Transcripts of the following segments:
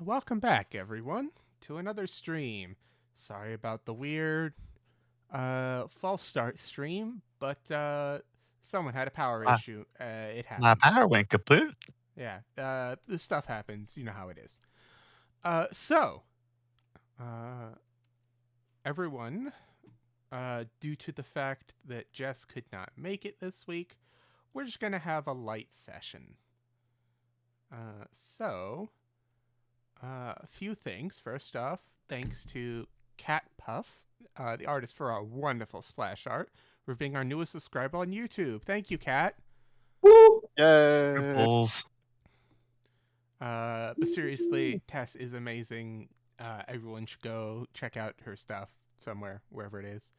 welcome back, everyone, to another stream. Sorry about the weird false start stream, but someone had a power My, issue. It my happens. power went kaput. Yeah, this stuff happens. You know how it is. So, uh, everyone, due to the fact that Jess could not make it this week, we're just gonna have a light session. So, a few things. First off, thanks to Catpuff, the artist, for our wonderful splash art, for being our newest subscriber on YouTube. Thank you, Cat. Woo! Yay! Bulls. But seriously, Tess is amazing. Everyone should go check out her stuff somewhere, wherever it is.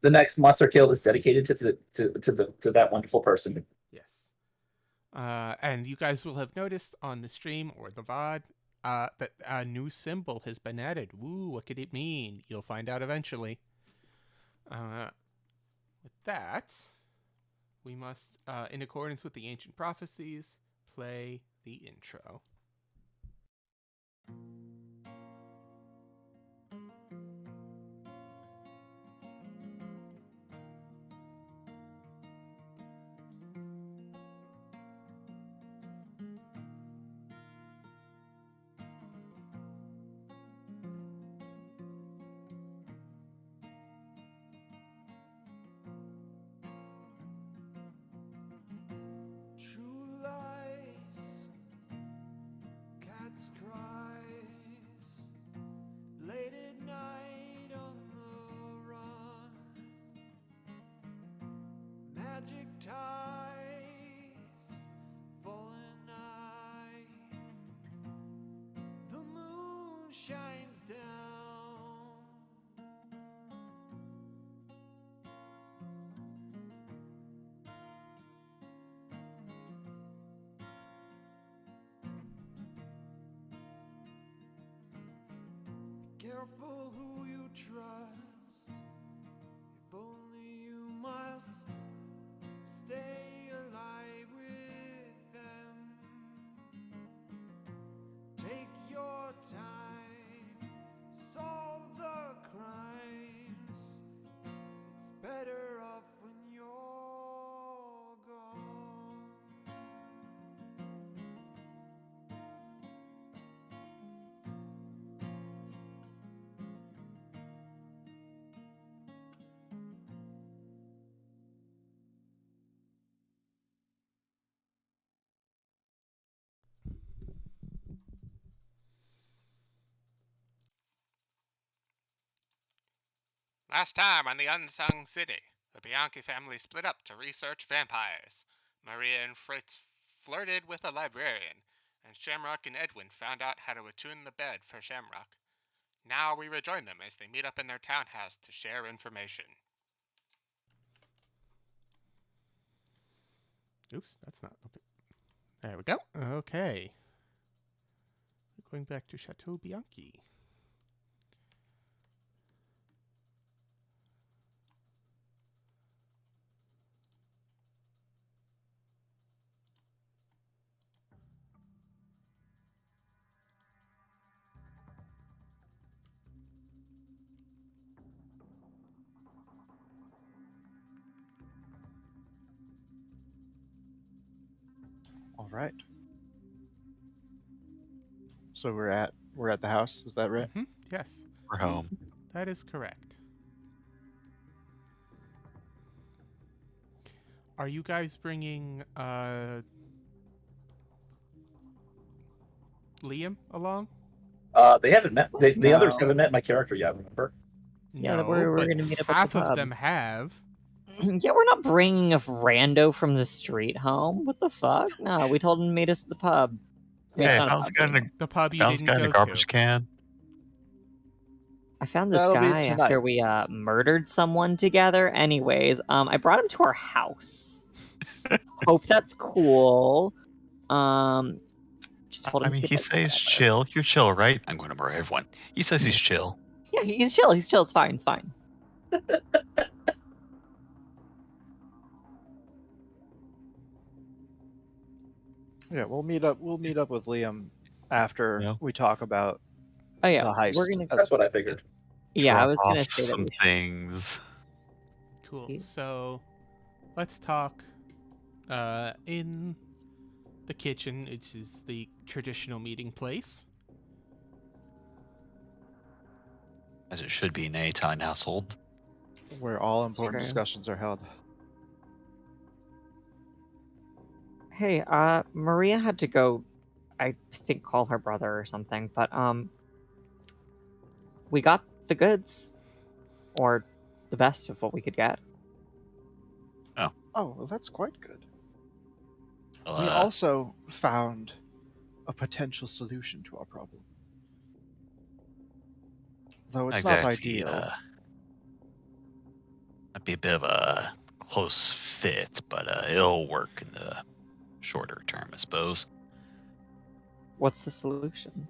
The next monster kill is dedicated to that wonderful person. Yes. And you guys will have noticed on the stream or the VOD that a new symbol has been added. Woo, what could it mean? You'll find out eventually. With that, we must, in accordance with the ancient prophecies, play the intro. True lies, cats' cries, late at night on the run, magic ties, fallen eye, the moon shines down. Careful who you trust, if only you must stay alive with them. Take your time, solve the crimes. It's better off when you're gone. Last time on the Unsung City, the Bianci family split up to research vampires. Maria and Fritz flirted with a librarian, and Shamrock and Edwin found out how to attune the bed for Shamrock. Now we rejoin them as they meet up in their townhouse to share information. Oops, that's not... There we go. Okay. Going back to Chateau Bianchi. All right. So we're at the house. Is that right? Yes, We're home. that is correct. Are you guys bringing Liam along? They haven't met. The others haven't met my character yet. Remember? Yeah, No, we're but gonna meet up at the half of pub. them have. Yeah, we're not bringing a rando from the street home. What the fuck? No, we told him to meet us at the pub. I mean, Hey, it's not a found pub this guy in a, anymore. The pub you found this didn't guy in a go garbage to. can. I found this That'll be guy tonight. after we murdered someone together. Anyways, I brought him to our house. Hope that's cool. Just told him I mean, could, he like, says whatever. chill. You're chill, right? I'm going to murder everyone. He says he's chill. Yeah, he's chill. He's chill. It's fine. It's fine. Yeah, we'll meet up. We'll meet up with Liam after No. we talk about Oh yeah, the heist. we're gonna. That's what I figured. Yeah, I Drop was gonna off say that some we should. things. Cool. So, let's talk in the kitchen. It is the traditional meeting place. As it should be in a Italian household. Where all That's important true. discussions are held. Hey, Maria had to go. I think call her brother or something, but we got the goods, or the best of what we could get. Oh, well, that's quite good. Well, We also found a potential solution to our problem. Though it's not exactly, ideal. might be a bit of a close fit, but it'll work in the shorter term, I suppose. What's the solution?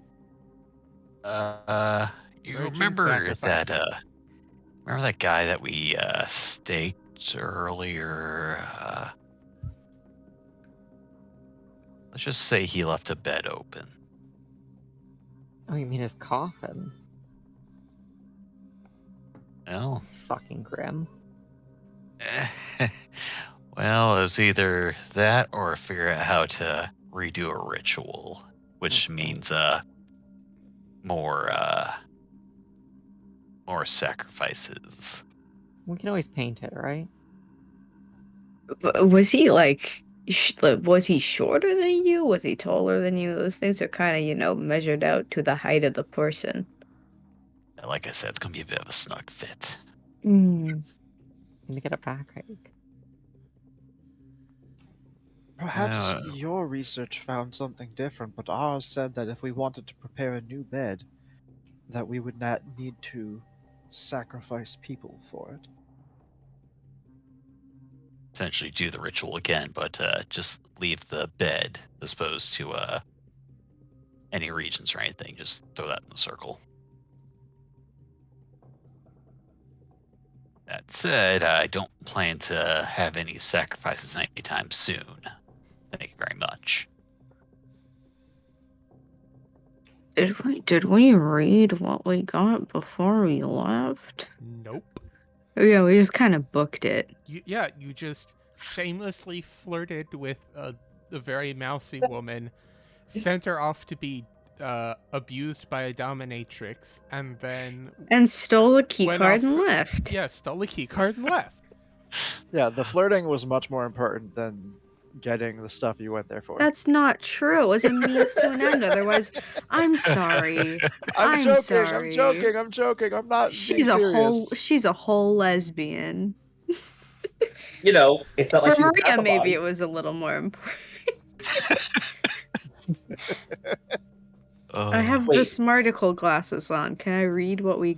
You Virgin remember that? sacrifices. Remember that guy that we staked earlier? Let's just say he left a bed open. Oh, you mean his coffin? Well, It's fucking grim. well, it was either that or figure out how to redo a ritual, which means more sacrifices. We can always paint it, right? Was he like? Was he shorter than you? Was he taller than you? Those things are kind of, measured out to the height of the person. Like I said, it's gonna be a bit of a snug fit. Mm. Let me get it back, right? Perhaps your research found something different, but ours said that if we wanted to prepare a new bed, that we would not need to sacrifice people for it. Essentially do the ritual again, but just leave the bed as opposed to any regions or anything. Just throw that in the circle. That said, I don't plan to have any sacrifices anytime soon. Thank you very much. Did we read what we got before we left? Nope. Oh yeah, we just kind of booked it. You just shamelessly flirted with a very mousy woman, sent her off to be abused by a dominatrix, and then And stole a key went card off- and left. yeah, stole the key card and left. Yeah, the flirting was much more important than getting the stuff you went there for. That's not true. It was a means to an end. Otherwise, I'm sorry. I'm joking. sorry. I'm joking. I'm joking. I'm not being serious. She's a whole lesbian. It's not like For she was Maria, half a maybe body. it was a little more important. I have the Wait. Smarticle glasses on. Can I read what we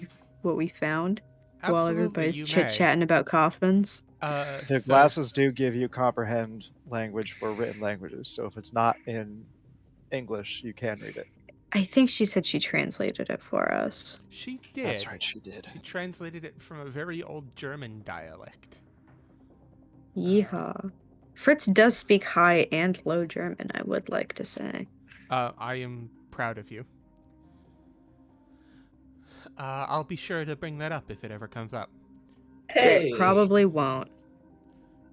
found while Absolutely, everybody's you chit chatting about coffins? The So- glasses do give you comprehend language for written languages, so if it's not in English, you can read it. I think she said she translated it for us. She did. That's right, she did. She translated it from a very old German dialect. Yeehaw. Fritz does speak high and low German, I would like to say. I am proud of you. I'll be sure to bring that up if it ever comes up. Hey, It probably won't.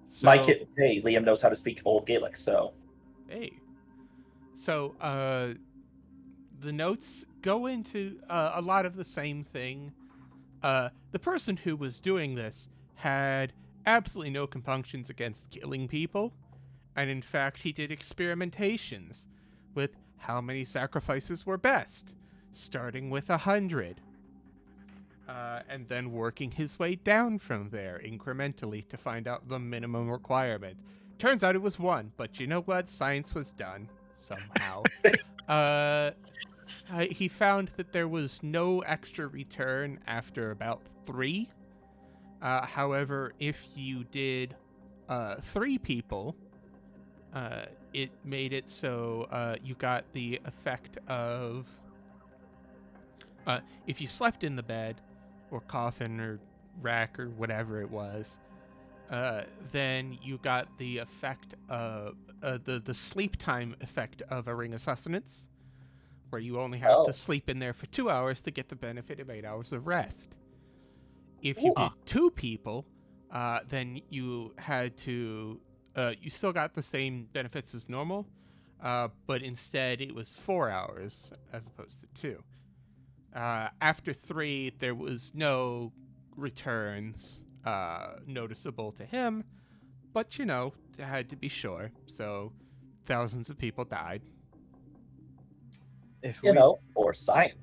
So, my kid. Hey, Liam knows how to speak Old Gaelic, so Hey. So, the notes go into a lot of the same thing. The person who was doing this had absolutely no compunctions against killing people, and in fact, he did experimentations with how many sacrifices were best, starting with 100. And then working his way down from there incrementally to find out the minimum requirement. Turns out it was 1, but you know what? Science was done somehow. He found that there was no extra return after about 3. However, if you did 3 people, it made it so you got the effect of if you slept in the bed or coffin or rack or whatever it was, then you got the effect of the sleep time effect of a ring of sustenance, where you only have Oh. to sleep in there for 2 hours to get the benefit of 8 hours of rest. If Ooh. you did 2 people, then you had to, you still got the same benefits as normal, but instead it was 4 hours as opposed to 2. After 3, there was no returns noticeable to him, but it had to be sure, so thousands of people died If You we know, for science.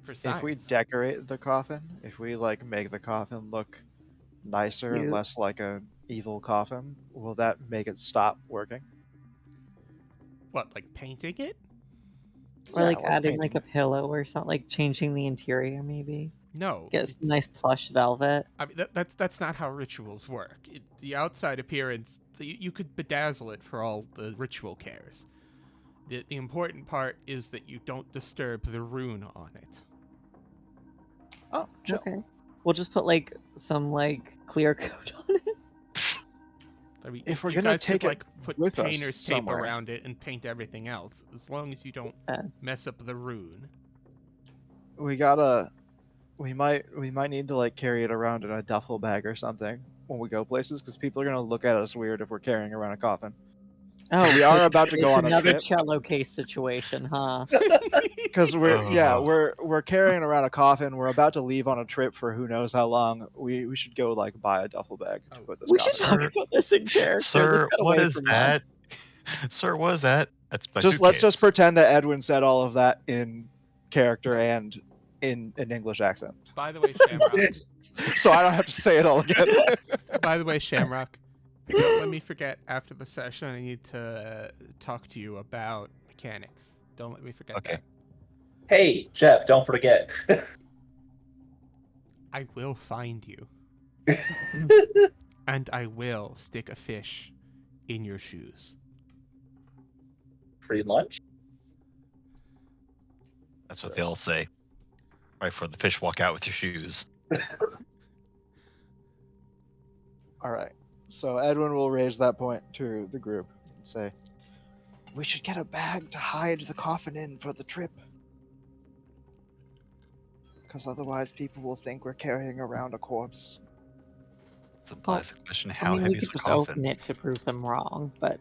for science. if we decorate the coffin, if we like make the coffin look nicer, Cute. less like an evil coffin, will that make it stop working? What, like painting it? Or Yeah, like adding like painting a pillow or something, like changing the interior maybe. No. Get some nice plush velvet. I mean, that's not how rituals work. The outside appearance, you could bedazzle it for all the ritual cares. The important part is that you don't disturb the rune on it. Oh, chill. Okay. We'll just put like some like clear coat on it. I mean, If we're you gonna guys take could, it like, put with us painter's tape somewhere. around it and paint everything else, as long as you don't mess up the rune. We might need to like carry it around in a duffel bag or something when we go places, because people are gonna look at us weird if we're carrying around a coffin. Oh, We so are about to it's go on a another trip. cello case situation, huh? Because Oh. we're carrying around a coffin. We're about to leave on a trip for who knows how long. We should go like buy a duffel bag to put this We should coffin. talk about this in character. This Sir, got what away is from that? us. Sir, what is that? That's my Let's just suitcase. pretend that Edwin said all of that in character and in an English accent, By the way, Shamrock. so I don't have to say it all again. By the way, Shamrock. Don't let me forget. After the session, I need to talk to you about mechanics. Don't let me forget Okay. that. Hey, Jeff, don't forget. I will find you, and I will stick a fish in your shoes. Free lunch? That's what they all say. Right before the fish walk out with your shoes. All right. So Edwin will raise that point to the group and say, "We should get a bag to hide the coffin in for the trip, because otherwise people will think we're carrying around a corpse." It's a classic question. I How mean, we heavy is could the just coffin? open it to prove them wrong, but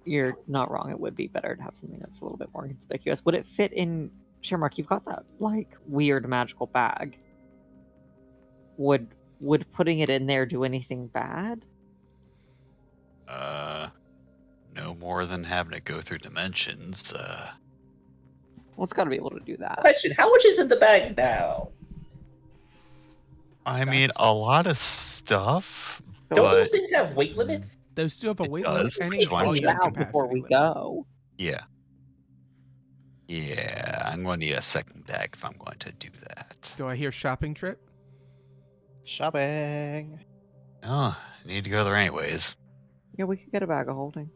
you're not wrong. It would be better to have something that's a little bit more conspicuous. Would it fit in, Shamrock? You've got that like weird magical bag. Would putting it in there do anything bad? No more than having to go through dimensions. Well, it's got to be able to do that. Question, how much is in the bag now? I mean, That's- a lot of stuff, Don't those but things have weight limits? Those do have a It weight does, limit and which a is why I'm Things volume out before capacity we limit. go. yeah. Yeah, I'm going to need a second bag if I'm going to do that. Do I hear shopping trip? Shopping. Oh, I need to go there anyways. Yeah, we could get a bag of holding.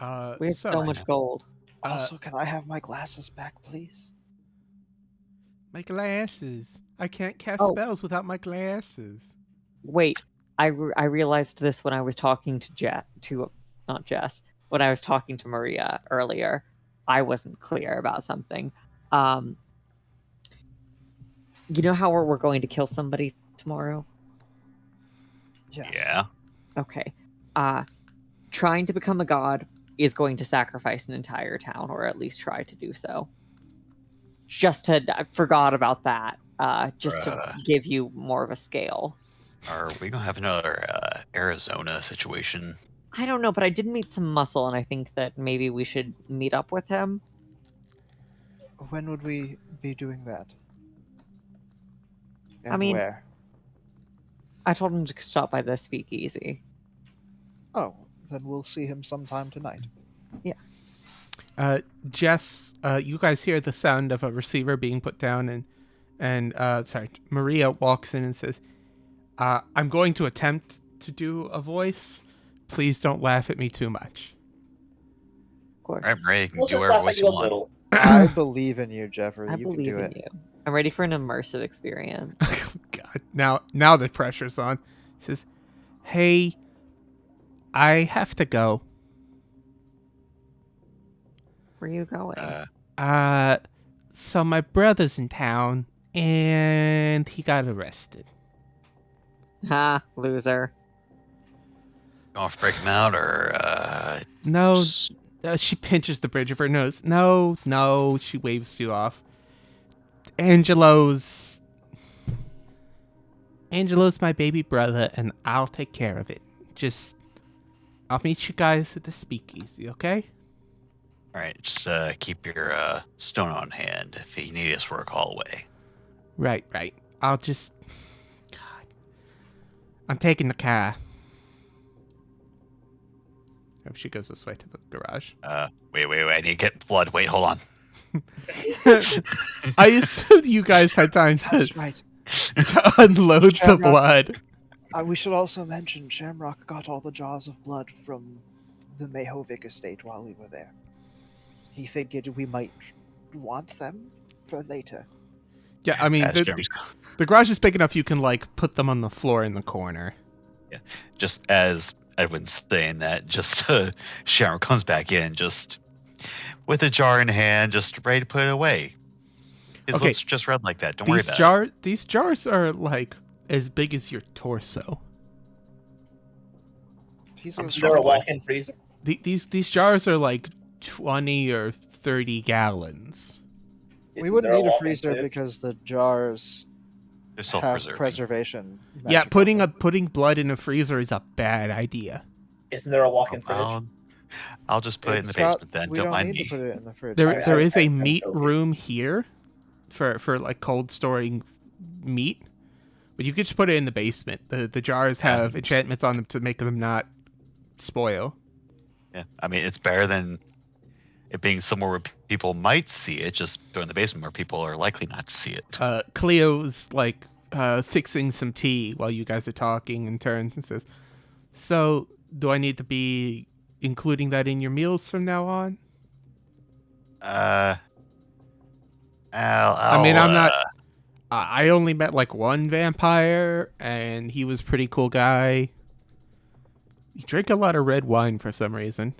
We have so So much gold. Also, can I have my glasses back, please? my glasses. I can't cast Oh. spells without my glasses. Wait, I realized this when I was talking to not Jess, when I was talking to Maria earlier. I wasn't clear about something. You know how we're going to kill somebody tomorrow? Yes. Yeah. Okay. Trying to become a god is going to sacrifice an entire town, or at least try to do so. I forgot about that. Just to Bruh. give you more of a scale. Are we going to have another Arizona situation? I don't know, but I did meet some muscle, and I think that maybe we should meet up with him. When would we be doing that? And I mean- where? I told him to stop by the speakeasy. Oh, then we'll see him sometime tonight. Jess, you guys hear the sound of a receiver being put down, and Maria walks in and says, "I'm going to attempt to do a voice. Please don't laugh at me too much." Of course. Right, Ray, you can We'll do just whatever laugh at voice you you a want. little. I believe in you, Jeffrey. I You can believe do in it. you. I'm ready for an immersive experience. God, now the pressure's on. He says, "Hey, I have to go." Where are you going? So my brother's in town, and he got arrested. Ha, loser. Going to break him out, or No, s- she pinches the bridge of her nose. No, she waves you off. Angelo's my baby brother, and I'll take care of it. Just, I'll meet you guys at the speakeasy, okay? all right, just keep your stone on hand. If you need us, we'll call away. Right. I'll just... God. I'm taking the car. Oh, she goes this way to the garage. Wait, I need to get blood. Wait, hold on. I assumed you guys had time That's right. to unload the Shamrock. blood. We should also mention Shamrock got all the jars of blood from the Mayhovic estate while we were there. He figured we might want them for later. Yeah, I mean, the garage is big enough you can, like, put them on the floor in the corner. Yeah, just as Edwin's saying that, just Sharon comes back in, just with a jar in hand, just ready to put it away. His lips just red like that. Don't worry about it. These jars are, like, as big as your torso. Is there a walk-in freezer? These jars are, like, 20 or 30 gallons. We wouldn't need a freezer because the jars They're have self-preserving. preservation. Yeah, magic putting on them. putting blood in a freezer is a bad idea. Isn't there a walk-in fridge? I'll just put it in the Scott, basement then. we Don't don't mind need me. to put it in the fridge. There is I- a I'm meat joking. room here for like cold storing meat, but you could just put it in the basement. The jars have enchantments on them to make them not spoil. Yeah, I mean, it's better than it being somewhere where people might see it. Just throw it in the basement where people are likely not to see it. Cleo's like fixing some tea while you guys are talking and turns and says, "So, do I need to be including that in your meals from now on?" I'm not. I only met like one vampire, and he was a pretty cool guy. He drank a lot of red wine for some reason.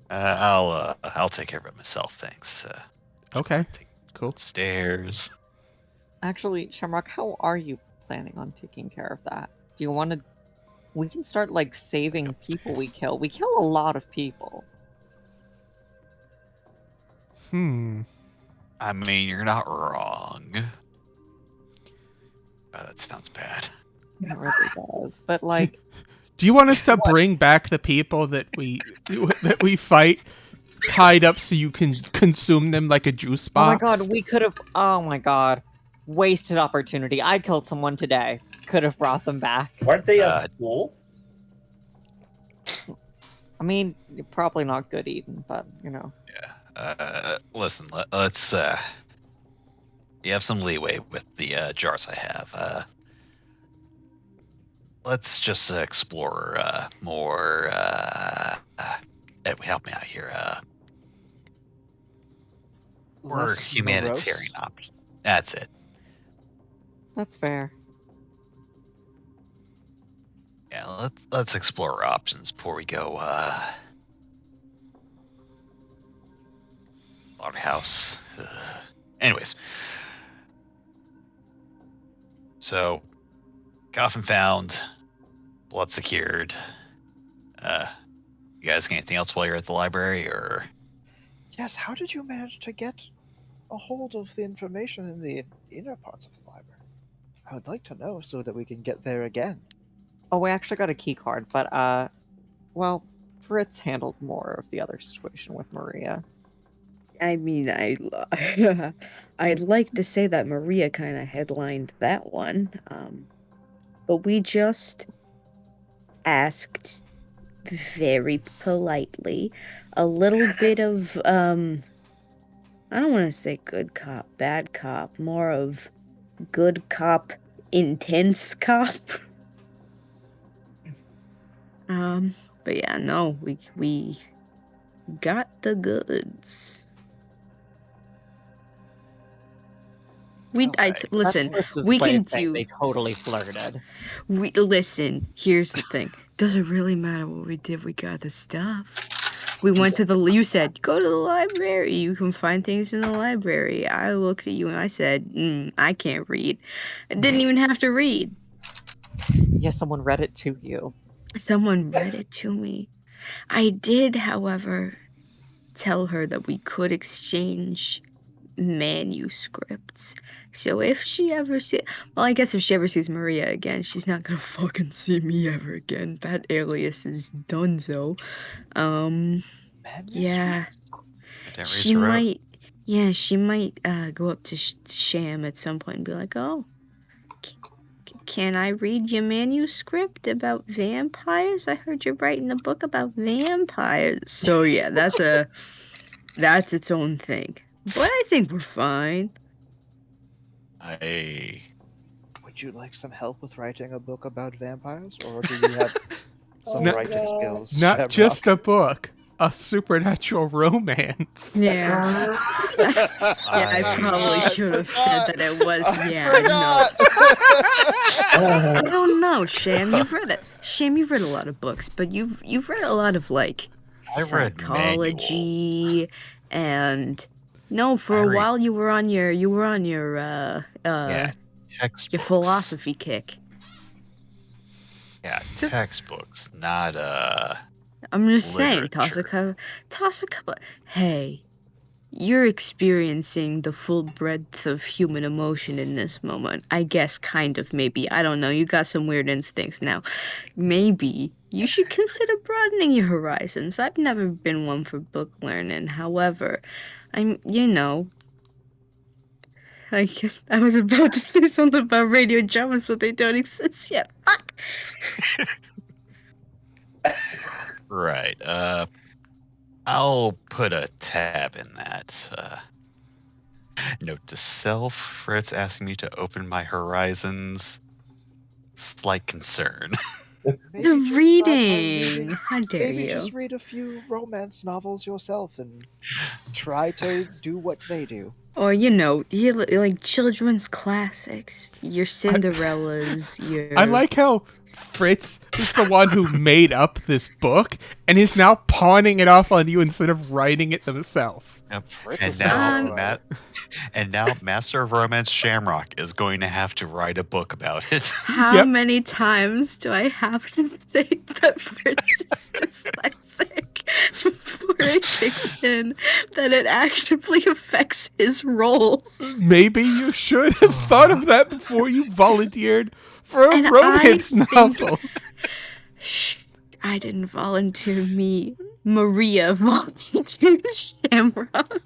I'll take care of it myself. Thanks. Okay, cool. Stairs. Actually, Shamrock, how are you planning on taking care of that? Do you want to... We can start, like, saving people we kill. We kill a lot of people. I mean, you're not wrong. Oh, that sounds bad. It really does. But, like... Do you want us to bring back the people that we fight tied up so you can consume them like a juice box? Oh my god, we could have... Oh my god. Wasted opportunity. I killed someone today. Could have brought them back. Weren't they a fool? I mean, probably not good eating, but, you know. Yeah. Listen, let's... You have some leeway with the jars I have. Let's just explore more... Edwin, help me out here. More Less humanitarian morose? options. That's it. That's fair. Yeah, let's explore our options before we go House. Anyways. So coffin found, blood secured. You guys got anything else while you're at the library, or? Yes, how did you manage to get a hold of the information in the inner parts of the library? I would like to know so that we can get there again. Oh, we actually got a key card, but, well, Fritz handled more of the other situation with Maria. I mean, I'd like to say that Maria kind of headlined that one, but we just asked very politely a little bit of, I don't want to say good cop, bad cop, more of good cop, intense cop. But yeah, no, we got the goods. Listen. Fritz's We way can of saying do. they totally flirted. Listen. Here's the thing. Does it really matter what we did? We got the stuff. We went to the. You said go to the library. You can find things in the library. I looked at you and I said, I can't read. I didn't even have to read. Yeah, someone read it to you. Someone read it to me. I did, however, tell her that we could exchange manuscripts. So if she ever I guess if she ever sees Maria again, she's not gonna fucking see me ever again. That alias is donezo. Yeah. She might, she might go up to Sham at some point and be like, "Oh, can I read your manuscript about vampires? I heard you're writing a book about vampires." So yeah, that's its own thing. But I think we're fine. Would you like some help with writing a book about vampires, or do you have some writing skills? Not Shamrock? just a book, a supernatural romance. Yeah. I probably should have said that it was. I don't know, Sham. You've read it. Sham, you've read a lot of books, but you've read a lot of like psychology and for a while you were on your textbooks. Your philosophy kick. Yeah, textbooks, not I'm just saying, literature. toss a couple. Hey, you're experiencing the full breadth of human emotion in this moment. I guess, kind of, maybe. I don't know. You got some weird instincts now. Maybe you should consider broadening your horizons. I've never been one for book learning. However, I guess I was about to say something about radio dramas, but they don't exist yet. Fuck! Right. I'll put a tab in that. Note to self: Fritz asking me to open my horizons. Slight concern. Maybe Reading. How dare maybe you? just read a few romance novels yourself and try to do what they do. Or, like children's classics. Your Cinderellas, I like how Fritz is the one who made up this book and is now pawning it off on you instead of writing it himself. Yep. Fritz And now Master of Romance Shamrock is going to have to write a book about it. How many times do I have to say that Fritz is dyslexic before it kicks in that it actively affects his roles? Maybe you should have thought of that before you volunteered for a romance novel. Shh, I didn't volunteer me. Maria volunteered Shamrock.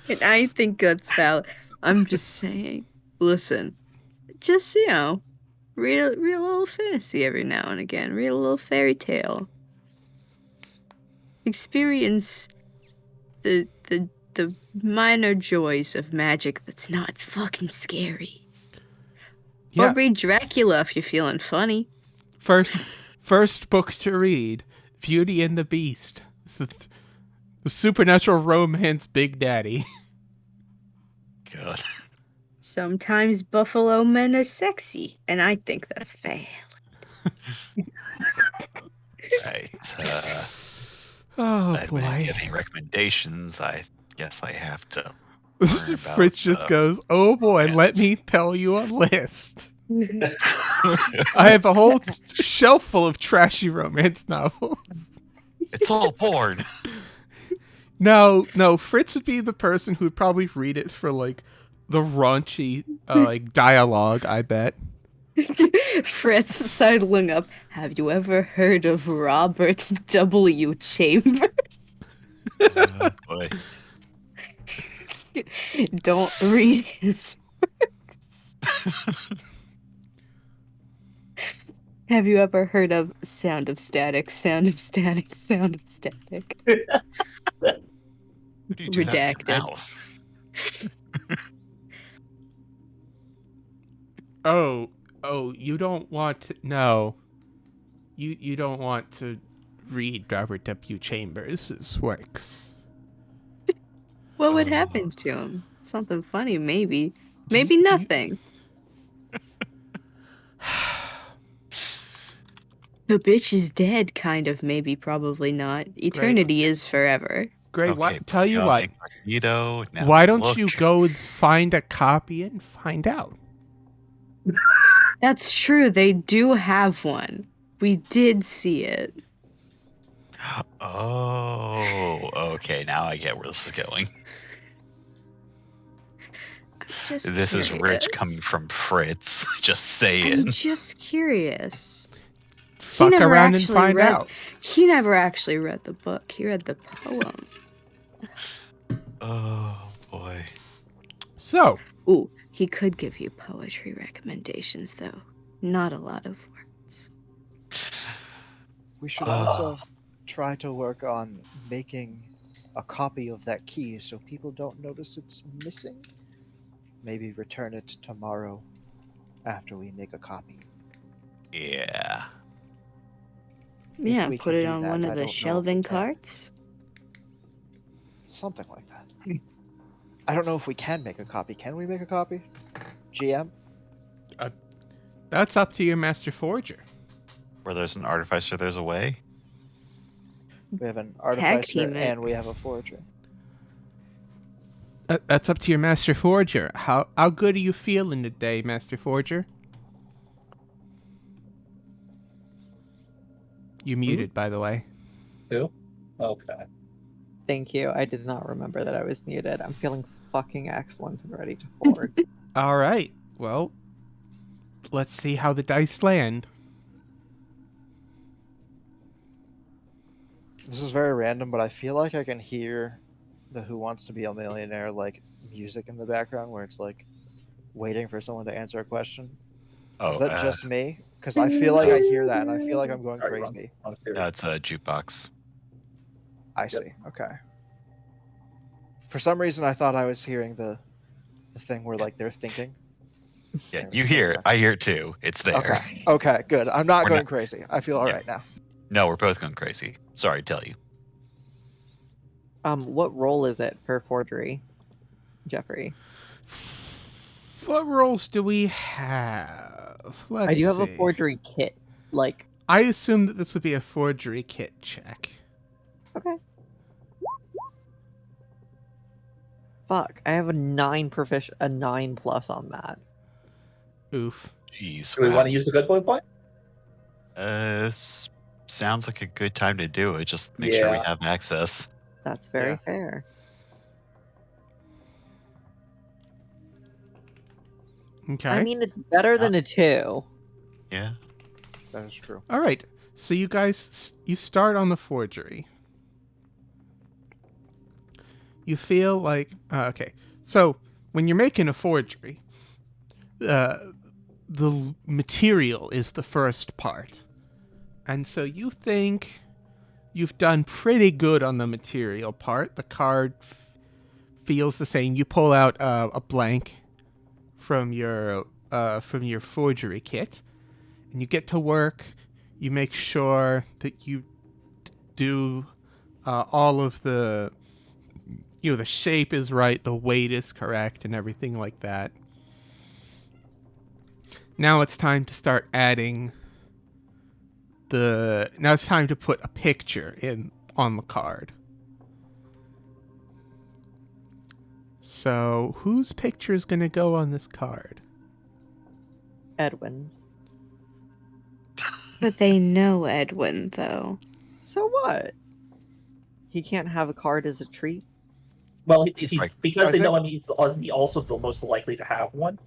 And I think that's valid. I'm just saying. Listen, just, read a little fantasy every now and again. Read a little fairy tale. Experience the minor joys of magic that's not fucking scary. Yeah. Or read Dracula if you're feeling funny. First book to read, Beauty and the Beast. The supernatural romance Big Daddy. God. Sometimes buffalo men are sexy, and I think that's valid. Right. Oh, When boy. giving recommendations, I guess I have to. Fritz just goes, "Oh boy, let me tell you a list." I have a whole shelf full of trashy romance novels. It's all porn. No, Fritz would be the person who would probably read it for like the raunchy like dialogue, I bet. Fritz sidling up. Have you ever heard of Robert W. Chambers? Oh boy. Don't read his works. Have you ever heard of Sound of Static, Sound of Static, Sound of Static? What do you do that with your Redacted. mouth? Oh, you don't want to... No. You don't want to read Robert W. Chambers' works. What would happen to him? Something funny, maybe. Maybe nothing. The bitch is dead, kind of. Maybe, probably not. Eternity is forever. Great. Okay, Tell you what. Incognito, now Why don't look. you go and find a copy and find out? That's true. They do have one. We did see it. Oh, okay. Now I get where this is going. Just This is rich coming from Fritz. Just saying. I'm just curious. Fuck around and find out. He never actually read the book. He read the poem. Oh boy. So. Ooh, he could give you poetry recommendations, though. Not a lot of words. We should also try to work on making a copy of that key so people don't notice it's missing. Maybe return it tomorrow after we make a copy. Yeah. Yeah, we put can it do on that, one I of don't the know if we shelving can. carts. Something like that. I don't know if we can make a copy. Can we make a copy? GM? That's up to your Master Forger. Where there's an artificer, there's a way. We have an Tag artificer team it. and we have a forger. That's up to your Master Forger. How good are you feeling today, Master Forger? You muted, by the way. Who? Okay. Thank you. I did not remember that I was muted. I'm feeling fucking excellent and ready to forward. All right. Well, let's see how the dice land. This is very random, but I feel like I can hear the Who Wants to Be a Millionaire like music in the background where it's like waiting for someone to answer a question. Oh, Is that just me? Because I feel like I hear that and I feel like I'm going Sorry, crazy. wrong theory. that's a jukebox. I see. Okay. For some reason, I thought I was hearing the thing where like they're thinking. Yeah, And you it's hear it. there. I hear it too. It's there. Okay. Okay. Good. I'm not We're going not- crazy. I feel all Yeah. right now. No, we're both going crazy. Sorry to tell you. What role is it for forgery, Jeffrey? What roles do we have? Let's I do have a see. forgery kit. Like, I assume that this would be a forgery kit check. okay. Fuck, I have a 9 plus on that. Oof. Jeez. Do we wow. want to use the good boy point? Sounds like a good time to do it. Just make sure we Yeah. have access. That's very Yeah. fair. Okay. I mean, it's better than a 2. Yeah. That is true. All right. So you guys, you start on the forgery. You feel like okay. So when you're making a forgery, the material is the first part, and so you think you've done pretty good on the material part. The card feels the same. You pull out a blank from your forgery kit, and you get to work. You make sure that you do all of the, the shape is right, the weight is correct, and everything like that. Now it's time to start adding now it's time to put a picture on the card. So whose picture is going to go on this card? Edwin's. But they know Edwin, though. So what? He can't have a card as a treat? Well, he's Right. because I they know think- him. He's also the most likely to have one.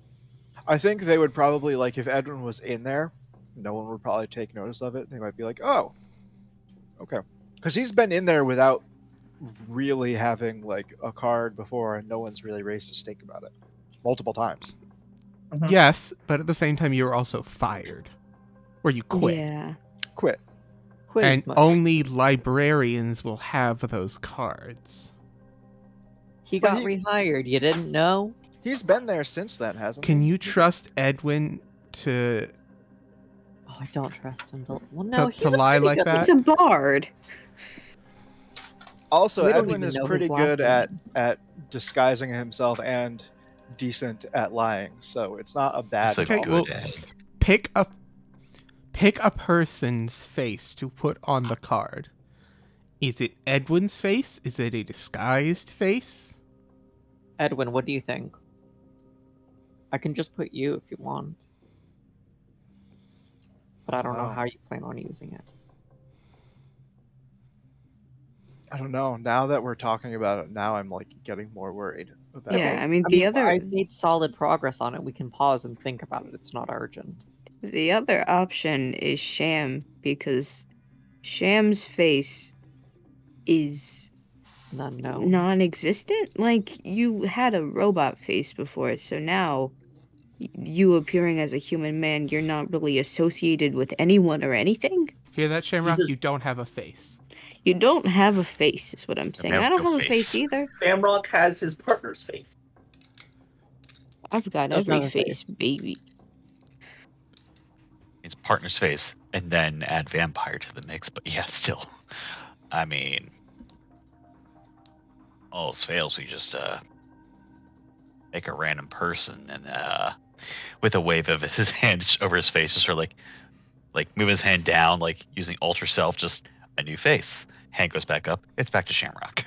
I think they would probably like if Edwin was in there, no one would probably take notice of it. They might be like, "Oh, okay," because he's been in there without really having like a card before, and no one's really raised a stake about it multiple times. Mhm. Yes, but at the same time you were also fired, or you quit. Yeah. Quit. Quiz And much. only librarians will have those cards. He But got rehired. You didn't know? He's been there since then, hasn't Can he? you trust Edwin to Oh, I don't trust him. Well, no, to he's lie a pretty like good that? It's a bard. Also, We don't Edwin even is know pretty his last good name. at disguising himself and decent at lying, so it's not a bad It's a Okay, call. good well, egg. pick a person's face to put on the card. Is it Edwin's face? Is it a disguised face? Edwin, what do you think? I can just put you if you want. But I don't know Oh. how you plan on using it. I don't know. Now that we're talking about it, now I'm like getting more worried about Yeah, it. I mean, the other I made solid progress on it. We can pause and think about it. It's not urgent. the other option is Sham, because Sham's face is Unknown. non-existent. Like, you had a robot face before, so now you appearing as a human man, you're not really associated with anyone or anything. Hear that, Shamrock? Jesus. You don't have a face. You don't have a face, is what I'm saying. have I don't no have a face face. either. Shamrock has his partner's face. I've got Doesn't every have a face, baby. It's partner's face, and then add vampire to the mix. But yeah, still, I mean, all else fails, we just make a random person, and with a wave of his hand over his face, just sort of like move his hand down, like using alter self, just a new face. Hand goes back up. It's back to Shamrock.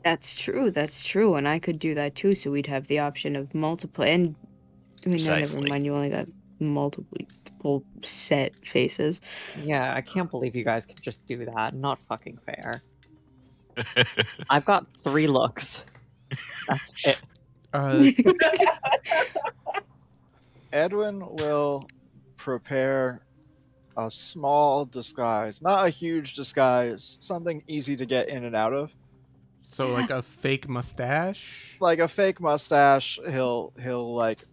That's true, and I could do that too, so we'd have the option of multiple, and I mean, no, never Precisely. mind, you only got multiple set faces. Yeah, I can't believe you guys could just do that. Not fucking fair. I've got 3 looks. That's it. Edwin will prepare a small disguise, not a huge disguise, something easy to get in and out of. So like a fake mustache? Like a fake mustache. He'll like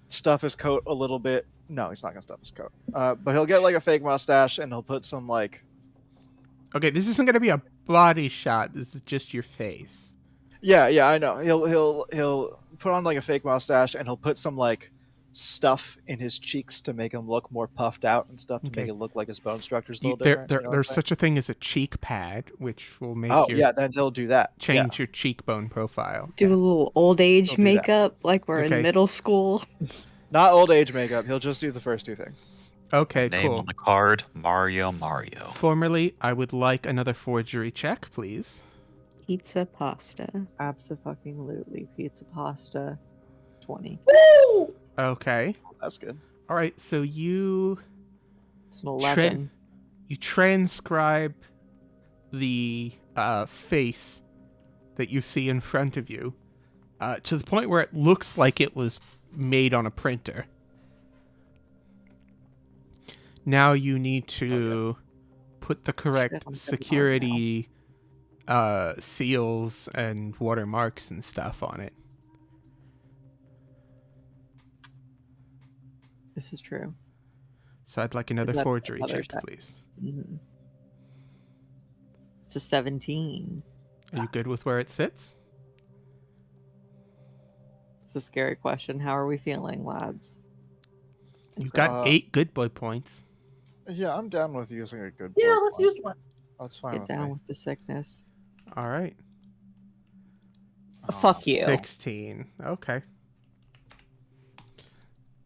stuff his coat a little bit. No, he's not gonna stuff his coat. But he'll get like a fake mustache and he'll put some like. Okay, this isn't gonna be a body shot. This is just your face. Yeah, I know. He'll put on like a fake mustache and he'll put some like stuff in his cheeks to make him look more puffed out and stuff to Okay. make it look like his bone structure's a little There, different. you know what I'm there's saying? such a thing as a cheek pad, which will make Oh your yeah, then he'll do that. change your cheekbone profile. Do a little old age He'll do that. makeup like we're Okay. in middle school. Not old age makeup. He'll just do the first 2 things. Okay, Name cool. on the card: Mario. Formerly, I would like another forgery check, please. Pizza pasta. Absolutely. Pizza pasta. 20. Woo! Okay. That's good. All right. So you It's an 11. you transcribe the face that you see in front of you to the point where it looks like it was made on a printer. Now you need to put the correct Shit, I'm getting security seals and watermarks and stuff on it. This is true. So I'd like another that forgery another check, check? please. Mhm. It's a 17. Are you good with where it sits? It's a scary question. How are we feeling, lads? You got 8 good boy points. Yeah, I'm down with using a good. Yeah, board let's one. use one. That's fine Get with down me. with the sickness. All right. Fuck you. 16. Okay.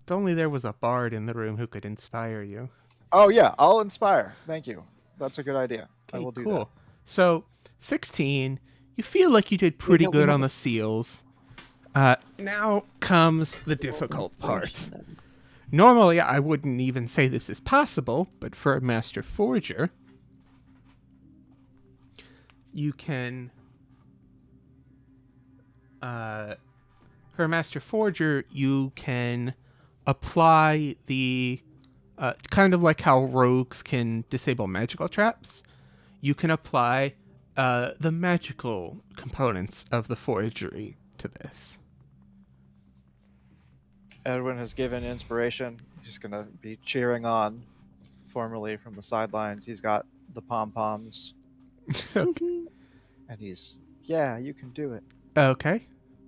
If only there was a bard in the room who could inspire you. Oh yeah, I'll inspire. Thank you. That's a good idea. I Okay, will do cool. So, 16, you feel like you did pretty good on the seals. Now comes the difficult part. Inspiration, then. Normally, I wouldn't even say this is possible, but for a master forger, you can... for a master forger, you can apply the... kind of like how rogues can disable magical traps, you can apply the magical components of the forgery to this. Edwin has given inspiration. He's gonna be cheering on, formerly from the sidelines. He's got the pom poms, and he's you can do it. Okay.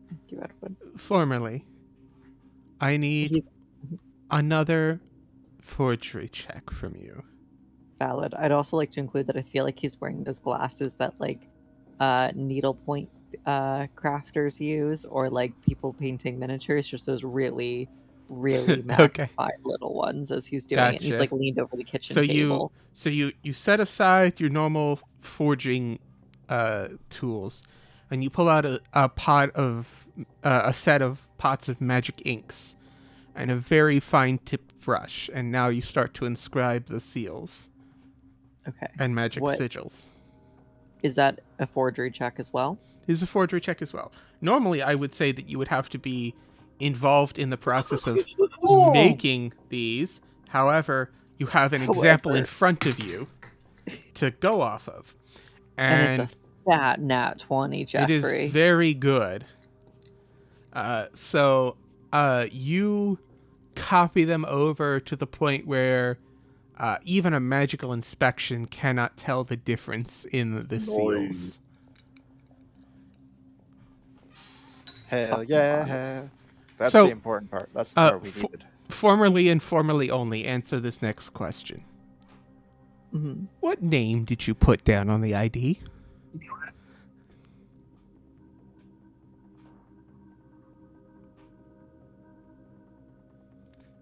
Thank you, Edwin. Formerly, I need He's another forgery check from you. valid. I'd also like to include that I feel like he's wearing those glasses that like needlepoint crafters use, or like people painting miniatures, just those really, really Okay. magnified little ones as he's doing it. He's Gotcha. like leaned over the kitchen So table. you set aside your normal forging tools, and you pull out a pot of a set of pots of magic inks and a very fine tipped brush, and now you start to inscribe the seals Okay. and magic What sigils. is that a forgery check as well? Is a forgery check as well. Normally, I would say that you would have to be involved in the process of making these. However, you have an example in front of you to go off of. And it's a fat nat 20, Jeffrey. It is very good. So you copy them over to the point where even a magical inspection cannot tell the difference in the seals. Hell yeah. That's So, the important part. That's the part we needed. Formerly and formerly only, answer this next question. Mm-hmm. What name did you put down on the ID?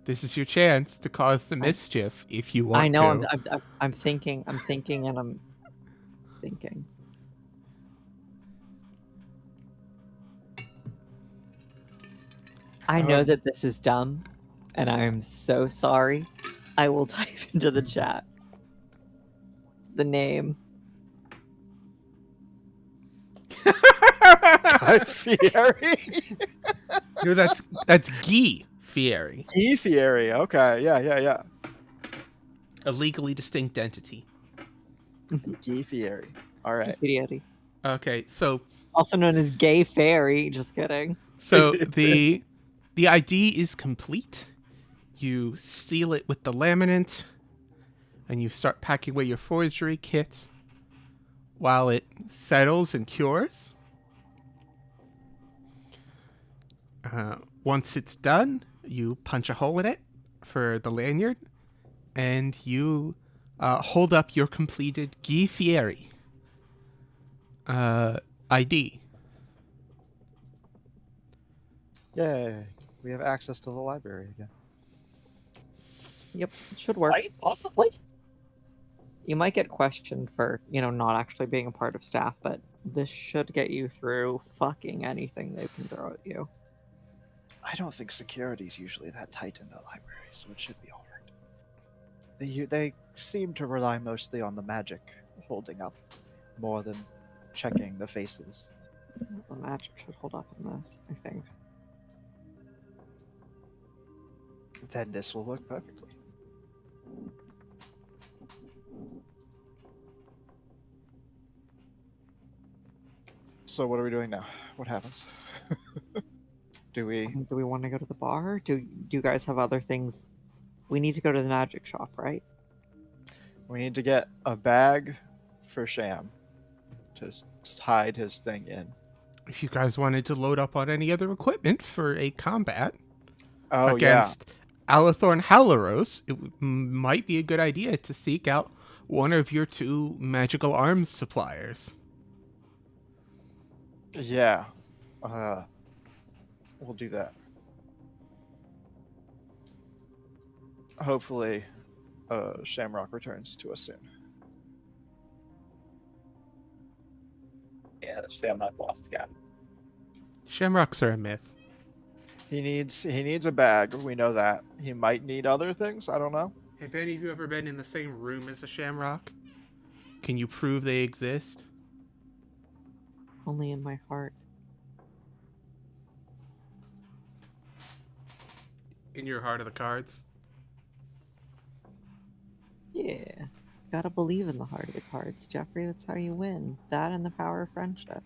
This is your chance to cause the mischief if you want to. I know. I'm thinking, and I'm thinking. I know that this is dumb, and I'm so sorry. I will type into the chat the name. Guy Fieri? No, that's Guy Fieri. Guy Fieri. Okay. Yeah. A legally distinct entity. Guy Fieri. All right. Fieri. Okay, so Also known as Gay Fairy. Just kidding. So the ID is complete. You seal it with the laminate, and you start packing away your forgery kits while it settles and cures. Once it's done, you punch a hole in it for the lanyard, and you hold up your completed Guy Fieri ID. Yay. We have access to the library again. Yep, it should work. Right? Possibly. You might get questioned for, not actually being a part of staff, but this should get you through fucking anything they can throw at you. I don't think security's usually that tight in the library, so it should be all right. They seem to rely mostly on the magic holding up more than checking the faces. The magic should hold up in this, I think. Then this will work perfectly. So what are we doing now? What happens? Do we want to go to the bar? Do you guys have other things? We need to go to the magic shop, right? We need to get a bag for Sham to hide his thing in. If you guys wanted to load up on any other equipment for a combat Oh, against Alathorn Halarose, it might be a good idea to seek out one of your two magical arms suppliers. Yeah. We'll do that. Hopefully, Shamrock returns to us soon. Yeah, the Shamrock lost again. Shamrocks are a myth. He needs a bag. We know that. He might need other things. I don't know. Have any of you ever been in the same room as a shamrock? Can you prove they exist? Only in my heart. In your heart of the cards? Yeah. Gotta believe in the heart of the cards, Jeffrey. That's how you win. That and the power of friendship.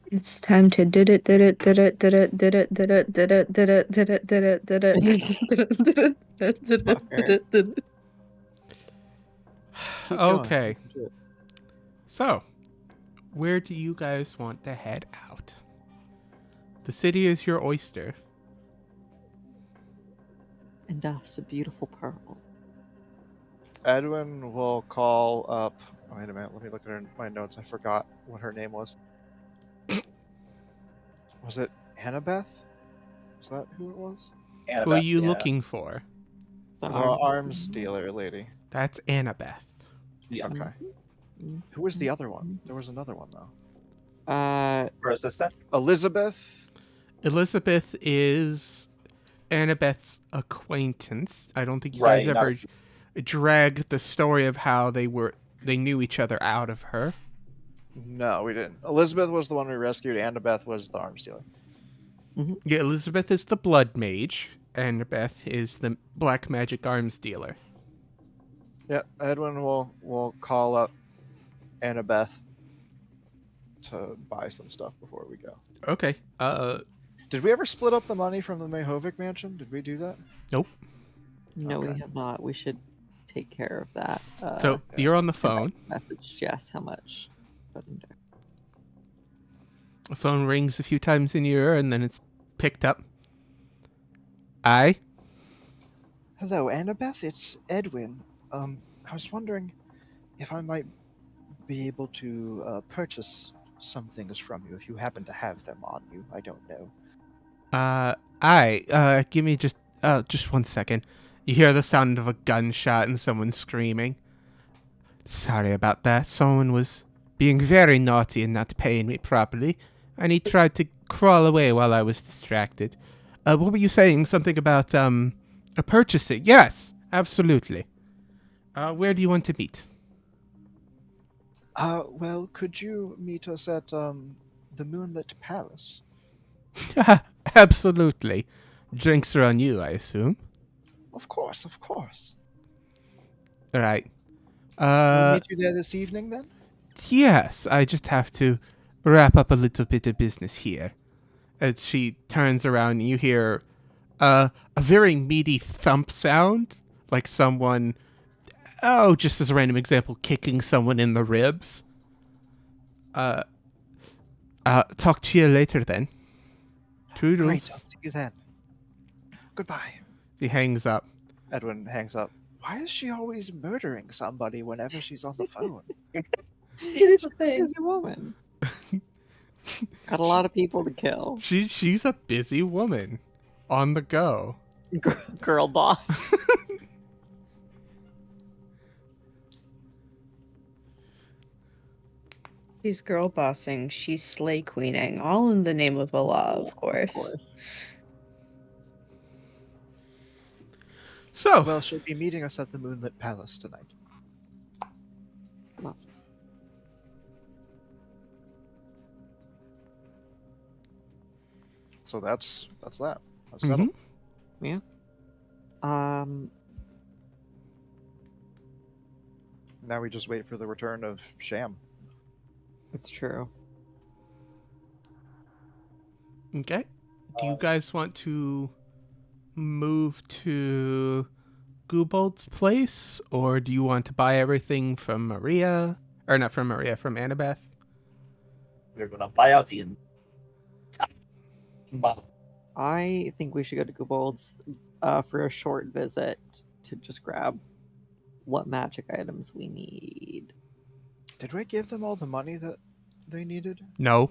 It's time to did it. Okay. So, where do you guys want to head out? The city is your oyster. And us, a beautiful pearl. Edwin will call up. Wait a minute. Let me look at my notes. I forgot what her name was. Was it Annabeth? Is that who it was? Who are Annabeth, you yeah. looking for? The The arms dealer lady. That's Annabeth. Yeah. Okay. Who was the other one? There was another one though. Her assistant? Elizabeth. Elizabeth is Annabeth's acquaintance. I don't think you Right, guys not ever dragged the story of how they knew each other out of her. No, we didn't. Elizabeth was the one we rescued. Annabeth was the arms dealer. Yeah, Elizabeth is the blood mage. Annabeth is the black magic arms dealer. Yeah, Edwin will call up Annabeth to buy some stuff before we go. Okay. Did we ever split up the money from the Mayhovic mansion? Did we do that? Nope. No, we Okay. have not. We should take care of that. So you're on the come back phone. and message Jess how much. The phone rings a few times in your ear, and then it's picked up. Aye? Hello, Annabeth. It's Edwin. I was wondering if I might be able to purchase some things from you if you happen to have them on you. I don't know. Aye. Give me just 1 second. You hear the sound of a gunshot and someone screaming. Sorry about that. Someone was being very naughty and not paying me properly, and he tried to crawl away while I was distracted. What were you saying? Something about, a purchasing? Yes, absolutely. Where do you want to meet? Well, could you meet us at, the Moonlit Palace? Absolutely. Drinks are on you, I assume. Of course, of course. All right. We'll meet you there this evening, then? Yes, I just have to wrap up a little bit of business here. As she turns around, you hear a very meaty thump sound, like someone, just as a random example, kicking someone in the ribs. Talk to you later then. Toodles. Great, I'll see you then. Goodbye. He hangs up. Edwin hangs up. Why is she always murdering somebody whenever she's on the phone? It is a thing. Busy woman. Got a lot of people to kill. She's a busy woman. On the go. Girl boss. She's girl bossing, she's slay queening, all in the name of the law, of course. So, Well, she'll be meeting us at the Moonlit Palace tonight. Well. So that's that. That's settled. Yeah. Now we just wait for the return of Sham. It's true. okay. Do you guys want to move to Gubold's place, or do you want to buy everything from Maria? Or not from Maria, from Annabeth? We're gonna buy out the. Wow. I think we should go to Gubold's for a short visit to just grab what magic items we need. Did we give them all the money that they needed? No.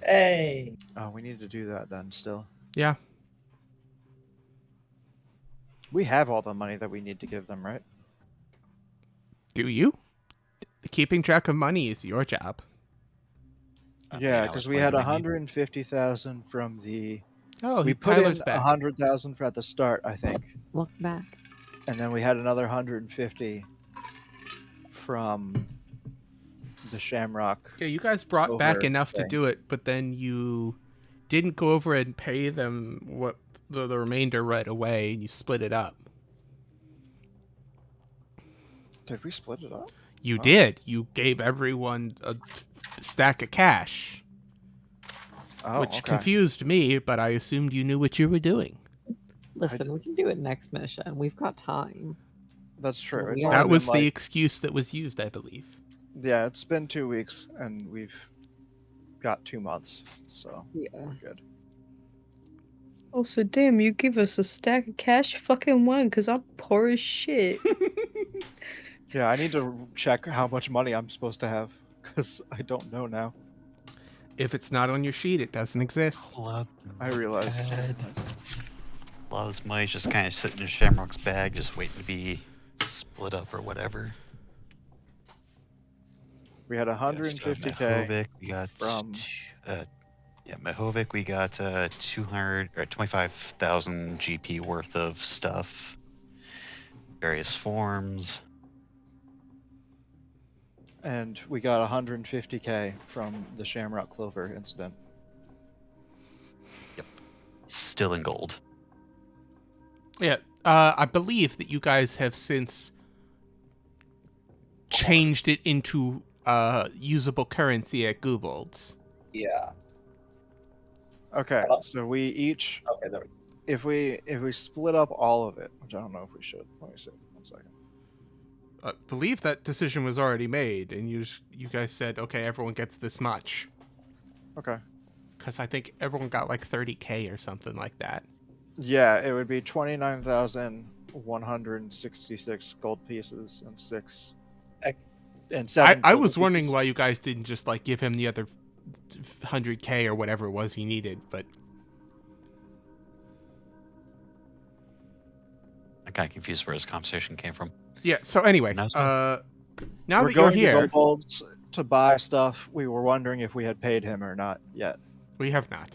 Hey. Oh, we need to do that then still. Yeah. We have all the money that we need to give them, right? Do you? Keeping track of money is your job. Yeah, Alec, because we what had do we need? 150,000 from the. Oh, We put in Tyler's back. 100,000 at the start, I think, Look back. and then we had another 150 from the Shamrock. Yeah, you guys brought back over enough to thing. do it, but then you didn't go over and pay them what the remainder right away, and you split it up. Did we split it up? You Oh. did. You gave everyone a stack of cash, Oh, which okay. confused me, but I assumed you knew what you were doing. Listen, we can do it next mission. We've got time. That's true. It's Yeah. only That was been, the like, excuse that was used, I believe. yeah, it's been 2 weeks, and we've got 2 months, so Yeah. we're good. Also, damn, you give us a stack of cash? Fucking one, because I'm poor as shit. Yeah, I need to check how much money I'm supposed to have, because I don't know now. If it's not on your sheet, it doesn't exist. I realized. A lot of this money's just kind of sitting in Shamrock's bag, just waiting to be split up or whatever. We had 150k Mahovic, we got from. Mahovic, we got 200 or 25,000 GP worth of stuff, various forms, And we got 150k from the Shamrock Clover incident. still in gold. Yeah, I believe that you guys have since changed it into usable currency at Goobold's. Yeah. Okay, so we each, Okay. There we go. if we split up all of it, which I don't know if we should. Let me see. 1 second. I believe that decision was already made, and you guys said, okay, everyone gets this much. Okay. Because I think everyone got like 30k or something like that. Yeah, it would be 29,166 gold pieces and seven. I silver was wondering pieces. why you guys didn't just like give him the other 100k or whatever it was he needed, but I'm kind of confused where this conversation came from. yeah. So anyway, Nice now We're that you're going to here, Gold's to buy stuff. We were wondering if we had paid him or not yet. we have not.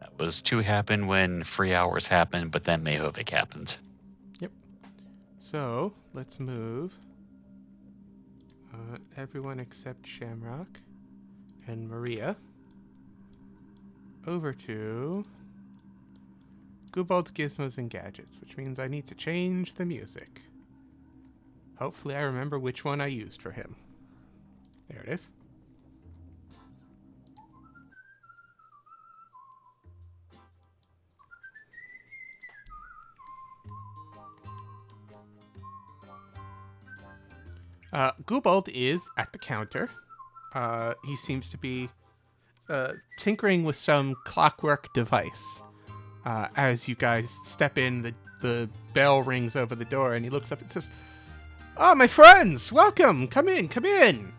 That was to happen when free hours happened, but then Mahovic happened. So let's move everyone except Shamrock and Maria over to Goobold's Gizmos and Gadgets, which means I need to change the music. Hopefully I remember which one I used for him. There it is. Goobold is at the counter. He seems to be tinkering with some clockwork device. As you guys step in, the bell rings over the door, and he looks up and says, "Oh, my friends! Welcome! Come in, come in!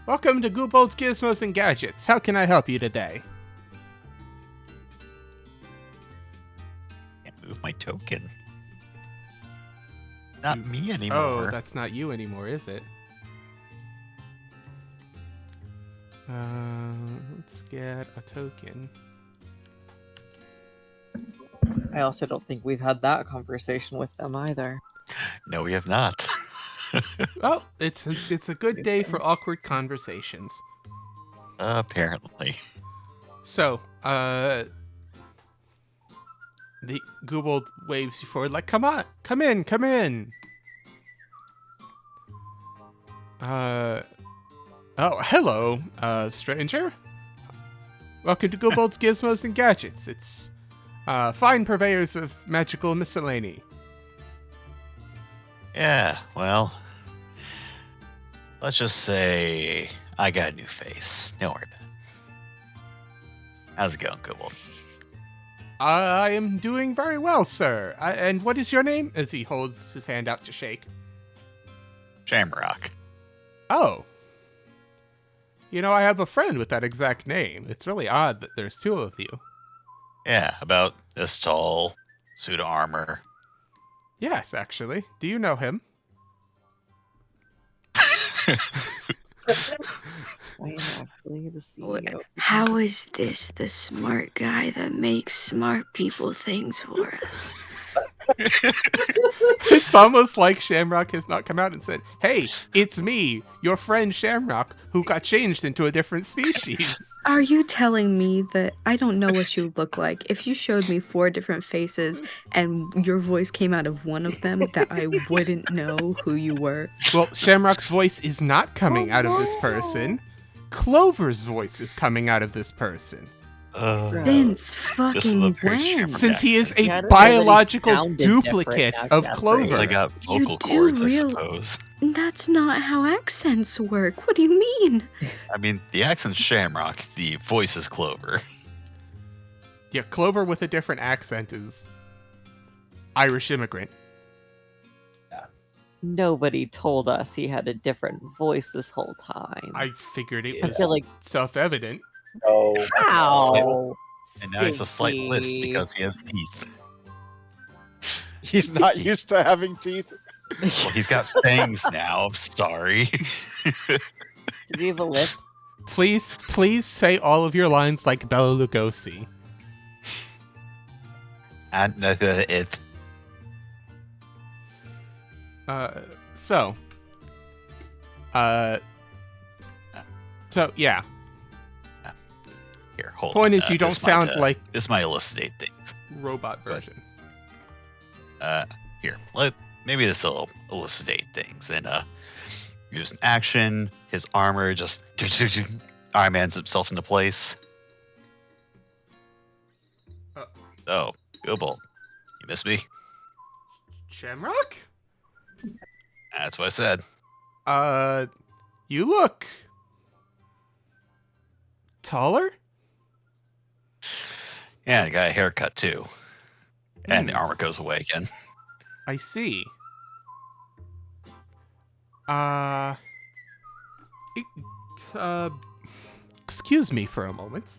Welcome to Goobold's Gizmos and Gadgets. How can I help you today?" Can't move my token. Not me anymore. Oh, that's not you anymore, is it? Let's get a token. I also don't think we've had that conversation with them either. No, we have not. Oh, it's a good day for awkward conversations. Apparently. So, the Goobold waves you forward like, "Come on, come in, come in." Oh, hello, stranger. Welcome to Goobold's Gizmos and Gadgets. It's fine purveyors of magical miscellany. Yeah, well, let's just say I got a new face. Don't worry about it. How's it going, Goobold? I am doing very well, sir. And what is your name? As he holds his hand out to shake. Shamrock. Oh. You know, I have a friend with that exact name. It's really odd that there's two of you. Yeah, about this tall, suit of armor. Yes, actually. Do you know him? I am actually the CEO. How is this the smart guy that makes smart people things for us? It's almost like Shamrock has not come out and said, "Hey, it's me, your friend Shamrock, who got changed into a different species." Are you telling me that I don't know what you look like? If you showed me 4 different faces and your voice came out of one of them, that I wouldn't know who you were? Well, Shamrock's voice is not coming out of this person. Clover's voice is coming out of this person. Since fucking love Chris when? Shamrock. Since he is Yeah, I a don't know that he biological sounded duplicate different, of actually. Clover. I got You vocal do cords, I real- suppose. That's not how accents work. What do you mean? I mean, the accent's Shamrock, the voice is Clover. Yeah, Clover with a different accent is Irish immigrant. Nobody told us he had a different voice this whole time. I figured it Yeah. was I feel like self-evident. Oh, how? And now he's a slight lisp Stinky. because he has teeth. He's not used to having teeth. Well, he's got fangs now. I'm sorry. Does he have a lip? Please say all of your lines like Bela Lugosi. And it. So yeah. Here, hold Point on. is, you don't this might, sound like this might elucidate things. robot version. Here, maybe this will elucidate things. And use an action. His armor just Iron Man's himself into place. Oh, Gilbold, you miss me? Shamrock? That's what I said. You look taller? Yeah, I got a haircut too. And the armor goes away again. I see. Excuse me for a moment.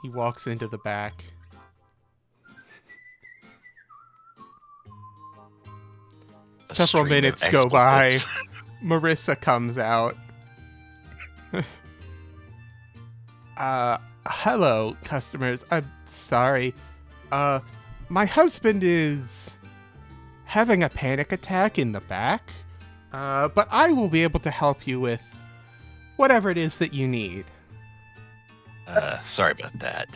He walks into the back. Several stream of minutes go by. expletives. Marissa comes out. Hello, customers. I'm sorry. My husband is having a panic attack in the back. But I will be able to help you with whatever it is that you need. Sorry about that.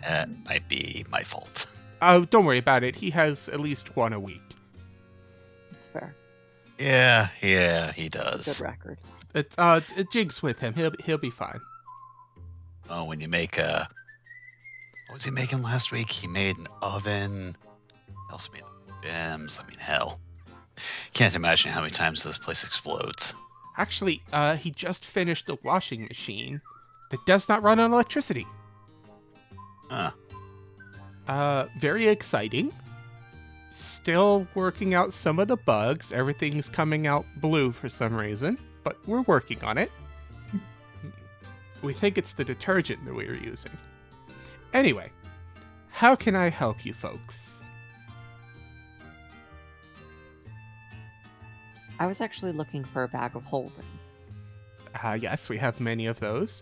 That might be my fault. Don't worry about it. He has at least one a week. That's fair. Yeah, he does. Good record. It jigs with him. He'll be fine. Oh, when you make what was he making last week? He made an oven. He also made BIMs. I mean, hell. Can't imagine how many times this place explodes. Actually, he just finished a washing machine that does not run on electricity. Huh. Very exciting. Still working out some of the bugs. Everything's coming out blue for some reason, but we're working on it. We think it's the detergent that we were using. Anyway, how can I help you folks? I was actually looking for a bag of holding. Yes, we have many of those.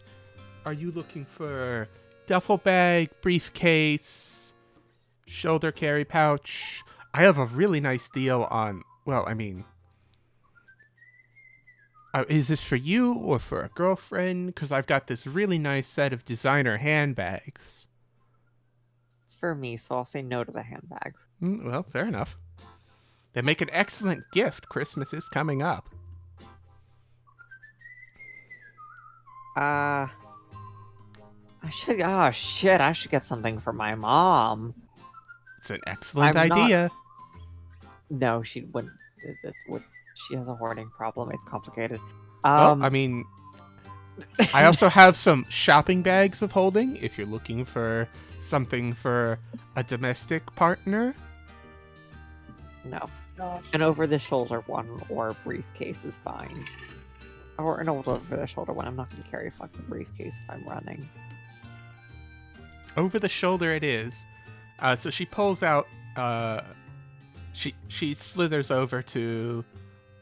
Are you looking for duffel bag, briefcase, shoulder carry pouch? I have a really nice deal on, well, I mean, is this for you or for a girlfriend? Because I've got this really nice set of designer handbags. It's for me, so I'll say no to the handbags. Well, fair enough. They make an excellent gift. Christmas is coming up. I should. Oh shit! I should get something for my mom. It's an excellent I'm not- idea. No, she wouldn't do this. She has a hoarding problem? It's complicated. Well, I mean, I also have some shopping bags of holding if you're looking for something for a domestic partner. No. An over-the-shoulder one or a briefcase is fine. Or an over-the-shoulder one. I'm not going to carry a fucking briefcase if I'm running. Over the shoulder it is. So she pulls out. She slithers over to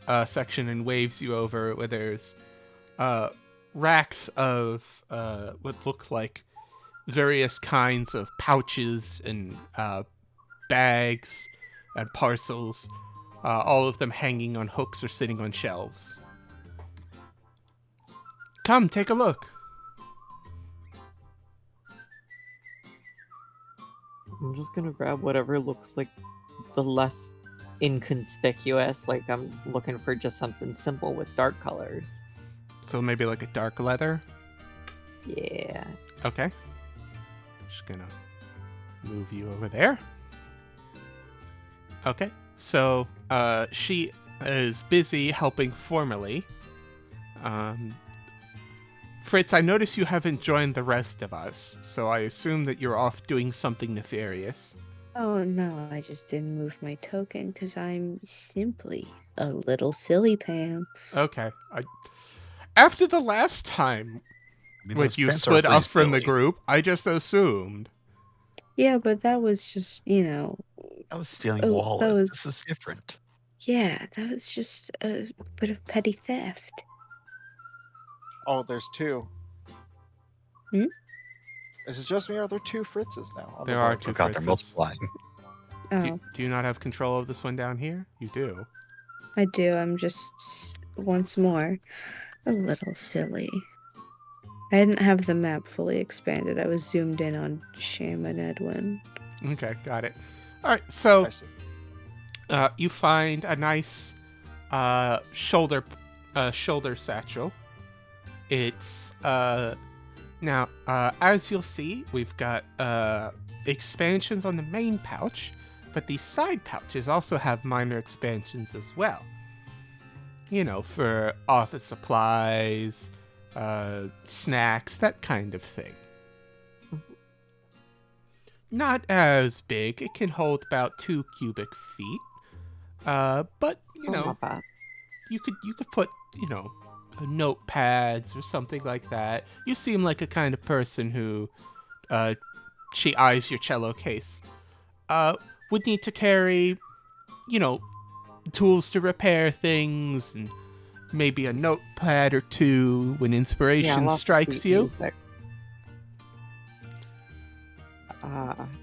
a section and waves you over where there's racks of what look like various kinds of pouches and bags and parcels. All of them hanging on hooks or sitting on shelves. Come, take a look. I'm just gonna grab whatever looks like the less inconspicuous. Like, I'm looking for just something simple with dark colors. So maybe like a dark leather. Yeah. Okay. Just gonna move you over there. Okay. So she is busy helping formally. Fritz, I notice you haven't joined the rest of us, so I assume that you're off doing something nefarious. Oh no, I just didn't move my token because I'm simply a little silly pants. Okay. After the last time I mean, when those you pants are split pretty off from the silly. group, I just assumed. Yeah, but that was just, I was stealing that wallets. This was, is different. yeah, that was just a bit of petty theft. Oh, there's two. Hmm? Is it just me or are there two Fritzes now on There the are board? two Oh god, they're Fritzes. multiplying. Oh, Do you not have control of this one down here? You do. I do. I'm just, once more, a little silly. I didn't have the map fully expanded. I was zoomed in on Sham and Edwin. Okay, got it. All right, so I see. you find a nice shoulder satchel. It's now as you'll see, we've got expansions on the main pouch, but these side pouches also have minor expansions as well. You know, for office supplies, snacks, that kind of thing. Not as big. It can hold about 2 cubic feet. But So not bad. you could put, notepads or something like that. You seem like a kind of person who she eyes your cello case. Would need to carry, tools to repair things and maybe a notepad or two when inspiration lots of strikes sweet you. music.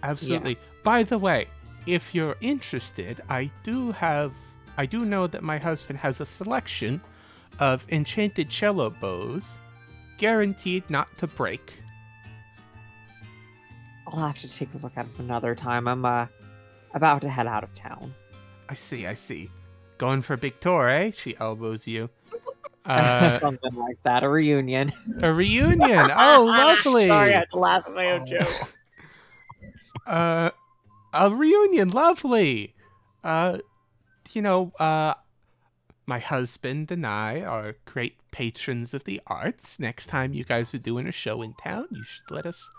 Absolutely. Yeah. By the way, if you're interested, I do know that my husband has a selection of enchanted cello bows, guaranteed not to break. I'll have to take a look at it another time. I'm about to head out of town. I see. Going for a big tour, eh? She elbows you. Something like that. A reunion. A reunion. Oh, lovely. Sorry, I had to laugh at my own joke. A reunion, lovely. My husband and I are great patrons of the arts. Next time you guys are doing a show in town, you should let us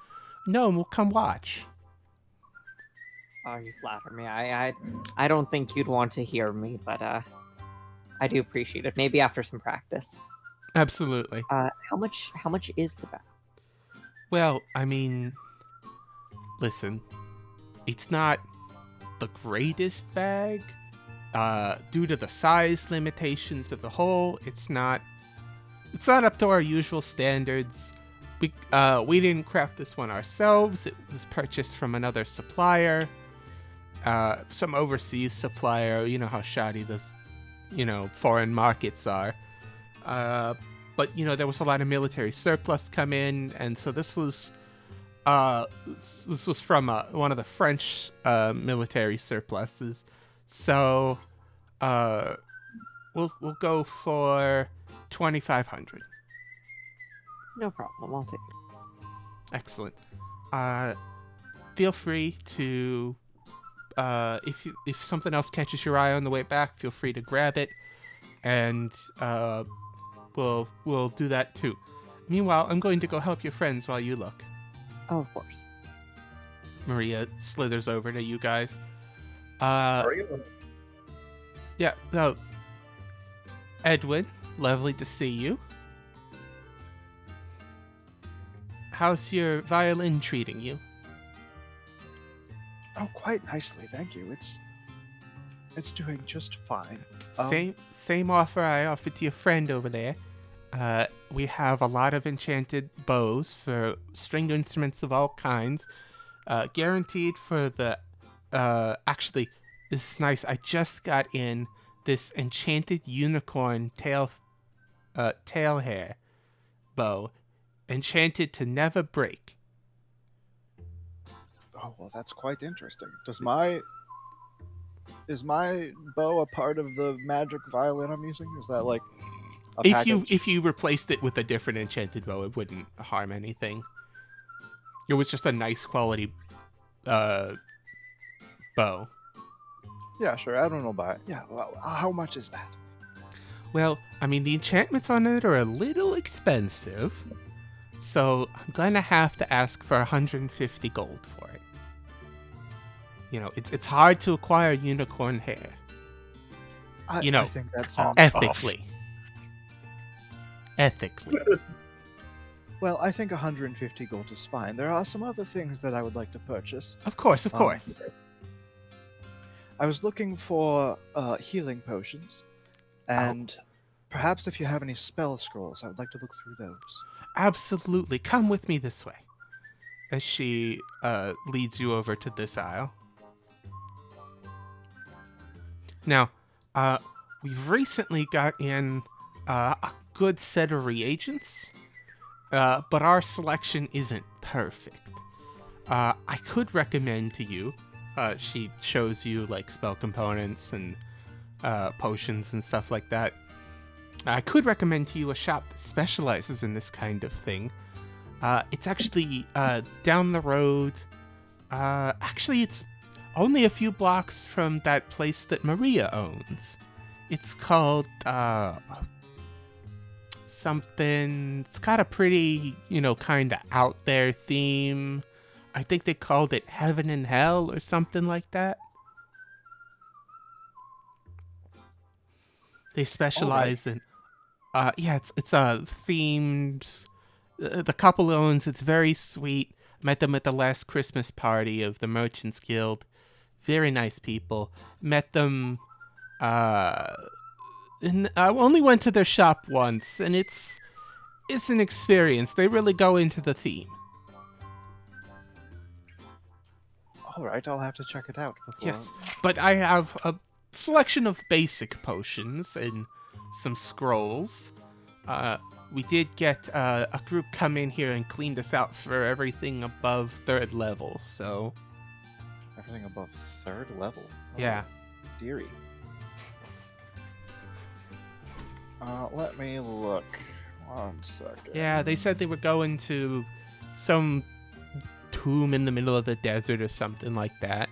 know and we'll come watch. Oh, you flatter me. I don't think you'd want to hear me, but I do appreciate it. Maybe after some practice. Absolutely. How much is the bag? Well, I mean, listen, it's not the greatest bag. Due to the size limitations of the hole, it's not up to our usual standards. We didn't craft this one ourselves. It was purchased from another supplier, some overseas supplier. You know how shoddy those, foreign markets are. But there was a lot of military surplus come in, and so this was from one of the French military surpluses. So, we'll go for 2,500. No problem. I'll take it. Excellent. Feel free to, if something else catches your eye on the way back, feel free to grab it, and we'll do that too. Meanwhile, I'm going to go help your friends while you look. Oh, of course. Maria slithers over to you guys. How are you? Yeah, so, Edwin, lovely to see you. How's your violin treating you? Oh, quite nicely, thank you. It's doing just fine. Same offer I offered to your friend over there. We have a lot of enchanted bows for stringed instruments of all kinds. Guaranteed for the... actually, this is nice. I just got in this enchanted unicorn tail hair bow. Enchanted to never break. Oh, well, that's quite interesting. Is my bow a part of the magic violin I'm using? Is that like a package? If you replaced it with a different enchanted bow, it wouldn't harm anything. It was just a nice quality bow. Yeah, sure. I don't know about it. Yeah, well, how much is that? Well, I mean, the enchantments on it are a little expensive, so I'm gonna have to ask for 150 gold for it. it's hard to acquire unicorn hair. I think that sounds Ethically. Ethically. Well, I think 150 gold is fine. There are some other things that I would like to purchase. Of course. I was looking for healing potions, and perhaps if you have any spell scrolls, I would like to look through those. Absolutely. Come with me this way. As she leads you over to this aisle. Now, we've recently got in a good set of reagents, but our selection isn't perfect. I could recommend to you, she shows you like spell components and potions and stuff like that. I could recommend to you a shop that specializes in this kind of thing. It's actually down the road. Actually, it's only a few blocks from that place that Maria owns. It's called something. It's got a pretty, kind of out there theme. I think they called it Heaven and Hell or something like that. They specialize in it's a themed. The couple owns. It's very sweet. Met them at the last Christmas party of the Merchants Guild. Very nice people. Met them. And I only went to their shop once, and it's an experience. They really go into the theme. All right, I'll have to check it out before. Yes, but I have a selection of basic potions and some scrolls. We did get a group come in here and cleaned us out for everything above 3rd level, so... Everything above 3rd level? Oh, yeah. Dearie. Let me look. 1 second. Yeah, they said they were going to some tomb in the middle of the desert or something like that.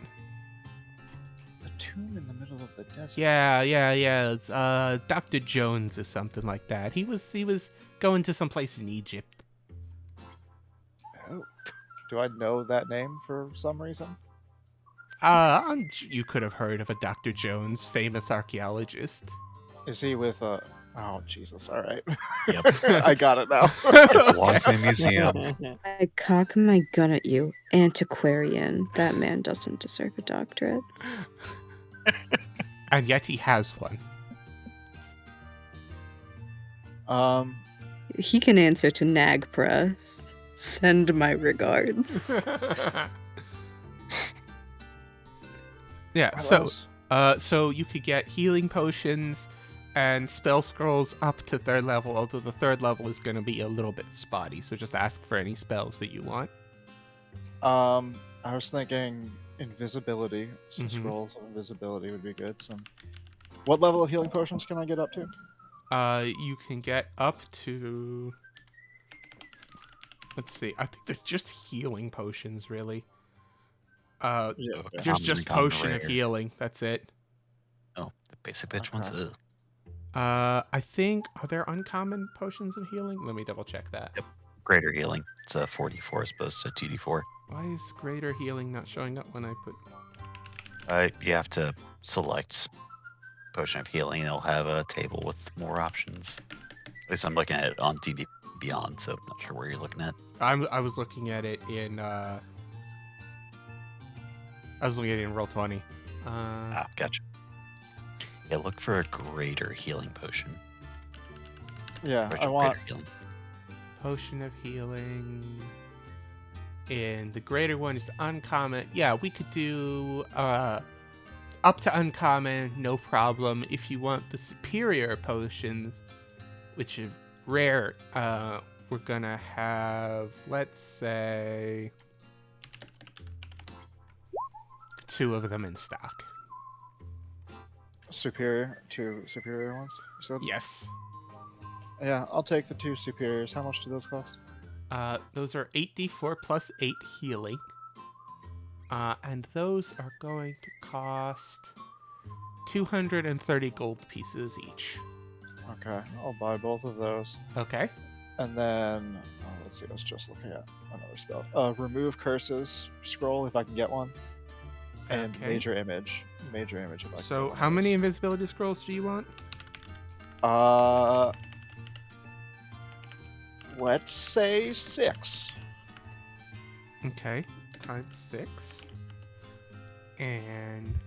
A tomb in the middle of the desert? Yeah. It's Dr. Jones or something like that. He was going to some place in Egypt. Oh. Do I know that name for some reason? You could have heard of a Dr. Jones, famous archaeologist. Is he with a... Oh, Jesus, alright. Yep. I got it now. It belongs in a museum. I cock my gun at you, antiquarian. That man doesn't deserve a doctorate. And yet he has one. He can answer to Nagpra. Send my regards. Yeah, so you could get healing potions and spell scrolls up to 3rd level, although the 3rd level is going to be a little bit spotty, so just ask for any spells that you want. I was thinking invisibility. Some scrolls of invisibility would be good. What level of healing potions can I get up to? You can get up to... Let's see, I think they're just healing potions, really. Just potion of healing, that's it. Oh, the basic bitch ones? Ugh. I think, are there uncommon potions of healing? Let me double check that. Yep. Greater healing. It's a 44 as opposed to 2d4. Why is greater healing not showing up when I put... You have to select potion of healing. It'll have a table with more options. At least I'm looking at it on D&D Beyond, so I'm not sure where you're looking at. I was looking at it in Roll20. Gotcha. Yeah, look for a greater healing potion. Yeah, I want healing. Potion of healing. And the greater one is uncommon. Yeah, we could do up to uncommon, no problem. If you want the superior potion, which is rare, we're gonna have, let's say, 2 of them in stock. two superior ones. So Yes. yeah, I'll take the 2 superiors. How much do those cost? Those are 8d4 plus 8 healing. And those are going to cost 230 gold pieces each. Okay, I'll buy both of those. Okay. And then, let's see, I was just looking at another spell. Remove curses scroll, if I can get one. And Okay. major image. Major image. If I can So, get one how of many those. invisibility scrolls do you want? Let's say 6. Okay, times 6. And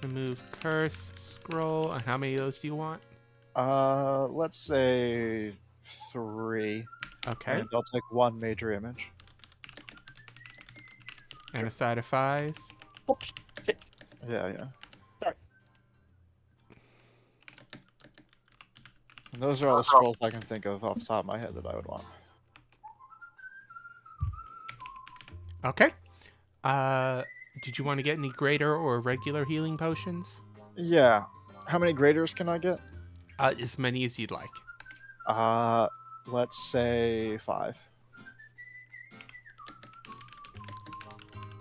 remove curse scroll. And how many of those do you want? Let's say 3. Okay. And I'll take 1 major image. And a side of 5s. Oops. Shit. Yeah. Sorry. And those are all the scrolls I can think of off the top of my head that I would want. Okay. Did you want to get any greater or regular healing potions? Yeah. How many graders can I get? As many as you'd like. Let's say 5.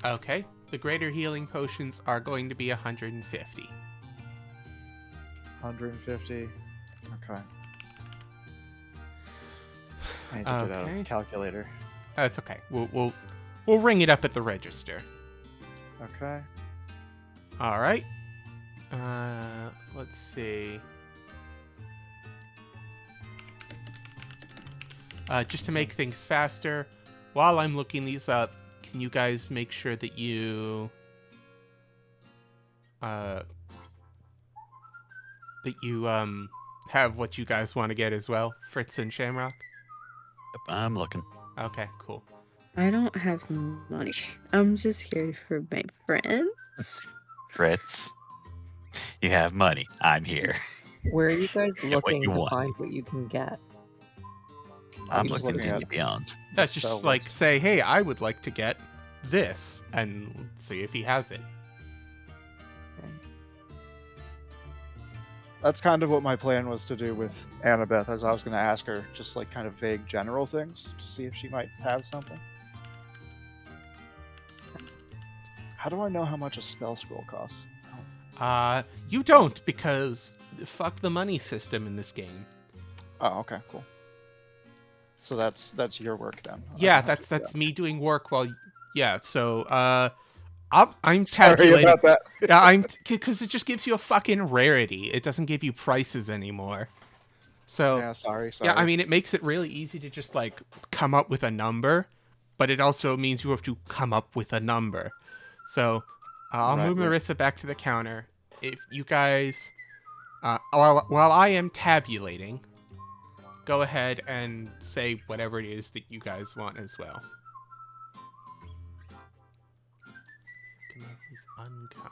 Okay. The greater healing potions are going to be 150. 150. Okay. I need to get out Okay. a calculator. That's okay. We'll ring it up at the register. Okay. All right. Let's see. Just to make things faster, while I'm looking these up, can you guys make sure that you have what you guys want to get as well, Fritz and Shamrock? Yep, I'm looking. Okay, cool. I don't have money. I'm just here for my friends. Fritz, you have money. I'm here. Where are you guys Get what looking you to want. find what you can get? I'm just looking looking at at- Beyond. That's The just spell like list. say, hey, I would like to get this, and see if he has it. That's kind of what my plan was to do with Annabeth, as I was going to ask her just like kind of vague general things to see if she might have something. How do I know how much a spell scroll costs? You don't, because fuck the money system in this game. Oh, okay, cool. So that's your work then. I Yeah, don't have to do that's me doing work while. Yeah, so I'm Sorry tabulating. about that. Yeah, because it just gives you a fucking rarity. It doesn't give you prices anymore. So Yeah, sorry. yeah, I mean, it makes it really easy to just like come up with a number, but it also means you have to come up with a number. So I'll Right, move yeah. Marissa back to the counter. If you guys, while I am tabulating, go ahead and say whatever it is that you guys want as well. He's uncommon.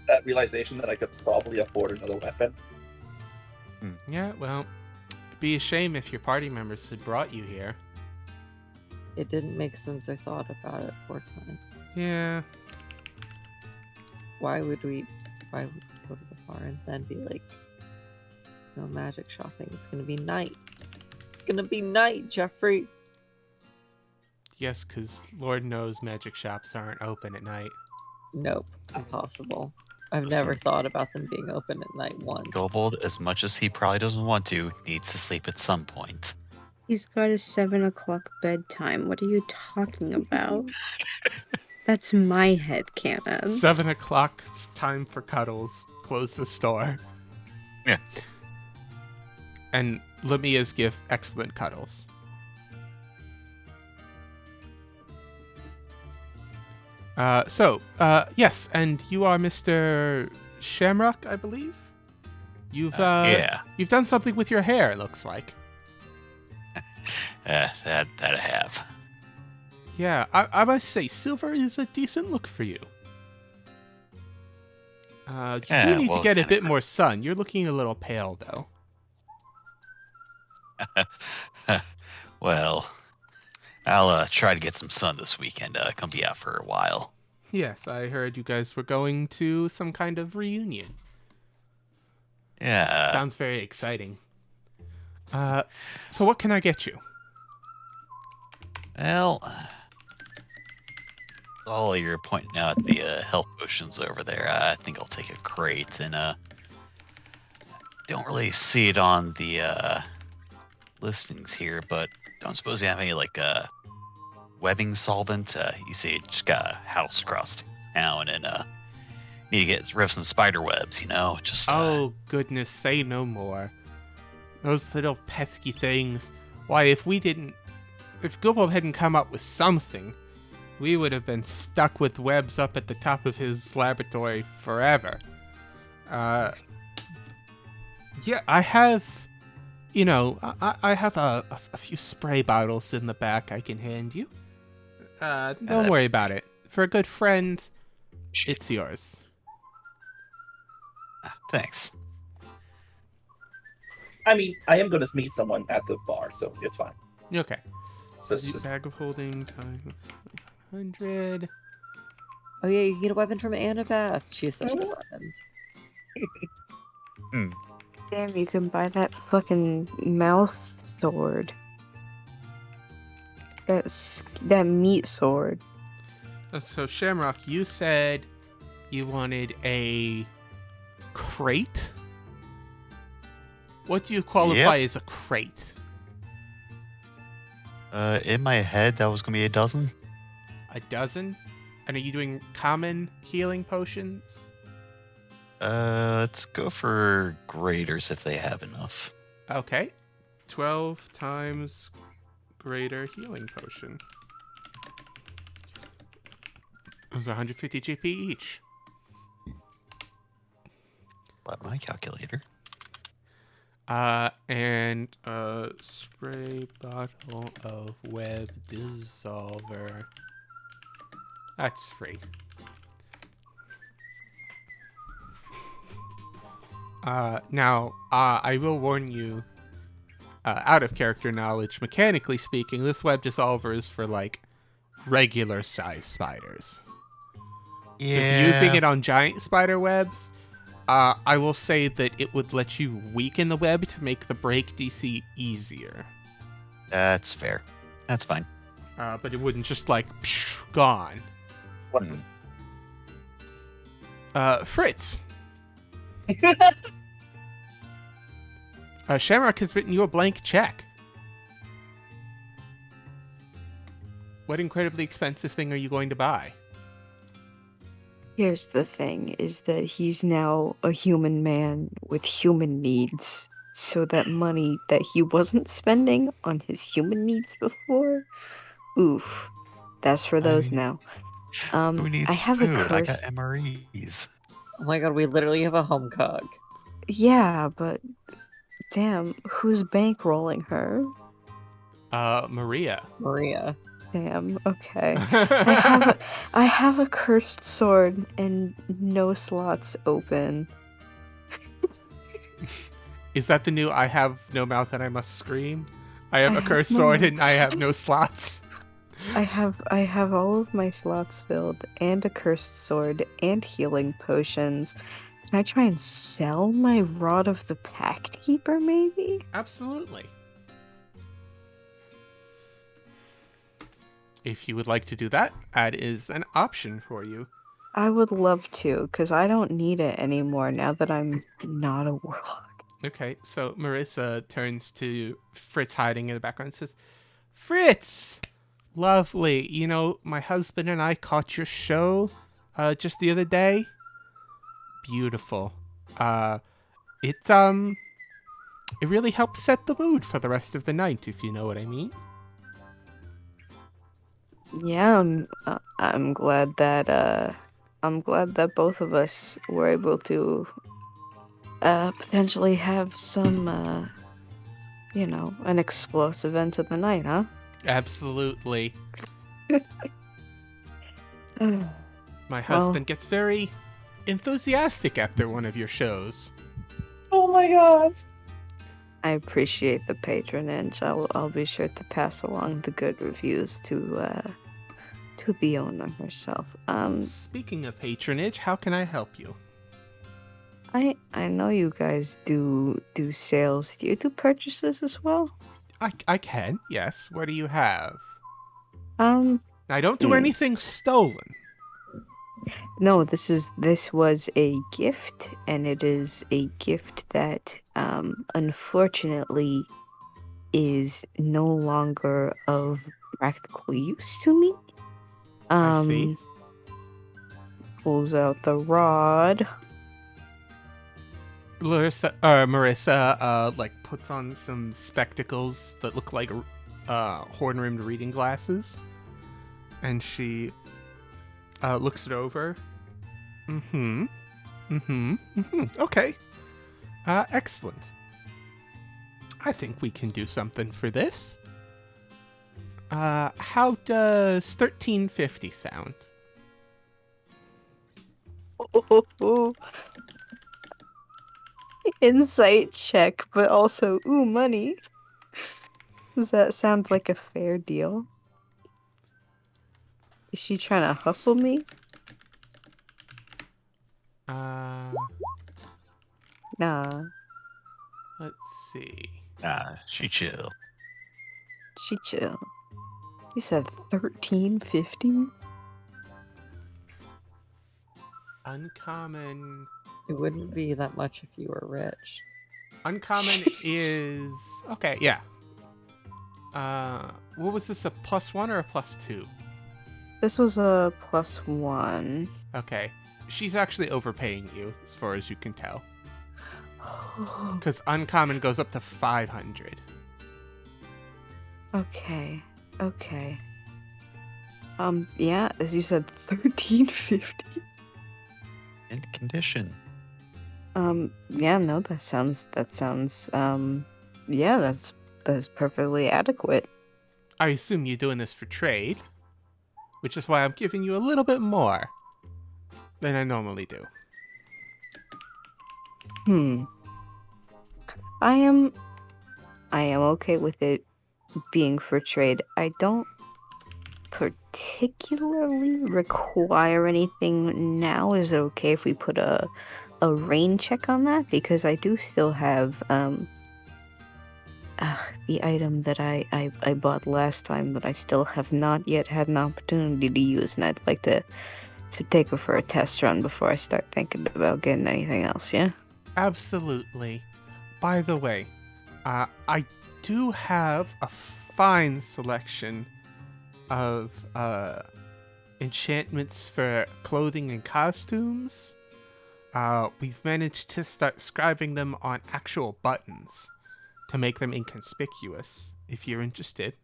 That realization that I could probably afford another weapon. Yeah, well, it'd be a shame if your party members had brought you here. It didn't make sense. I thought about it 4 times. Yeah. Why would we go to the bar and then be like, no magic shopping? It's gonna be night. It's gonna be night, Jeffrey. Yes, because Lord knows magic shops aren't open at night. Nope, impossible. I've Listen. never thought about them being open at night once. Gobold, as much as he probably doesn't want to, needs to sleep at some point. He's got a 7 o'clock bedtime. What are you talking about? That's my headcanon. 7 o'clock, it's time for cuddles. Close the store. Yeah. And Lamia's give excellent cuddles. Yes, and you are Mr. Shamrock, I believe? You've Yeah. You've done something with your hair, it looks like. That I have. Yeah, I must say, silver is a decent look for you. You do need to get a bit more sun. You're looking a little pale, though. Well, I'll try to get some sun this weekend. Come be out for a while. Yes, I heard you guys were going to some kind of reunion. Yeah. Sounds very exciting. So what can I get you? Well, all you're pointing out the health potions over there. I think I'll take a crate, and don't really see it on the listings here, but don't suppose you have any like webbing solvent? You see, it just got a house across town, and need to get rid of some spider webs. Just Oh, goodness, say no more. Those little pesky things. Why, if Gilbold hadn't come up with something, we would have been stuck with webs up at the top of his laboratory forever. Yeah, I have, I have a few spray bottles in the back I can hand you. Don't worry about it. For a good friend, it's yours. Thanks. I mean, I am going to meet someone at the bar, so it's fine. Okay. So it's just... Bag of holding times 100. Oh yeah, you get a weapon from Annabeth. She has such good weapons. Damn, you can buy that fucking mouth sword. That meat sword. So Shamrock, you said you wanted a crate? What do you qualify as a crate? In my head, that was gonna be a dozen. A dozen? And are you doing common healing potions? Let's go for graders if they have enough. Okay. 12 times greater healing potion. Those are 150 GP each. Let my calculator. And a spray bottle of web dissolver. That's free. Now, I will warn you, out of character knowledge, mechanically speaking, this web dissolver is for, like, regular size spiders. Yeah. So if you're using it on giant spider webs, I will say that it would let you weaken the web to make the break DC easier. That's fair. That's fine. But it wouldn't just, like, gone. Fritz. Shamrock has written you a blank check. What incredibly expensive thing are you going to buy? Here's the thing, is that he's now a human man with human needs. So that money that he wasn't spending on his human needs before, oof, that's for those now. Who needs I have food? a curse. I got MREs. Oh my god, we literally have a home cook. Yeah, but damn, who's bankrolling her? Maria. Maria. Damn, okay. I have a cursed sword and no slots open. Is that the new I have no mouth and I must scream? I have a cursed sword and I have no slots. I have all of my slots filled and a cursed sword and healing potions. Can I try and sell my Rod of the Pact Keeper, maybe? Absolutely. If you would like to do that, that is an option for you. I would love to, because I don't need it anymore now that I'm not a warlock. Okay, so Marissa turns to Fritz hiding in the background and says, Fritz! Lovely. You know, my husband and I caught your show just the other day. Beautiful. It really helps set the mood for the rest of the night, if you know what I mean. Yeah, I'm glad that both of us were able to potentially have some an explosive end to the night, huh? Absolutely. My husband gets very enthusiastic after one of your shows. Oh my god. I appreciate the patronage. I'll be sure to pass along the good reviews to the owner herself. Speaking of patronage, how can I help you? I know you guys do sales. Do you do purchases as well? I can, yes. What do you have? I I don't do anything stolen. No, this was a gift, and it is a gift that unfortunately is no longer of practical use to me. I see. Pulls out the rod. Marissa, like puts on some spectacles that look like horn-rimmed reading glasses, and she looks it over. Okay. Excellent. I think we can do something for this. How does 1350 sound? Insight check, but also money. Does that sound like a fair deal? Is she trying to hustle me? Nah. Let's see. She chill. She chill. You said 1350? Uncommon. It wouldn't be that much if you were rich. Uncommon is okay. Yeah. What was this? A +1 or a +2? This was a +1. Okay. She's actually overpaying you, as far as you can tell. Because uncommon goes up to 500. Okay. Yeah, as you said, 1350. And condition. Yeah, no, that sounds, yeah, that's perfectly adequate. I assume you're doing this for trade, which is why I'm giving you a little bit more than I normally do. I am okay with it being for trade. I don't particularly require anything now. Is it okay if we put a rain check on that? Because I do still have the item that I bought last time that I still have not yet had an opportunity to use, and I'd like to take her for a test run before I start thinking about getting anything else, yeah? Absolutely. By the way, I do have a fine selection of enchantments for clothing and costumes. We've managed to start scribing them on actual buttons to make them inconspicuous, if you're interested.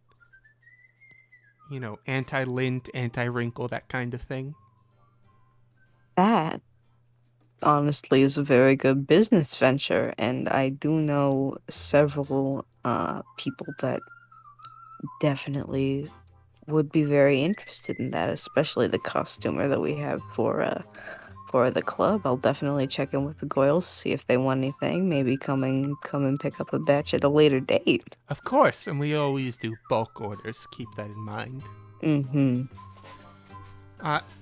You know, anti-lint, anti-wrinkle, that kind of thing. That, honestly, is a very good business venture, and I do know several people that definitely would be very interested in that, especially the costumer that we have for the club. I'll definitely check in with the Goyles, see if they want anything. Maybe come and pick up a batch at a later date. Of course, and we always do bulk orders. Keep that in mind. Mm-hmm.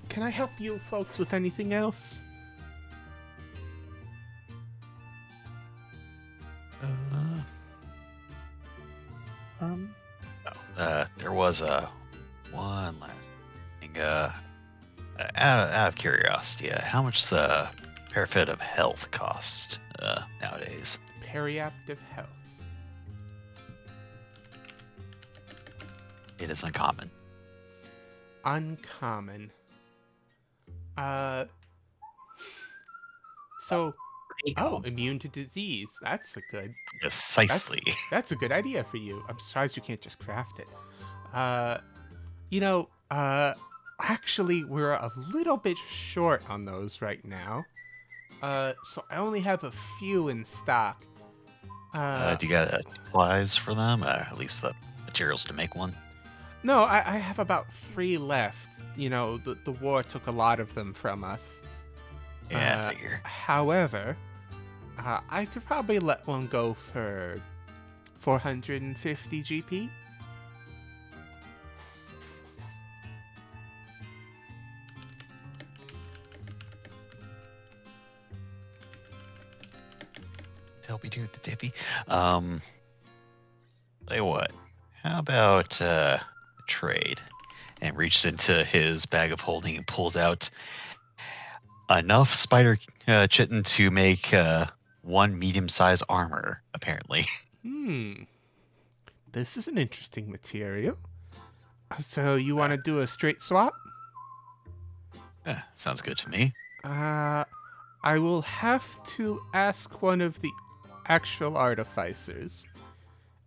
Can I help you folks with anything else? There was one last thing. Out of curiosity, how much does a parafit of health cost nowadays? Periactive health. It is uncommon. Uncommon. So, immune to disease. That's a good. Precisely. That's a good idea for you. I'm surprised you can't just craft it. Actually, we're a little bit short on those right now. So I only have a few in stock. Do you got supplies for them? At least the materials to make one? No, I have about 3 left. You know, the war took a lot of them from us. Yeah, I figure. However, I could probably let one go for 450 GP. Help me do the dippy. Tell you what, how about trade? And reaches into his bag of holding and pulls out enough spider chitin to make one medium-sized armor, apparently. This is an interesting material. So you want to do a straight swap? Sounds good to me. I will have to ask one of the actual artificers.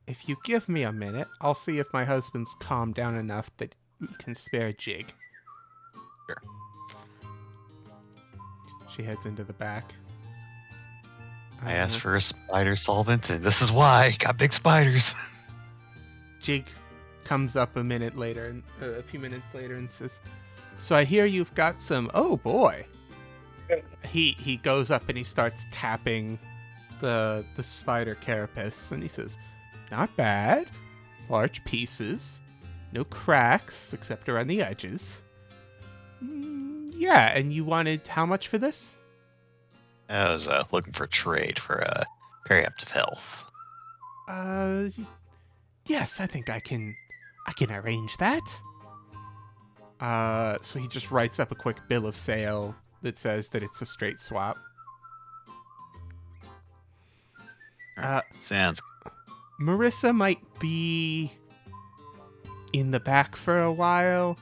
If you give me a minute, I'll see if my husband's calmed down enough that we can spare a jig. Sure. She heads into the back. I asked for a spider solvent, and this is why. Got big spiders. Jig comes up a few minutes later, and says, "So I hear you've got some." Oh boy! He goes up and he starts tapping the spider carapace, and he says, "Not bad. Large pieces, no cracks except around the edges. Yeah, and you wanted how much for this?" I was looking for trade for periaptive health. Yes, I think I can arrange that. So he just writes up a quick bill of sale that says that it's a straight swap. Sounds. Marissa might be in the back for a while.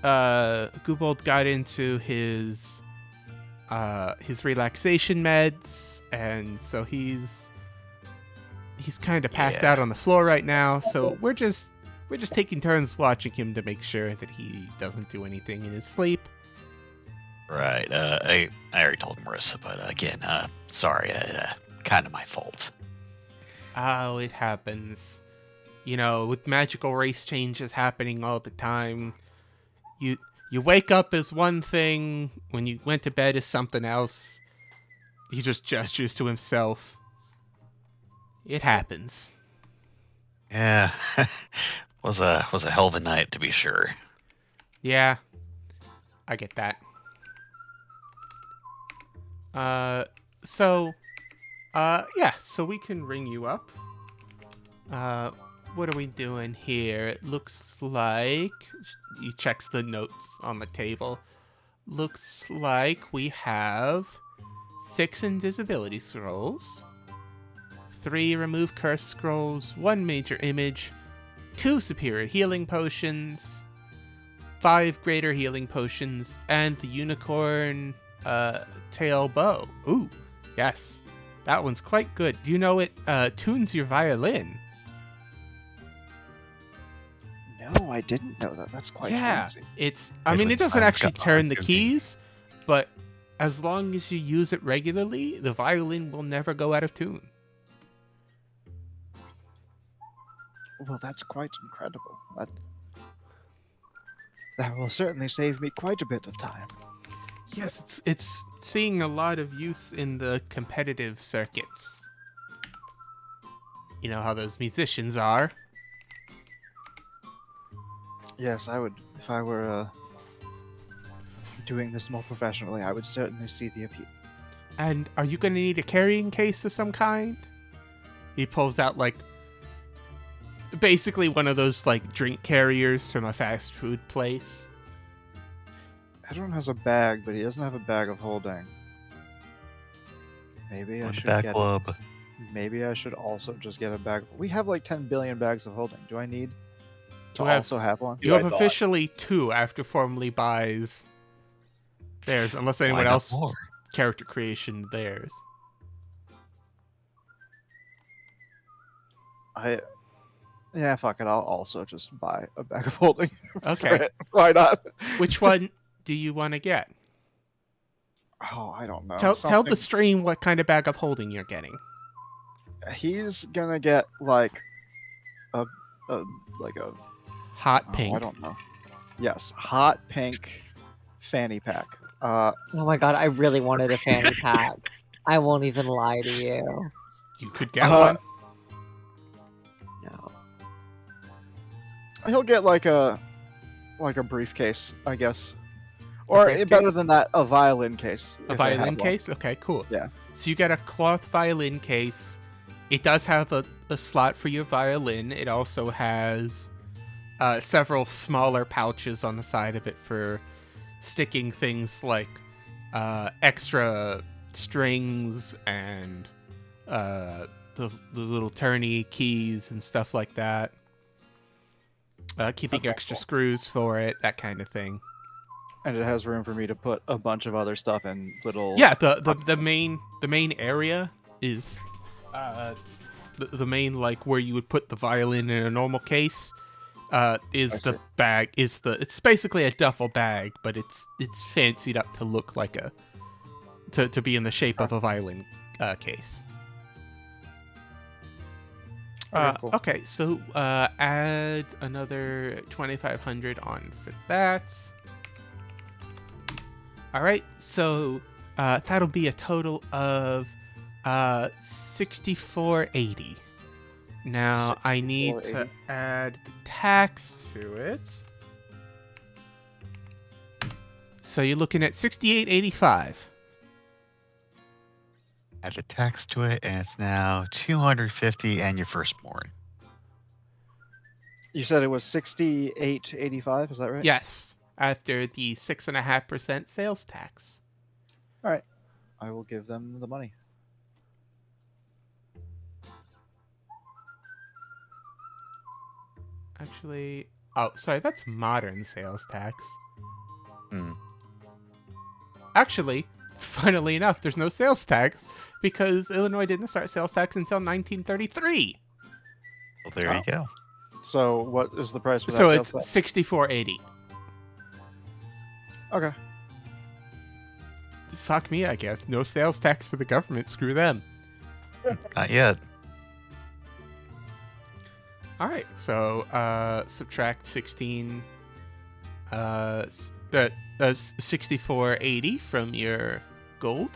Gubold got into his relaxation meds, and so he's kind of passed out on the floor right now. So we're just taking turns watching him to make sure that he doesn't do anything in his sleep. Right. I already told Marissa, but again, sorry. Kind of my fault. Oh, it happens. With magical race changes happening all the time, you wake up as one thing, when you went to bed as something else. He just gestures to himself. It happens. Yeah, was a hell of a night to be sure. Yeah, I get that. So we can ring you up. What are we doing here? It looks like... He checks the notes on the table. Looks like we have 6 invisibility scrolls, 3 remove curse scrolls, 1 major image, 2 superior healing potions, 5 greater healing potions, and the unicorn tail bow. Ooh, yes. That one's quite good. Do you know it tunes your violin? No, I didn't know that. That's quite fancy. It doesn't actually turn the keys, but as long as you use it regularly, the violin will never go out of tune. Well, that's quite incredible. That will certainly save me quite a bit of time. Yes, it's seeing a lot of use in the competitive circuits. You know how those musicians are. Yes, I would. If I were doing this more professionally, I would certainly see the appeal. And are you going to need a carrying case of some kind? He pulls out, basically one of those, drink carriers from a fast food place. Everyone has a bag, but he doesn't have a bag of holding. Maybe I should get club. Maybe I should also just get a bag. We have 10 billion bags of holding. Do I need to You have- also have one? You have officially 2 after formally buys theirs, unless anyone else character creation theirs. Yeah, fuck it. I'll also just buy a bag of holding. Okay. Why not? Which one do you want to get? Oh, I don't know. Tell the stream what kind of bag of holding you're getting. He's gonna get a hot pink. I don't know. Yes, hot pink fanny pack. Oh my god, I really wanted a fanny pack. I won't even lie to you. You could get one. No. He'll get a briefcase, I guess. Or better than that, a violin case. A violin case? Okay, cool. Yeah. So you get a cloth violin case. It does have a slot for your violin. It also has several smaller pouches on the side of it for sticking things like extra strings and those little turny keys and stuff like that. Keeping extra screws for it, that kind of thing. And it has room for me to put a bunch of other stuff in little. Yeah, the main area is the main, like, where you would put the violin in a normal case. Is the bag it's basically a duffel bag, but it's fancied up to look like to be in the shape of a violin case. Cool. Okay, so add another 2,500 on for that. All right, so that'll be a total of 6,480. Now I need to add the tax to it. So you're looking at 6,885. Add a tax to it, and it's now 250 and your firstborn. You said it was 68.85. Is that right? Yes, after the 6.5% sales tax. All right. I will give them the money. Actually, oh, sorry, that's modern sales tax. Actually, funnily enough, there's no sales tax because Illinois didn't start sales tax until 1933. Well, there you go. So what is the price for that So sales it's 64.80. Okay. Fuck me, I guess. No sales tax for the government. Screw them. Not yet. All right, so subtract 16, 64.80 from your gold.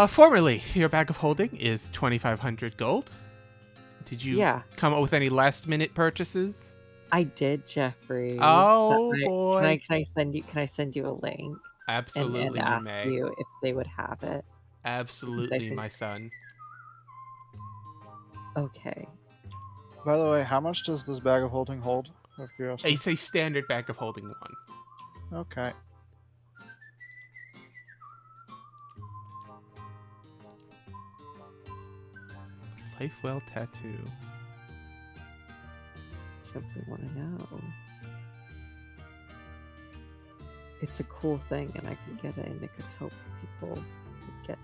Formerly, your bag of holding is 2,500 gold. Did you come up with any last-minute purchases? I did, Jeffrey. Oh boy! Can I send you a link? Absolutely, and ask you may. you if they would have it. Absolutely, my son. Okay. By the way, how much does this bag of holding hold? Out of curiosity. It's a standard bag of holding one. Okay. Life well tattoo. Simply want to know. It's a cool thing, and I can get it, and it could help people get.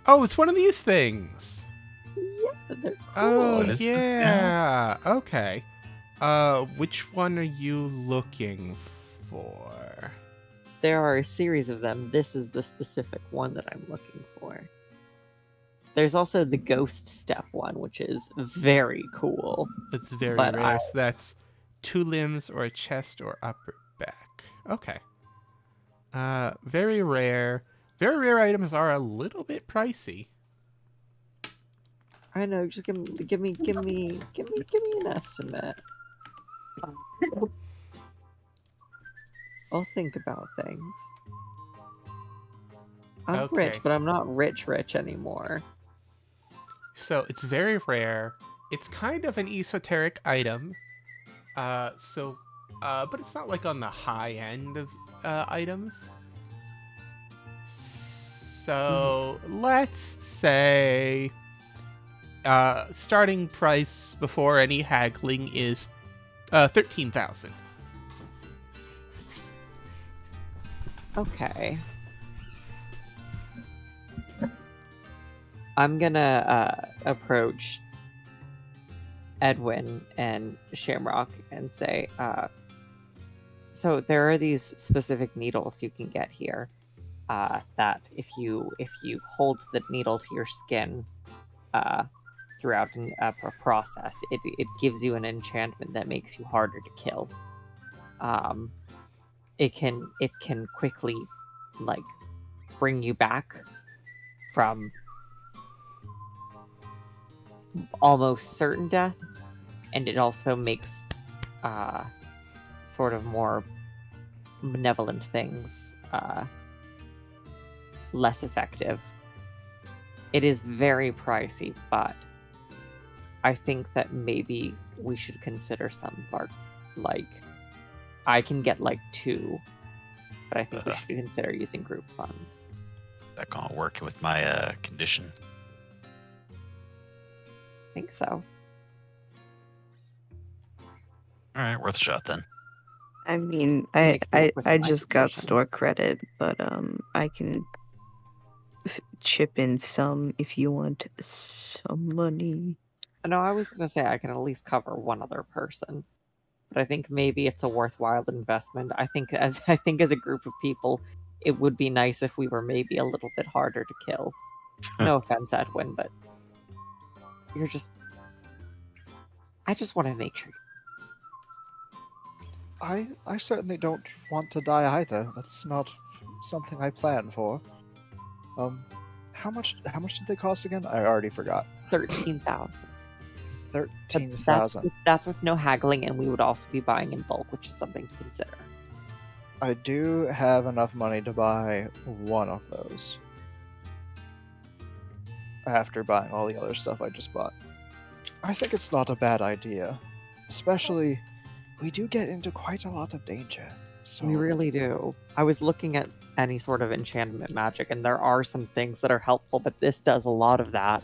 Oh, it's one of these things. Yeah, they're cool. Oh, yeah. Okay. Which one are you looking for? There are a series of them. This is the specific one that I'm looking for. There's also the Ghost Step one, which is very cool. It's very rare. So that's 2 limbs or a chest or upper back. Okay. Very rare. Very rare items are a little bit pricey. I know. Just give me an estimate. I'll think about things. I'm rich, but I'm not rich anymore. So it's very rare. It's kind of an esoteric item. But it's not like on the high end of items. So let's say starting price before any haggling is 13,000. Okay. I'm gonna approach Edwin and Shamrock and say, so there are these specific needles you can get here. That if you hold the needle to your skin throughout a process, it gives you an enchantment that makes you harder to kill. It can quickly bring you back from almost certain death, and it also makes sort of more benevolent things less effective. It is very pricey, but I think that maybe we should consider some I can get 2 but I think we should consider using group funds. That gonna work with my condition. I think so. All right, worth a shot then. I mean, Make it work with I my just got condition. store credit, but I can chip in some if you want some money. No, I was gonna say I can at least cover one other person, but I think maybe it's a worthwhile investment. I think as a group of people, it would be nice if we were maybe a little bit harder to kill. No offense, Edwin, but you're just. I just want to make sure. I certainly don't want to die either. That's not something I plan for. How much did they cost again? I already forgot. 13,000. 13,000. That's with no haggling, and we would also be buying in bulk, which is something to consider. I do have enough money to buy one of those. After buying all the other stuff I just bought. I think it's not a bad idea. Especially, we do get into quite a lot of danger. So We really do. I was looking at any sort of enchantment magic, and there are some things that are helpful, but this does a lot of that.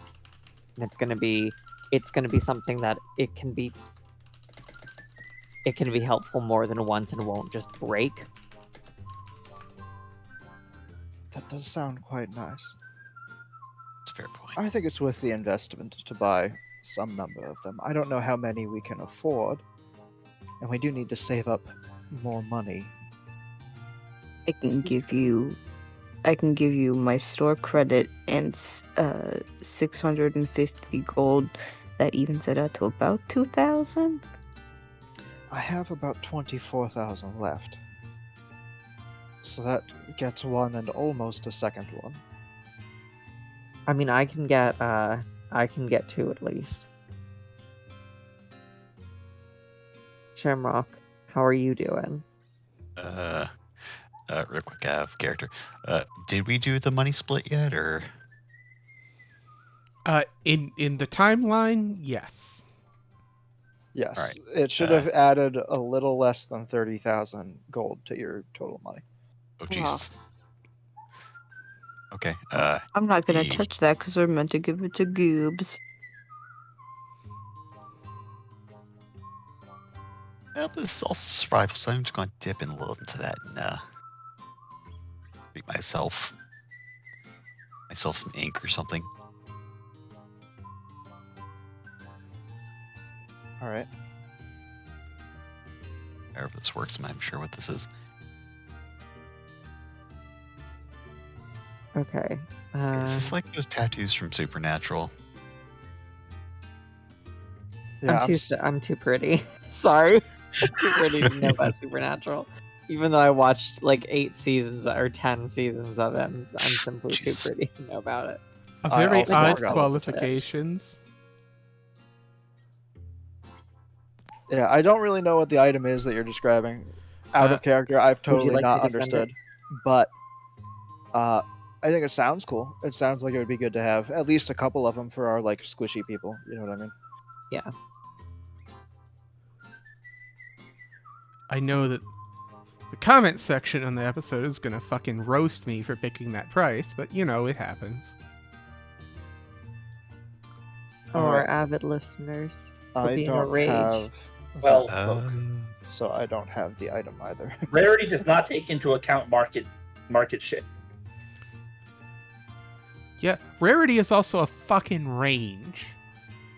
And it's gonna be something that it can be helpful more than once and won't just break. That does sound quite nice. That's a fair point. I think it's worth the investment to buy some number of them. I don't know how many we can afford, and we do need to save up more money. I can give you my store credit and 650 gold. That evens it out to about 2,000. I have about 24,000 left. So that gets one and almost a second one. I mean, I can get two at least. Shamrock, how are you doing? Real quick, out of character. Did we do the money split yet, or? In the timeline, yes. Yes, Alright, it should have added a little less than 30,000 gold to your total money. Oh Jesus. Okay. I'm not gonna the- touch that because we're meant to give it to Goobs. Well, this is also survival, so I'm just going to dip in a little into that and make myself some ink or something. All right. However this works, I'm not sure what this is. Okay. Is this like those tattoos from Supernatural? Yeah, I'm too pretty. Sorry. I'm too pretty to know about Supernatural. Even though I watched like 8 seasons or 10 seasons of it, I'm simply too Jeez. pretty to know about it. I Very also odd forgot what the qualifications. Yeah, I don't really know what the item is that you're describing. Out of character, I've Would you totally like not me to send it? understood. But I think it sounds cool. It sounds like it would be good to have at least a couple of them for our like squishy people. You know what I mean? Yeah. I know that the comment section on the episode is gonna fucking roast me for picking that price, but you know, it happens. Our avid listeners will I be in a don't rage. have Well, that book, so I don't have the item either. Rarity does not take into account market shit. Yeah, rarity is also a fucking range.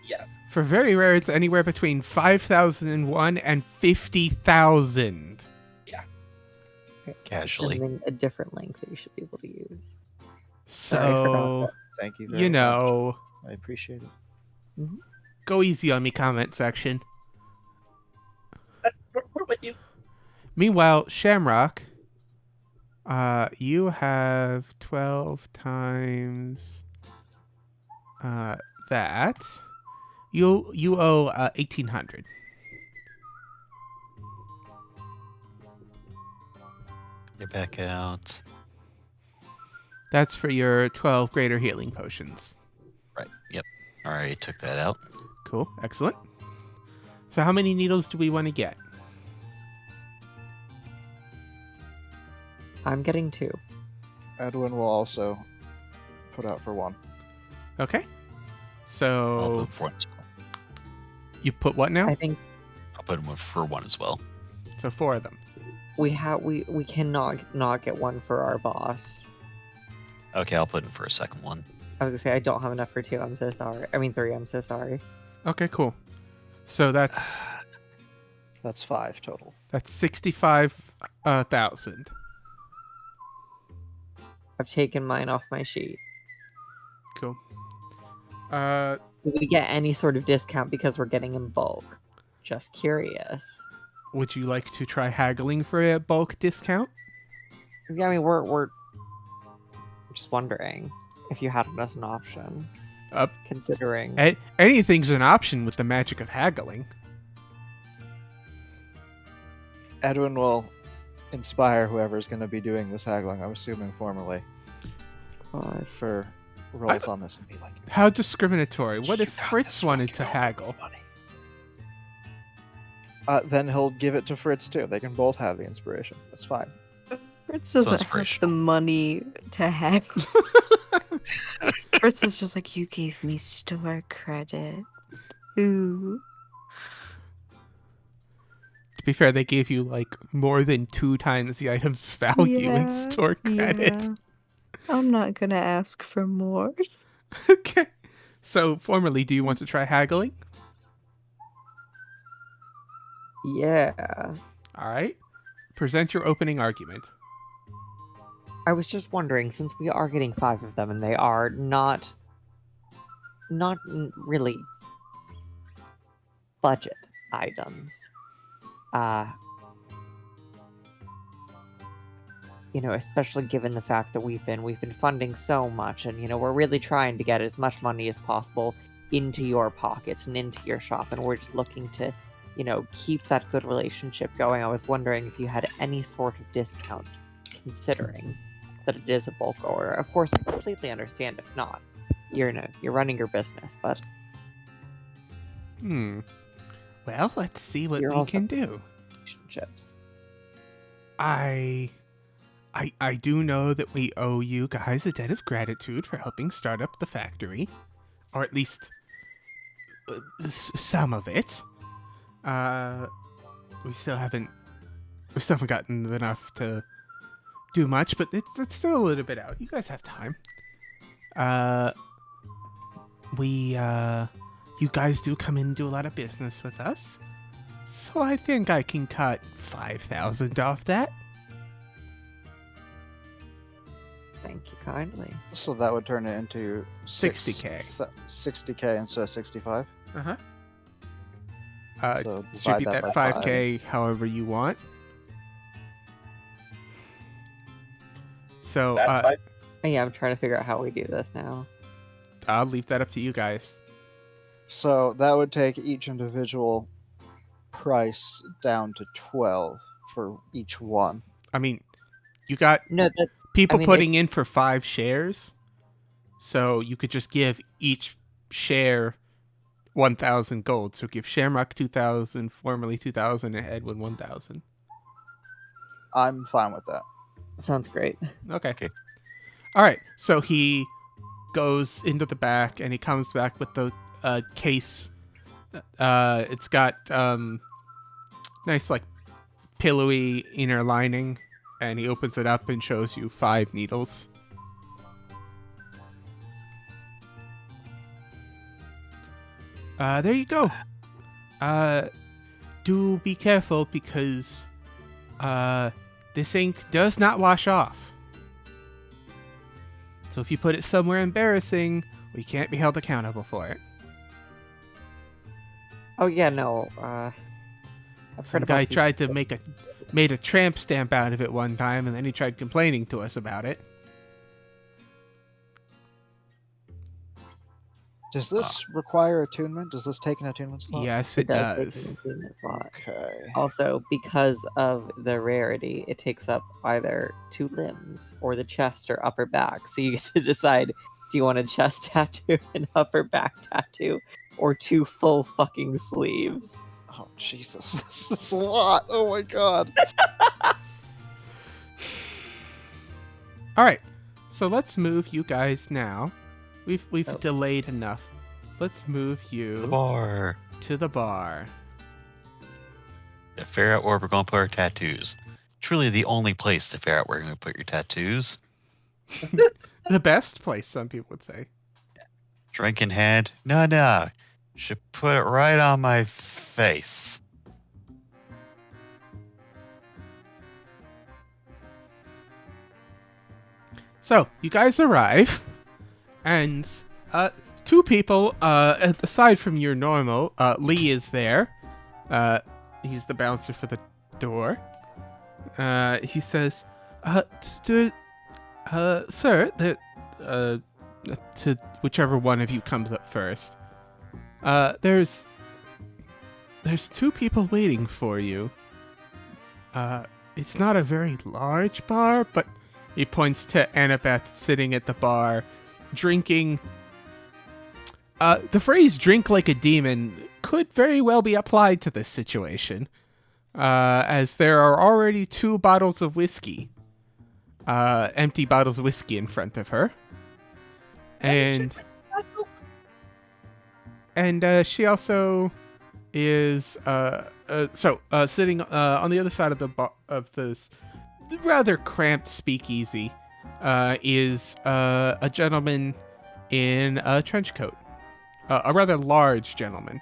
Yes. For very rare, it's anywhere between 5,001 and 50,000. Casually. Sending a different link that you should be able to use. So, Thank you very you know, much. I appreciate it. go easy on me, comment section. We're with you. Meanwhile, Shamrock, you have 12 times that. You owe 1,800. Get back out. That's for your 12 greater healing potions. Right. Yep. Alright, took that out. Cool. Excellent. So how many needles do we want to get? I'm getting 2. Edwin will also put out for 1. Okay. I'll So put for 1 as well. you put what now? I think I'll put him for 1 as well. So 4 of them. we cannot not get 1 for our boss. Okay, I'll put him for a second one. I was gonna say I don't have enough for 2. I'm so sorry. I mean 3. I'm so sorry. Okay, cool. So that's That's 5 total. 65,000. I've taken mine off my sheet. Cool. Do we get any sort of discount because we're getting in bulk? Just curious. Would you like to try haggling for a bulk discount? Yeah, I mean we're just wondering if you had it as an option. Considering Anything's an option with the magic of haggling. Edwin will inspire whoever's going to be doing this haggling, I'm assuming formally, for rolls on this and be like, How discriminatory. What if "You got Fritz this, wanted fucking to go haggle? with money." Then he'll give it to Fritz too. They can both have the inspiration. That's fine. Fritz doesn't have the inspirational. money to hack. Fritz is just like, you gave me store credit. Ooh. To be fair, they gave you like more than 2 times the item's value in store credit. Yeah. I'm not gonna ask for more. Okay. So, formally, do you want to try haggling? yeah. All right. Present your opening argument. I was just wondering, since we are getting 5 of them and they are not really budget items, especially given the fact that we've been funding so much, and we're really trying to get as much money as possible into your pockets and into your shop, and we're just looking to keep that good relationship going. I was wondering if you had any sort of discount, considering that it is a bulk order. Of course, I completely understand if not. You're running your business, but Well, let's see what You're we also- can do. relationships. I do know that we owe you guys a debt of gratitude for helping start up the factory, or at least some of it. We still haven't gotten enough to do much, but it's still a little bit out. You guys have time. You guys do come in and do a lot of business with us, so I think I can cut 5,000 off that. Thank you kindly. So that would turn it into 60K. 60K instead of 65. Uh-huh. So divide Distribute that that by 5K however you want. So That's fine. Yeah, I'm trying to figure out how we do this now. I'll leave that up to you guys. So that would take each individual price down to 12 for each one. I mean, you got No, that's people I mean, putting in for 5 shares, so you could just give each share 1,000 gold. So give Shamrock 2,000, formerly 2,000, and Edwin 1,000. I'm fine with that. sounds great. Okay. Okay. All right. So he goes into the back and he comes back with the case. It's got nice like pillowy inner lining, and he opens it up and shows you 5 needles. There you go. Do be careful because this ink does not wash off. So if you put it somewhere embarrassing, we can't be held accountable for it. Oh yeah, no. I've heard Some about guy these- tried to made a tramp stamp out of it one time, and then he tried complaining to us about it. Does this require attunement? Does this take an attunement slot? Yes, It it does take does. an attunement slot. Okay. Also, because of the rarity, it takes up either 2 limbs or the chest or upper back. So you get to decide: do you want a chest tattoo, an upper back tattoo, or 2 full fucking sleeves? Oh, Jesus. This is a lot. Oh, my God. All right, so let's move you guys now. We've Oh. delayed enough. Let's move you The bar. to the bar. To figure out where we're going to put our tattoos. Truly the only place to figure out where you're going to put your tattoos. The best place, some people would say. Drink in hand. No. Should put it right on my face. So you guys arrive, and two people, aside from your normal, Lee is there. He's the bouncer for the door. He says, sir, that to whichever one of you comes up first. There's two people waiting for you. It's not a very large bar, but he points to Annabeth sitting at the bar, drinking. The phrase "drink like a demon" could very well be applied to this situation, as there are already 2 bottles of whiskey, empty bottles of whiskey in front of her, and she also is sitting on the other side of of this rather cramped speakeasy is a gentleman in a trench coat, a rather large gentleman.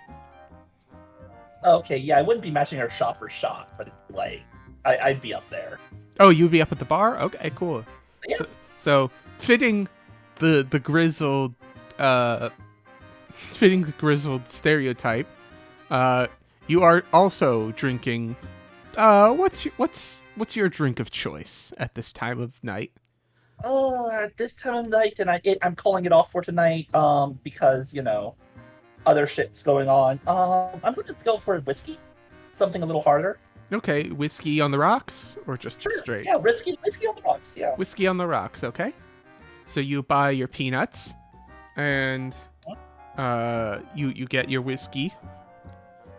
Okay, yeah, I wouldn't be matching her shot for shot, but like, I'd be up there. Oh, you'd be up at the bar? Okay, cool. Yeah. So fitting the grizzled stereotype, you are also drinking. What's your drink of choice at this time of night? At this time of night, and I'm calling it off for tonight, because other shit's going on. I'm going to go for whiskey, something a little harder. Okay, whiskey on the rocks or just Sure. straight? Yeah, whiskey on the rocks. Yeah. Whiskey on the rocks. Okay. So you buy your peanuts, and you get your whiskey.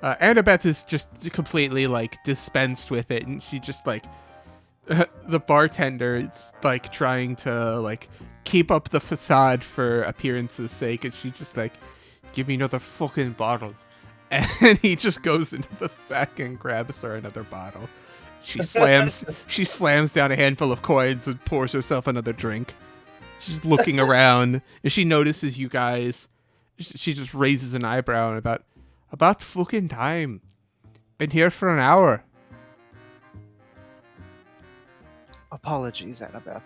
Annabeth is just completely like dispensed with it, and she just like the bartender is like trying to like keep up the facade for appearance's sake, and she just like, give me another fucking bottle, and he just goes into the back and grabs her another bottle. She slams down a handful of coins and pours herself another drink. She's looking around, and she notices you guys. She just raises an eyebrow and about fucking time. Been here for an hour. Apologies, Annabeth.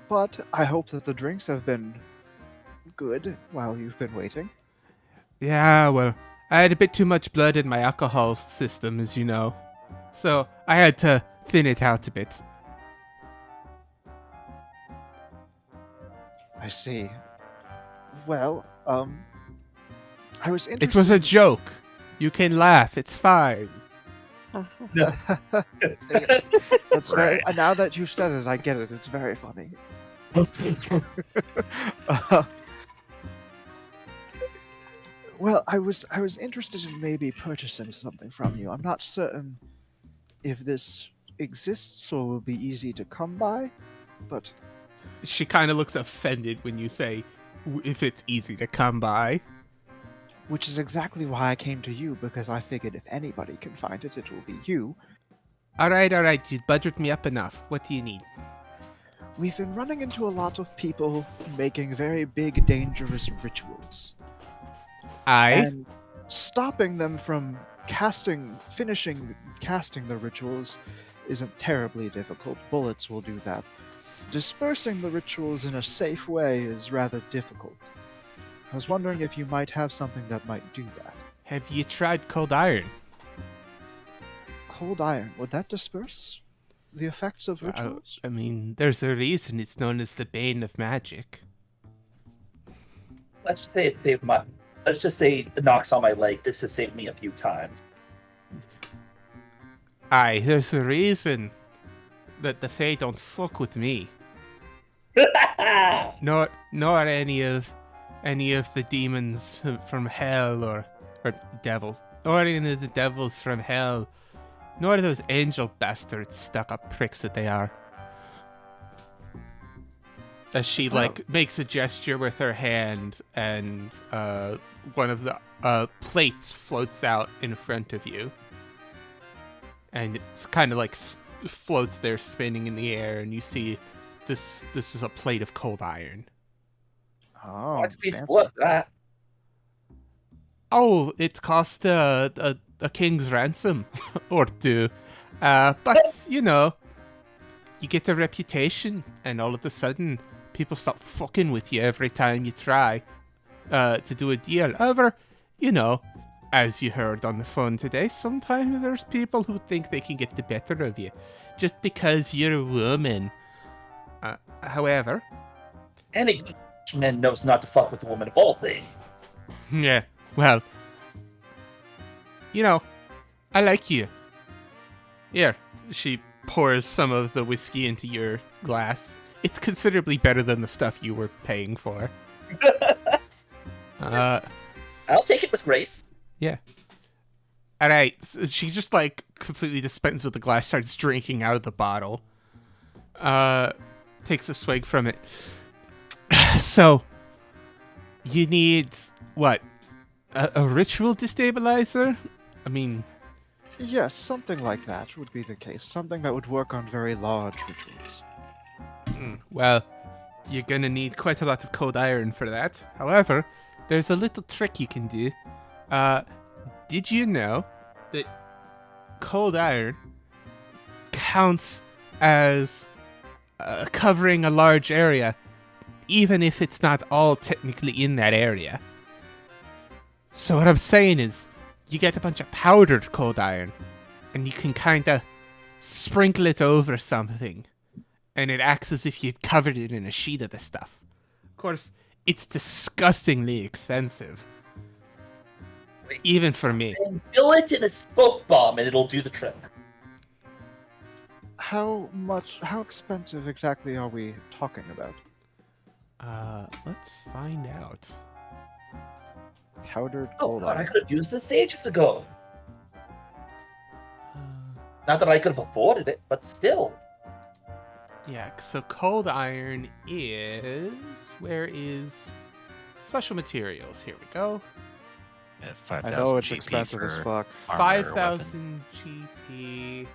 But I hope that the drinks have been good while you've been waiting. Yeah, well, I had a bit too much blood in my alcohol system, as you know. So I had to thin it out a bit. I see. Well, I was interested. It was a joke. You can laugh. It's fine. That's very. Now that you've said it, I get it. It's very funny. Well, I was interested in maybe purchasing something from you. I'm not certain if this exists or will be easy to come by, but She kind of looks offended when you say if it's easy to come by. which is exactly why I came to you, because I figured if anybody can find it, it will be you. All right. You budget me up enough. What do you need? We've been running into a lot of people making very big, dangerous rituals. And stopping them from finishing casting the rituals isn't terribly difficult. Bullets will do that. Dispersing the rituals in a safe way is rather difficult. I was wondering if you might have something that might do that. Have you tried cold iron? Cold iron, would that disperse the effects of rituals? I mean, there's a reason it's known as the bane of magic. Let's just say let's just say it knocks on my leg. This has saved me a few times. Aye, there's a reason that the Fae don't fuck with me. Nor any of the demons from hell or devils. Nor any of the devils from hell. Nor those angel bastards, stuck-up pricks that they are. as she makes a gesture with her hand, and one of the plates floats out in front of you, and it's kind of like floats there spinning in the air, and you see this is a plate of cold iron. Oh, What's fancy. What's that? Oh, it cost a king's ransom or two, but you know, you get a reputation, and all of a sudden people stop fucking with you every time you try to do a deal. However, you know, as you heard on the phone today, sometimes there's people who think they can get the better of you just because you're a woman. However... Any man knows not to fuck with a woman of all things. Yeah, well... You know, I like you. Here, she pours some of the whiskey into your glass. It's considerably better than the stuff you were paying for. I'll take it with grace. Yeah. Alright, so she just like completely dispenses with the glass, starts drinking out of the bottle. Takes a swig from it. So, you need, what? A ritual destabilizer? I mean... Yes, something like that would be the case. Something that would work on very large rituals. Well, you're gonna need quite a lot of cold iron for that. However, there's a little trick you can do. Did you know that cold iron counts as covering a large area, even if it's not all technically in that area? So what I'm saying is, you get a bunch of powdered cold iron, and you can kind of sprinkle it over something, and it acts as if you'd covered it in a sheet of the stuff. Of course, it's disgustingly expensive. Even for me. And fill it in a smoke bomb and it'll do the trick. How expensive exactly are we talking about? Let's find out. Powdered Oh, cold I iron. could have used this ages ago. Not that I could have afforded it, but still. Yeah, so cold iron is... Where is... Special materials. Here we go. Yeah, I 5,000 know it's GP expensive for as fuck. armor or weapon. 5,000 GP.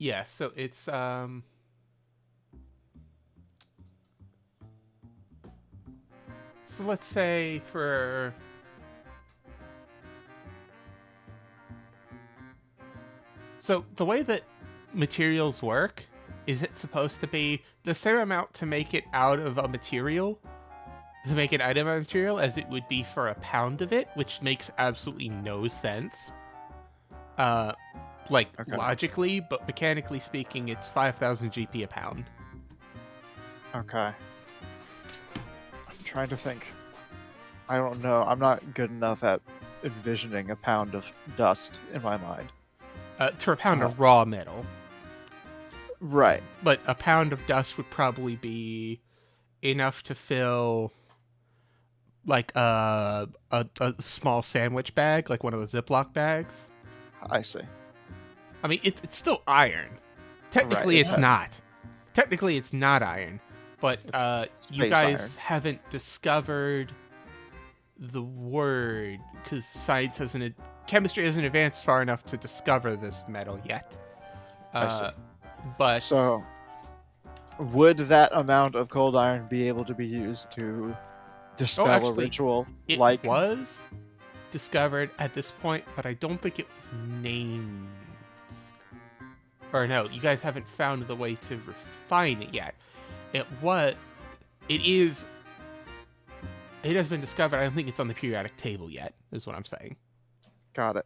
Yeah, so it's so let's say for so the way that materials work is it's supposed to be the same amount to make it out of a material, to make an item out of material, as it would be for a pound of it, which makes absolutely no sense. Okay. Logically, but mechanically speaking, it's 5,000 GP a pound. Okay. I'm trying to think. I don't know. I'm not good enough at envisioning a pound of dust in my mind. To a pound of raw metal. Right. But a pound of dust would probably be enough to fill like a small sandwich bag, like one of the Ziploc bags. I see. I mean, it's still iron. Technically, Right, it's not. Technically, it's not iron. But you space guys iron. haven't discovered the word, because chemistry hasn't advanced far enough to discover this metal yet. I see. But So, would that amount of cold iron be able to be used to dispel a actually, ritual it like was discovered at this point, but I don't think it was named. Or no, you guys haven't found the way to refine it yet. It has been discovered. I don't think it's on the periodic table yet, is what I'm saying. Got it.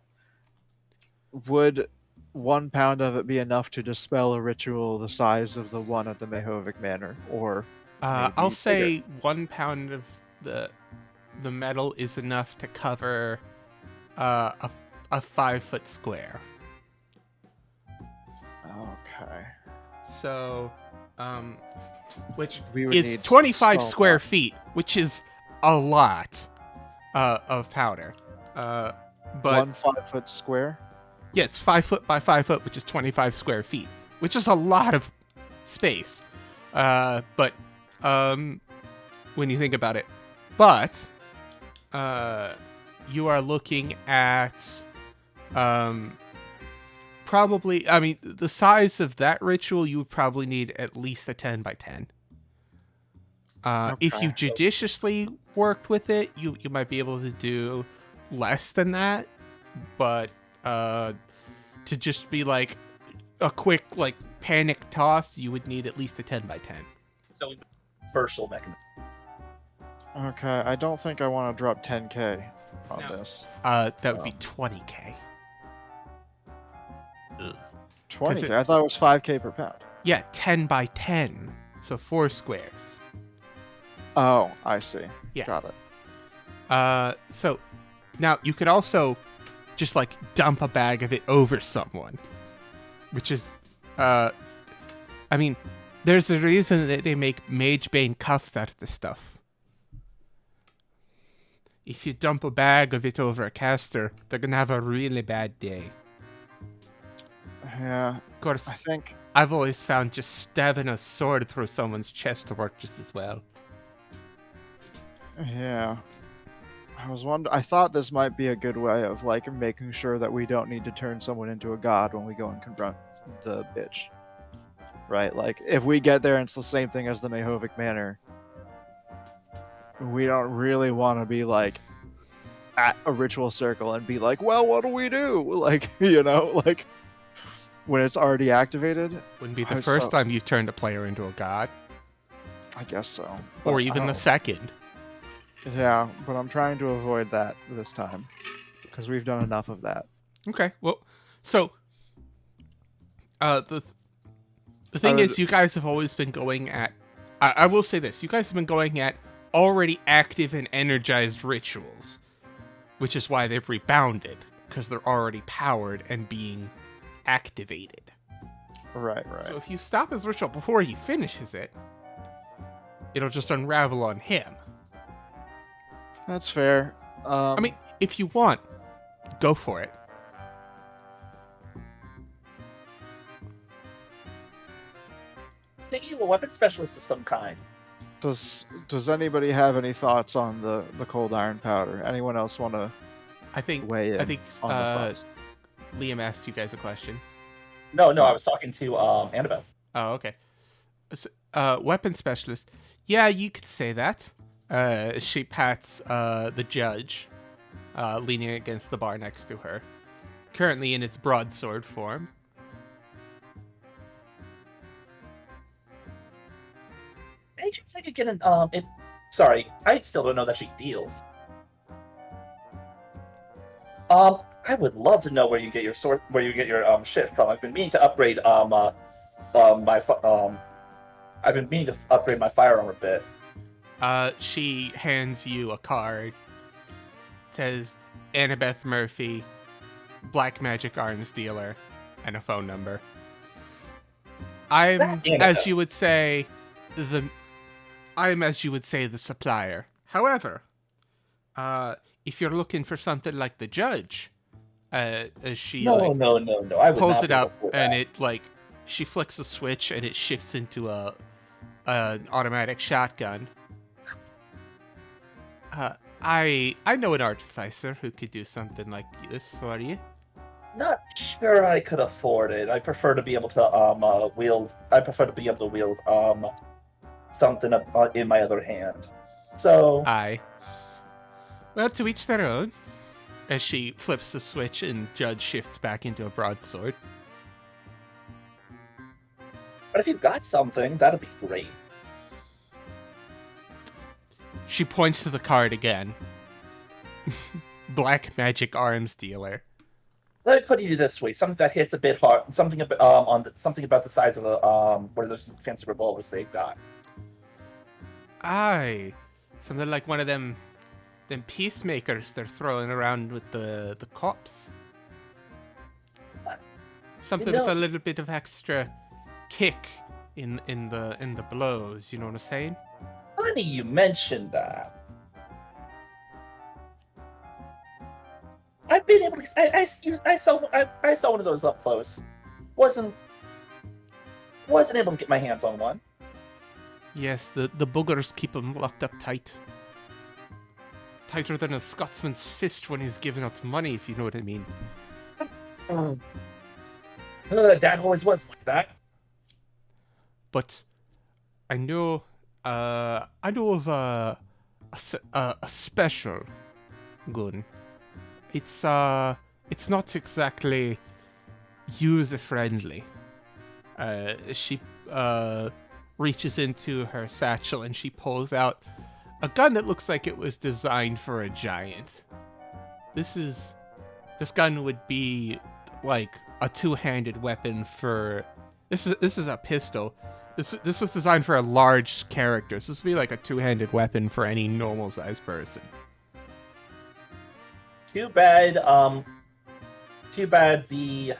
Would 1 pound of it be enough to dispel a ritual the size of the one at the Mehovic Manor, or maybe I'll say bigger? 1 pound of the metal is enough to cover a 5-foot square. Okay. So, which We would is need 25 so square much. feet, which is a lot of powder. But 1 5-foot square? Yeah, it's 5 foot by 5 foot, which is 25 square feet, which is a lot of space. But when you think about it, but you are looking at probably, I mean, the size of that ritual, you would probably need at least a 10 by 10. If you judiciously worked with it, you might be able to do less than that, but to just be like a quick like panic toss, you would need at least a 10 by 10. So dispersal mechanism. Okay, I don't think I want to drop 10k on No. this. That would be 20k. Ugh. 20k? it's- I thought it was 5k per pound. Yeah, 10 by 10, so 4 squares. Oh, I see. Yeah. Got it. So now you could also just like dump a bag of it over someone, which is, I mean, there's a reason that they make Mage Bane cuffs out of this stuff. If you dump a bag of it over a caster, they're gonna have a really bad day. Yeah, Of course, I think. I've always found just stabbing a sword through someone's chest to work just as well. Yeah. I thought this might be a good way of like making sure that we don't need to turn someone into a god when we go and confront the bitch. Right? Like if we get there and it's the same thing as the Mahovic Manor, we don't really want to be like at a ritual circle and be like, well, what do we do? Like, you know, like when it's already activated. Wouldn't be the I'm first so- time you've turned a player into a god, I guess so. or But even I the don't- second. Yeah, but I'm trying to avoid that this time because we've done enough of that. Okay, well, so the thing would- is, you guys have always been going at. I will say this: you guys have been going at already active and energized rituals, which is why they've rebounded, because they're already powered and being activated. Right. So if you stop his ritual before he finishes it, it'll just unravel on him. That's fair. I mean, if you want, go for it. Thinking of a weapon specialist of some kind. does anybody have any thoughts on the cold iron powder? Anyone else want to I think. weigh in I think on the thoughts? Liam asked you guys a question. No, I was talking to Annabeth. Oh, okay. Weapon specialist. Yeah, you could say that. She pats the judge, leaning against the bar next to her, currently in its broadsword form. Any chance I could get an sorry, I still don't know that she deals. I would love to know where you get your sword, where you get your shit from. I've been meaning to upgrade I've been meaning to upgrade my firearm a bit. She hands you a card. Says Annabeth Murphy, Black Magic Arms dealer, and a phone number. I'm, Annabeth. as you would say, the supplier. However, if you're looking for something like the judge, as she No. I would pulls not it be able up to afford and that. it like she flicks a switch and it shifts into an automatic shotgun. I know an artificer who could do something like this for you. Not sure I could afford it. I prefer to be able to wield. I prefer to be able to wield something in my other hand. So Well, to each their own. As she flips the switch and Judge shifts back into a broadsword. but if you've got something, that'd be great. She points to the card again. Black Magic Arms dealer. Let me put it this way: something that hits a bit hard, something something about the size of the what are those fancy revolvers they've got? Aye. Something like one of them peacemakers they're throwing around with the cops. Something with a little bit of extra kick in the blows, you know what I'm saying? Funny you mentioned that. I've been able to. I saw one of those up close. Wasn't able to get my hands on one. Yes, the boogers keep him locked up tight. Tighter than a Scotsman's fist when he's giving out money, if you know what I mean. Dad always was like that. But I know of a special gun. It's not exactly user friendly. She reaches into her satchel and she pulls out a gun that looks like it was designed for a giant. This gun would be like a two-handed weapon for. This is a pistol. This was designed for a large character. So this would be like a two-handed weapon for any normal-sized person. Too bad. Too bad the.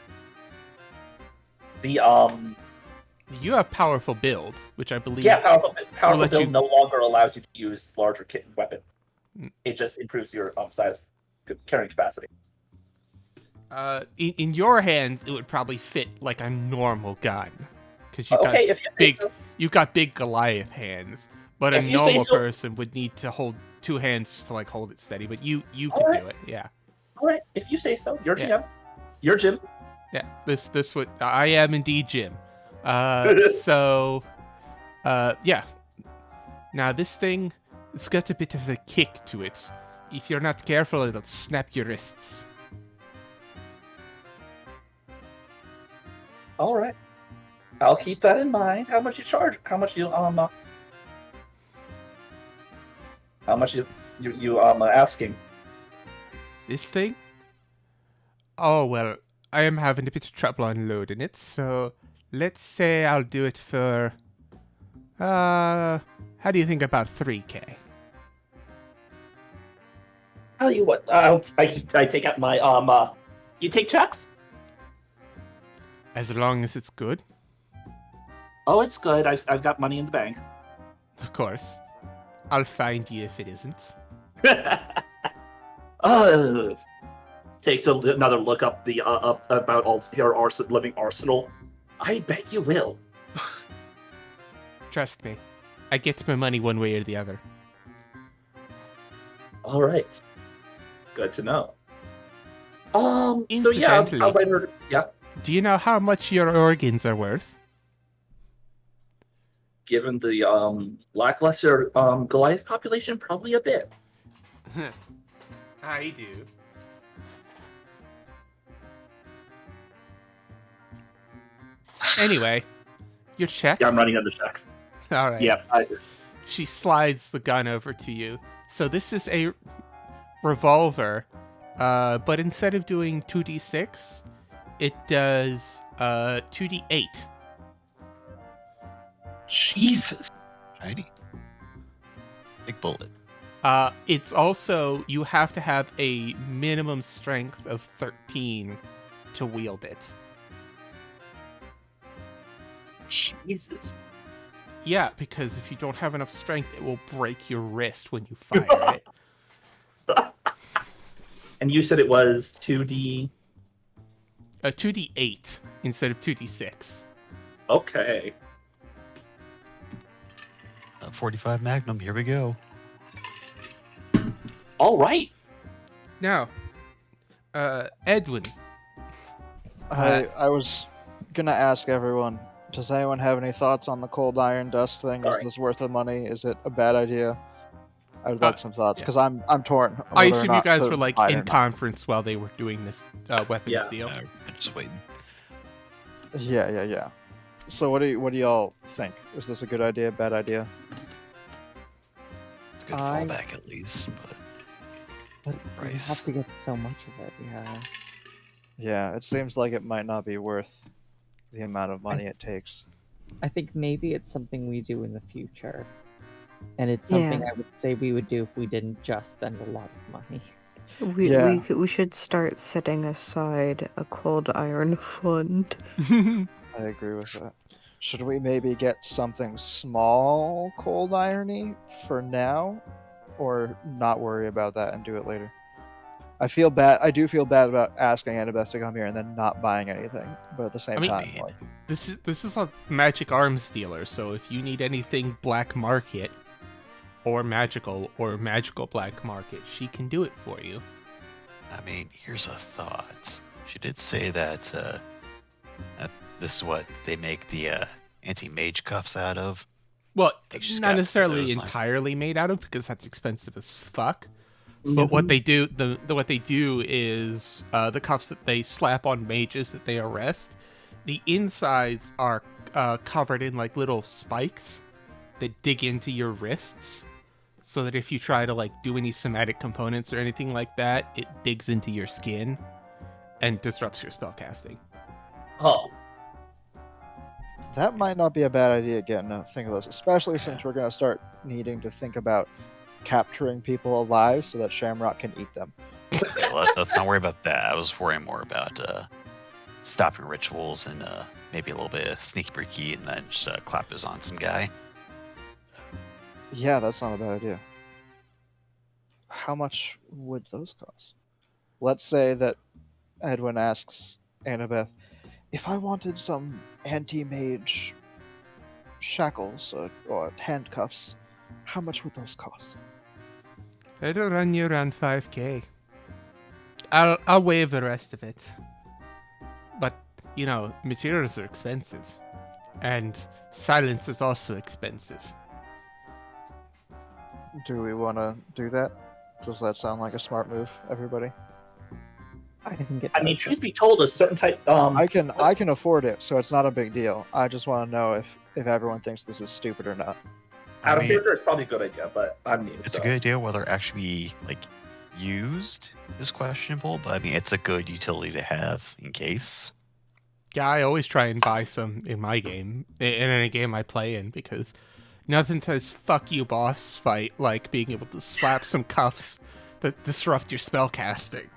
You have powerful build, which I believe. Yeah, powerful build you... no longer allows you to use larger kit and weapon. It just improves your size carrying capacity. In your hands, it would probably fit like a normal gun, because you got big Goliath hands. But a normal person would need to hold two hands to like hold it steady. But you can do it, yeah. All right, if you say so. You're GM. You're Jim. Yeah, this would I am indeed Jim. So, yeah. Now this thing, it's got a bit of a kick to it. If you're not careful, it'll snap your wrists. All right, I'll keep that in mind. How much you charge? How much you asking? This thing? Oh well, I am having a bit of trouble unloading it, so let's say I'll do it for how do you think about 3K? Tell you what, I take out my you take checks? As long as it's good. Oh, it's good. I've got money in the bank. Of course. I'll find you if it isn't. Takes another look up about all your living arsenal. I bet you will. Trust me. I get my money one way or the other. All right. Good to know. So yeah, I'll write her. Yeah. Do you know how much your organs are worth? Given the lackluster Goliath population, probably a bit. I do. Anyway, your check. Yeah, I'm running on the check. All right. Yeah, I do. She slides the gun over to you. So this is a revolver, but instead of doing 2d6, it does 2d8. Jesus. Shiny. Big bullet. It's also, you have to have a minimum strength of 13 to wield it. Jesus. Yeah, because if you don't have enough strength, it will break your wrist when you fire it. And you said it was 2D... 2d8 instead of 2d6. Okay. 45 Magnum, here we go. All right. Now, Edwin. I was gonna ask everyone, does anyone have any thoughts on the cold iron dust thing? Is this worth the money? Is it a bad idea? I would like some thoughts, because I'm torn. I assume you guys were like in conference while they were doing this weapons deal. I'm just waiting. Yeah. So what do y'all think? Is this a good idea, bad idea? It's a good fallback at least, but you have to get so much of it, yeah. Yeah, it seems like it might not be worth the amount of money it takes. I think maybe it's something we do in the future. And it's something I would say we would do if we didn't just spend a lot of money. We should start setting aside a cold iron fund. I agree with that. Should we maybe get something small cold irony for now? Or not worry about that and do it later? I feel bad. I do feel bad about asking Annabeth to come here and then not buying anything. But at the same time, like, this is a magic arms dealer. So if you need anything black market or magical black market, she can do it for you. I mean, here's a thought. She did say that this is what they make the anti-mage cuffs out of. Well, She's not got necessarily those, entirely made out of, because that's expensive as fuck. But what they do, what they do is the cuffs that they slap on mages that they arrest. The insides are covered in like little spikes that dig into your wrists, so that if you try to like do any somatic components or anything like that, it digs into your skin and disrupts your spellcasting. Oh. that might not be a bad idea getting to think of those, especially since we're going to start needing to think about capturing people alive so that Shamrock can eat them. Yeah, let's not worry about that. I was worrying more about stopping rituals and maybe a little bit of sneaky breaky and then just clap this on some guy. Yeah, that's not a bad idea. How much would those cost? Let's say that Edwin asks Annabeth, if I wanted some anti-mage shackles or handcuffs, how much would those cost? It'll run you around 5k. I'll waive the rest of it. But, you know, materials are expensive. And silence is also expensive. Do we want to do that? Does that sound like a smart move, everybody? I think it I mean, does. truth be told, a certain type. I can afford it, so it's not a big deal. I just want to know if everyone thinks this is stupid or not. Out of character, it's probably a good idea, but I'm new. It's so. a good idea. Whether it actually be like used is questionable, but I mean it's a good utility to have in case. Yeah, I always try and buy some in my game, in any game I play in, because nothing says "fuck you, boss" fight like being able to slap some cuffs that disrupt your spell casting.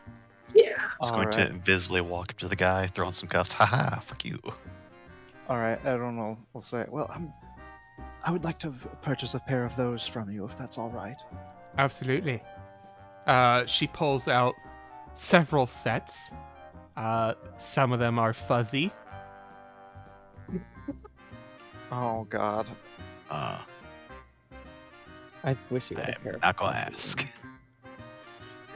Yeah. Just going to invisibly walk up to the guy, throwing some cuffs. Haha, fuck you. All right, everyone will say, well, I would like to purchase a pair of those from you, if that's all right. Absolutely. She pulls out several sets. Some of them are fuzzy. Oh, God. I wish you had a pair I'm of not gonna fuzzy ask. ones.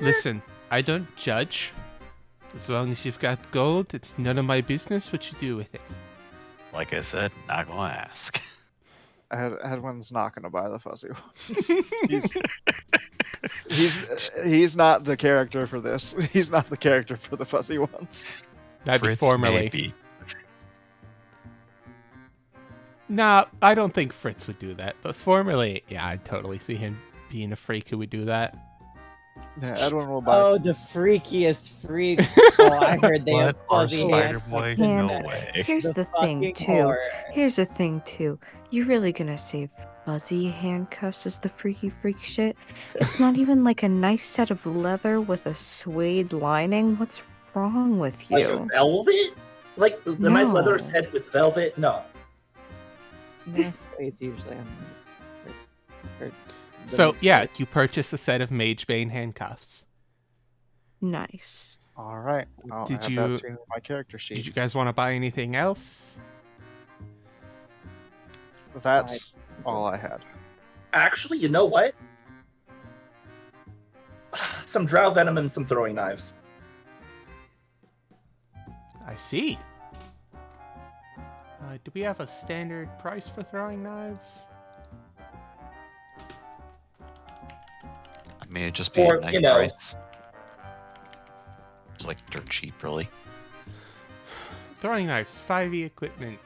Listen, I don't judge. As long as you've got gold, it's none of my business what you do with it. Like I said, not gonna ask. Edwin's not going to buy the fuzzy ones. he's not the character for this. He's not the character for the fuzzy ones. That'd be Fritz, formerly. maybe. Nah, I don't think Fritz would do that. But formerly, yeah, I'd totally see him being a freak who would do that. Yeah, Edwin will buy. Oh, the freakiest freak! Oh, I heard they have What? Our fuzzy Spider handcuffs Boy? in No there. way. Here's the thing, fucking too. horror. Here's the thing, too. You really gonna say fuzzy handcuffs is the freaky freak shit? It's not even like a nice set of leather with a suede lining. What's wrong with Like you? velvet? Like the nice No. leather set with velvet? No. No, suede's usually on these. So, yeah, you purchase a set of Magebane handcuffs. Nice. All right, I'll Did add you- that to my character sheet. Did you guys want to buy anything else? That's all I had. Actually, you know what? Some drow venom and some throwing knives. I see. Do we have a standard price for throwing knives? I mean, it'd just be Or, a nice you know- price. It's like dirt cheap, really. Throwing knives, 5e equipment,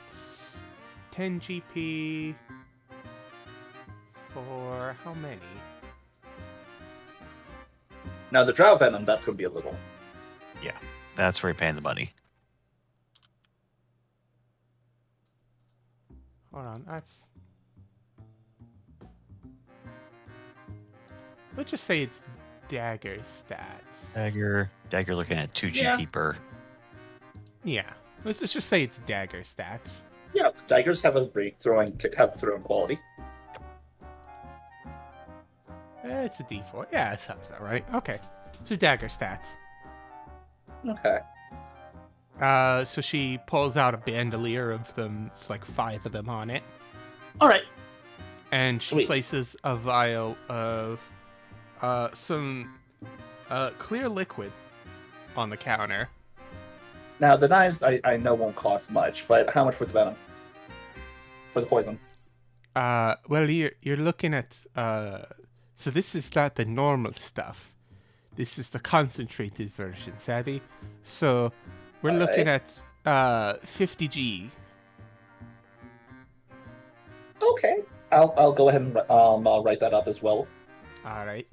10 GP for how many? Now the drow venom, that's gonna be a little. That's where you're paying the money. Hold on, that's... Let's just say it's dagger stats. Dagger looking at 2 Yeah. GP per. Yeah, let's just say it's dagger stats. Yeah, daggers have a great throwing quality. It's a D4. Yeah, that sounds about right. Okay. So dagger stats. Okay. So she pulls out a bandolier of them. It's like 5 of them on it. All right. And she Sweet. places a vial of some clear liquid on the counter. Now the knives I know won't cost much, but how much for the venom? For the poison? Well, you're looking at so this is not the normal stuff. This is the concentrated version, savvy? So we're looking at 50 G. Okay. I'll go ahead and write that up as well. All right.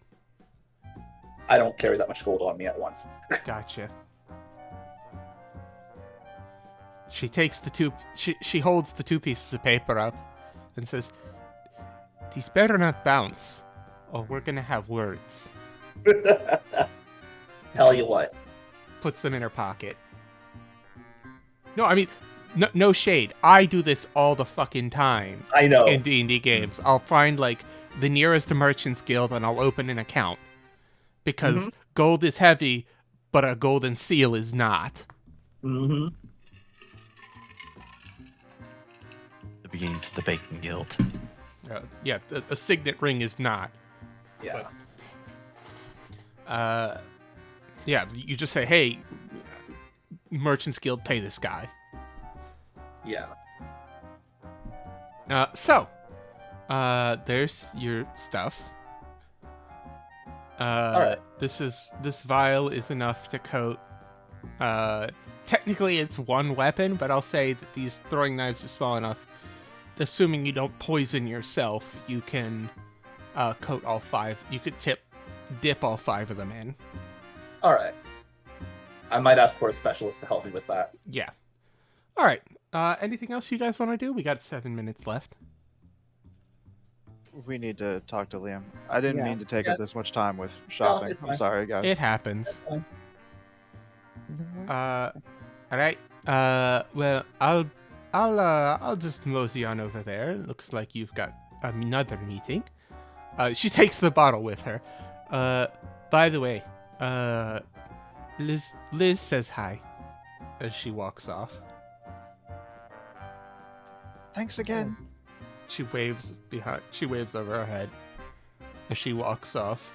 I don't carry that much gold on me at once. Gotcha. She takes the two. She holds the 2 pieces of paper up, and says, "These better not bounce, or we're gonna have words." Tell you what. Puts them in her pocket. No, I mean, no shade. I do this all the fucking time. I know. In D&D games, I'll find like the nearest merchant's guild and I'll open an account because gold is heavy, but a golden seal is not. Mm-hmm. The beginnings of the Bacon Guild. Yeah, a signet ring is not. Yeah. Yeah, you just say, "Hey, Merchant's Guild, pay this guy." Yeah. So, there's your stuff. Alright. This vial is enough to coat. Technically, it's 1 weapon, but I'll say that these throwing knives are small enough. Assuming you don't poison yourself, you can coat all 5. You could dip all 5 of them in. All right. I might ask for a specialist to help me with that. Yeah. All right. Anything else you guys want to do? We got 7 minutes left. We need to talk to Liam. I didn't mean to take up this much time with No, shopping. it's I'm fine. sorry, guys. It happens. Fine. All right. Well, I'll just mosey on over there. Looks like you've got another meeting. She takes the bottle with her. By the way, Liz says hi as she walks off. Thanks again. She waves over her head as she walks off.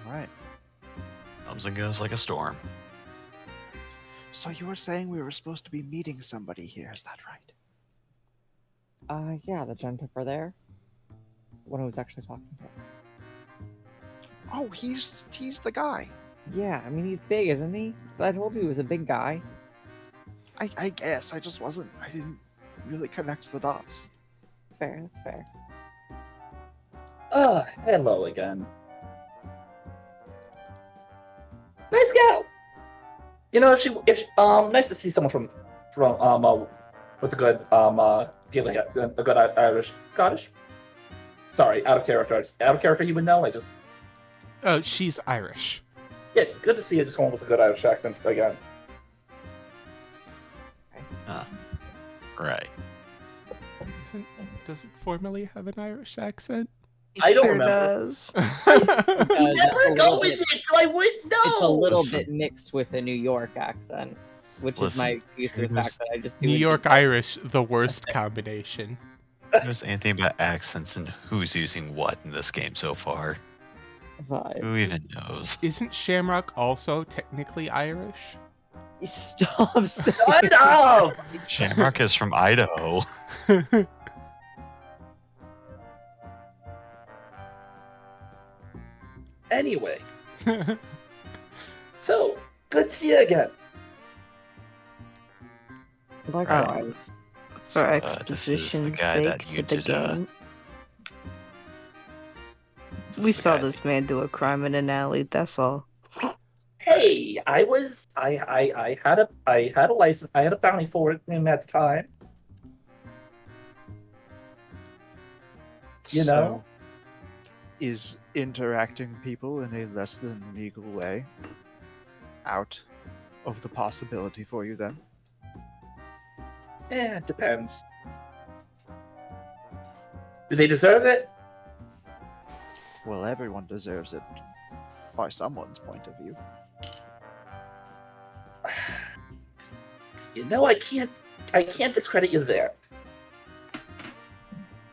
All right. Comes and goes like a storm. So you were saying we were supposed to be meeting somebody here, is that right? Yeah, the gentleman there. One I was actually talking to. Oh, he's the guy. Yeah, I mean, he's big, isn't he? I told you he was a big guy. I guess. I didn't really connect the dots. Fair, that's fair. Hello again. Nice gal. You know, if nice to see someone from with a good feeling, a good Irish, Scottish. Sorry, out of character. Out of character, you would know. Oh, she's Irish. Yeah, good to see you. Just someone with a good Irish accent again. Right. Does it formally have an Irish accent? I don't Sure remember. does. Never go with it, so I wouldn't know. It's a little Listen. bit mixed with a New York accent, which is my Listen, excuse for the fact that I just do New it York Irish, the worst combination. Who knows anything about accents and who's using what in this game so far? vibe. Who even knows? Isn't Shamrock also technically Irish? Stop saying Shut up! Shamrock is from Idaho. Anyway, so good to see you again. Likewise. For So, this is the exposition's guy sake that to you the did, game. this is We the saw guy this man do a crime in an alley, that's all. Hey, I had a license. I had a bounty for him at the time. You know? So, is interacting people in a less than legal way out of the possibility for you then? It depends. Do they deserve it? Well, everyone deserves it by someone's point of view. You know, I can't discredit you there.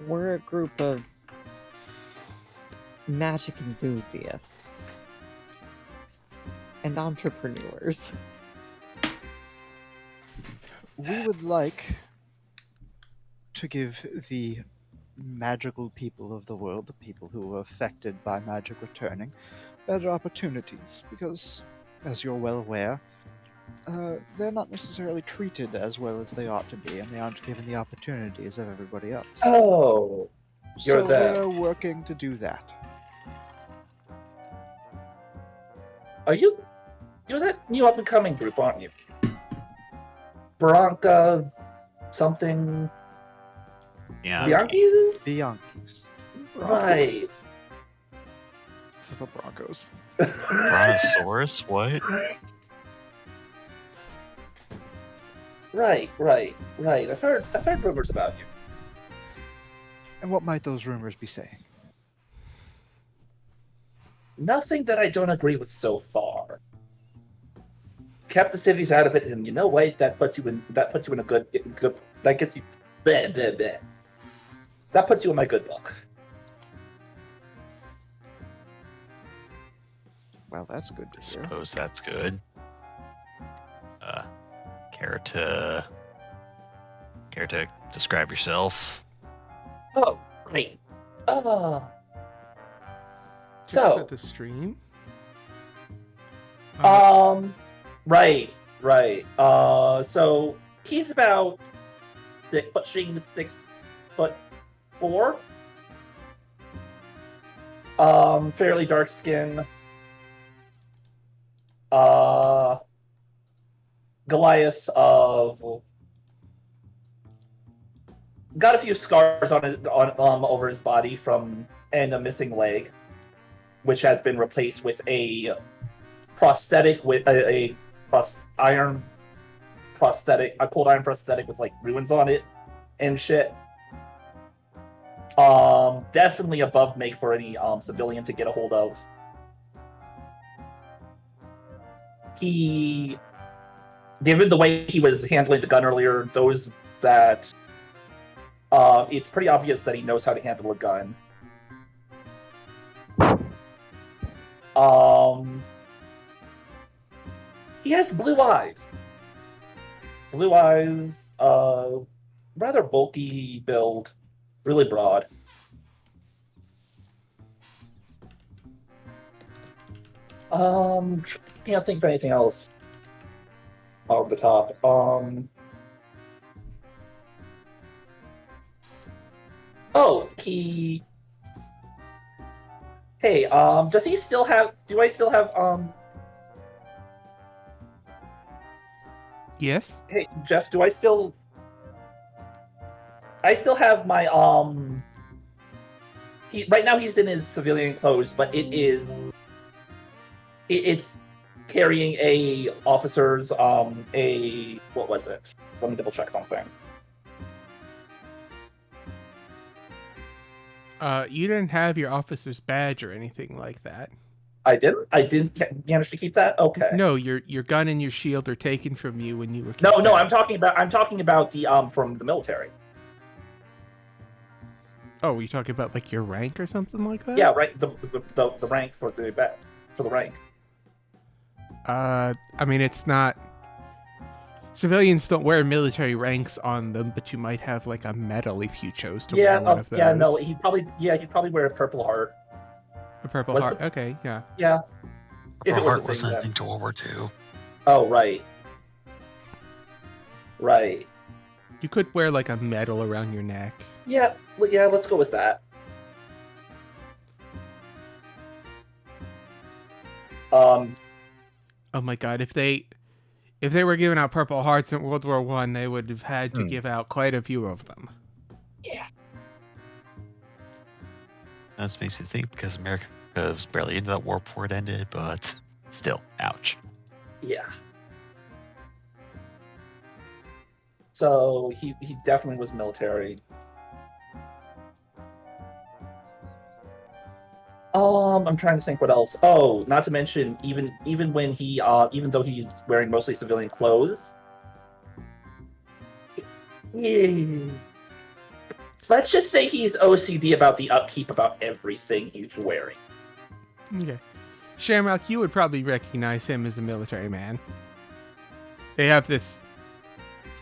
We're a group of magic enthusiasts and entrepreneurs. We would like to give the magical people of the world, the people who are affected by magic returning, better opportunities, because, as you're well aware, they're not necessarily treated as well as they ought to be, and they aren't given the opportunities of everybody else. Oh, so you're that. we're working to do that. You're that new up and coming group, aren't you? Bronca something. Yeah. Bianchi's? Biancis. Right. The Broncos. Brontosaurus? What? Right. I've heard rumors about you. And what might those rumors be saying? Nothing that I don't agree with so far. Kept the cities out of it, and you know what? That puts you in a good. That gets you. Bleh. That puts you in my good book. Well, that's good to hear. Suppose that's good. Care to describe yourself? Oh, great. Just So, for the stream. right. So he's about 6'4". Fairly dark skin. Goliath of got a few scars on over his body and a missing leg, which has been replaced with a prosthetic with a cold iron prosthetic with like ruins on it and shit. Definitely above make for any civilian to get a hold of. He, given the way he was handling the gun earlier, it's pretty obvious that he knows how to handle a gun. He has blue eyes. Rather bulky build, really broad. Can't think of anything else off the top. Hey, does he still have? Do I still have? Yes. Hey, Jeff, do I still? I still have my right now he's in his civilian clothes, but it's carrying a officer's what was it? Let me double check something. You didn't have your officer's badge or anything like that. I didn't manage to keep that. Okay. No, your gun and your shield are taken from you when you were. No, I'm talking about the from the military. Oh, you talking about like your rank or something like that? Yeah, right. The rank for the rank. I mean, it's not. Civilians don't wear military ranks on them, but you might have like a medal if you chose to wear one of those. Yeah, no, he'd probably wear a Purple Heart. A Purple Heart. Okay, yeah. Yeah. Purple Heart wasn't a thing to World War II. Oh, right. Right. You could wear like a medal around your neck. Yeah, let's go with that. Oh my god, if they were giving out Purple Hearts in World War I, they would have had to give out quite a few of them. Yeah. That makes you think, because America was barely into that war before it ended, but still, ouch. Yeah. So he definitely was military. I'm trying to think what else. Oh, not to mention, even when he, even though he's wearing mostly civilian clothes, let's just say he's OCD about the upkeep about everything he's wearing. Okay. Shamrock, you would probably recognize him as a military man. They have this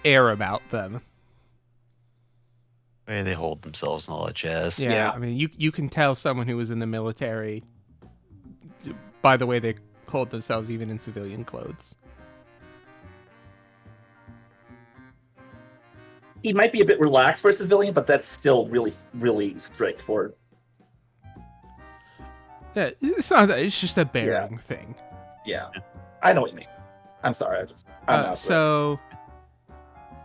air about them. The way they hold themselves and all that jazz. Yeah. I mean, you can tell someone who was in the military by the way they hold themselves, even in civilian clothes. He might be a bit relaxed for a civilian, but that's still really, really strict for. Yeah, it's not that. It's just a bearing thing. Yeah, I know what you mean. I'm sorry. I'm out so,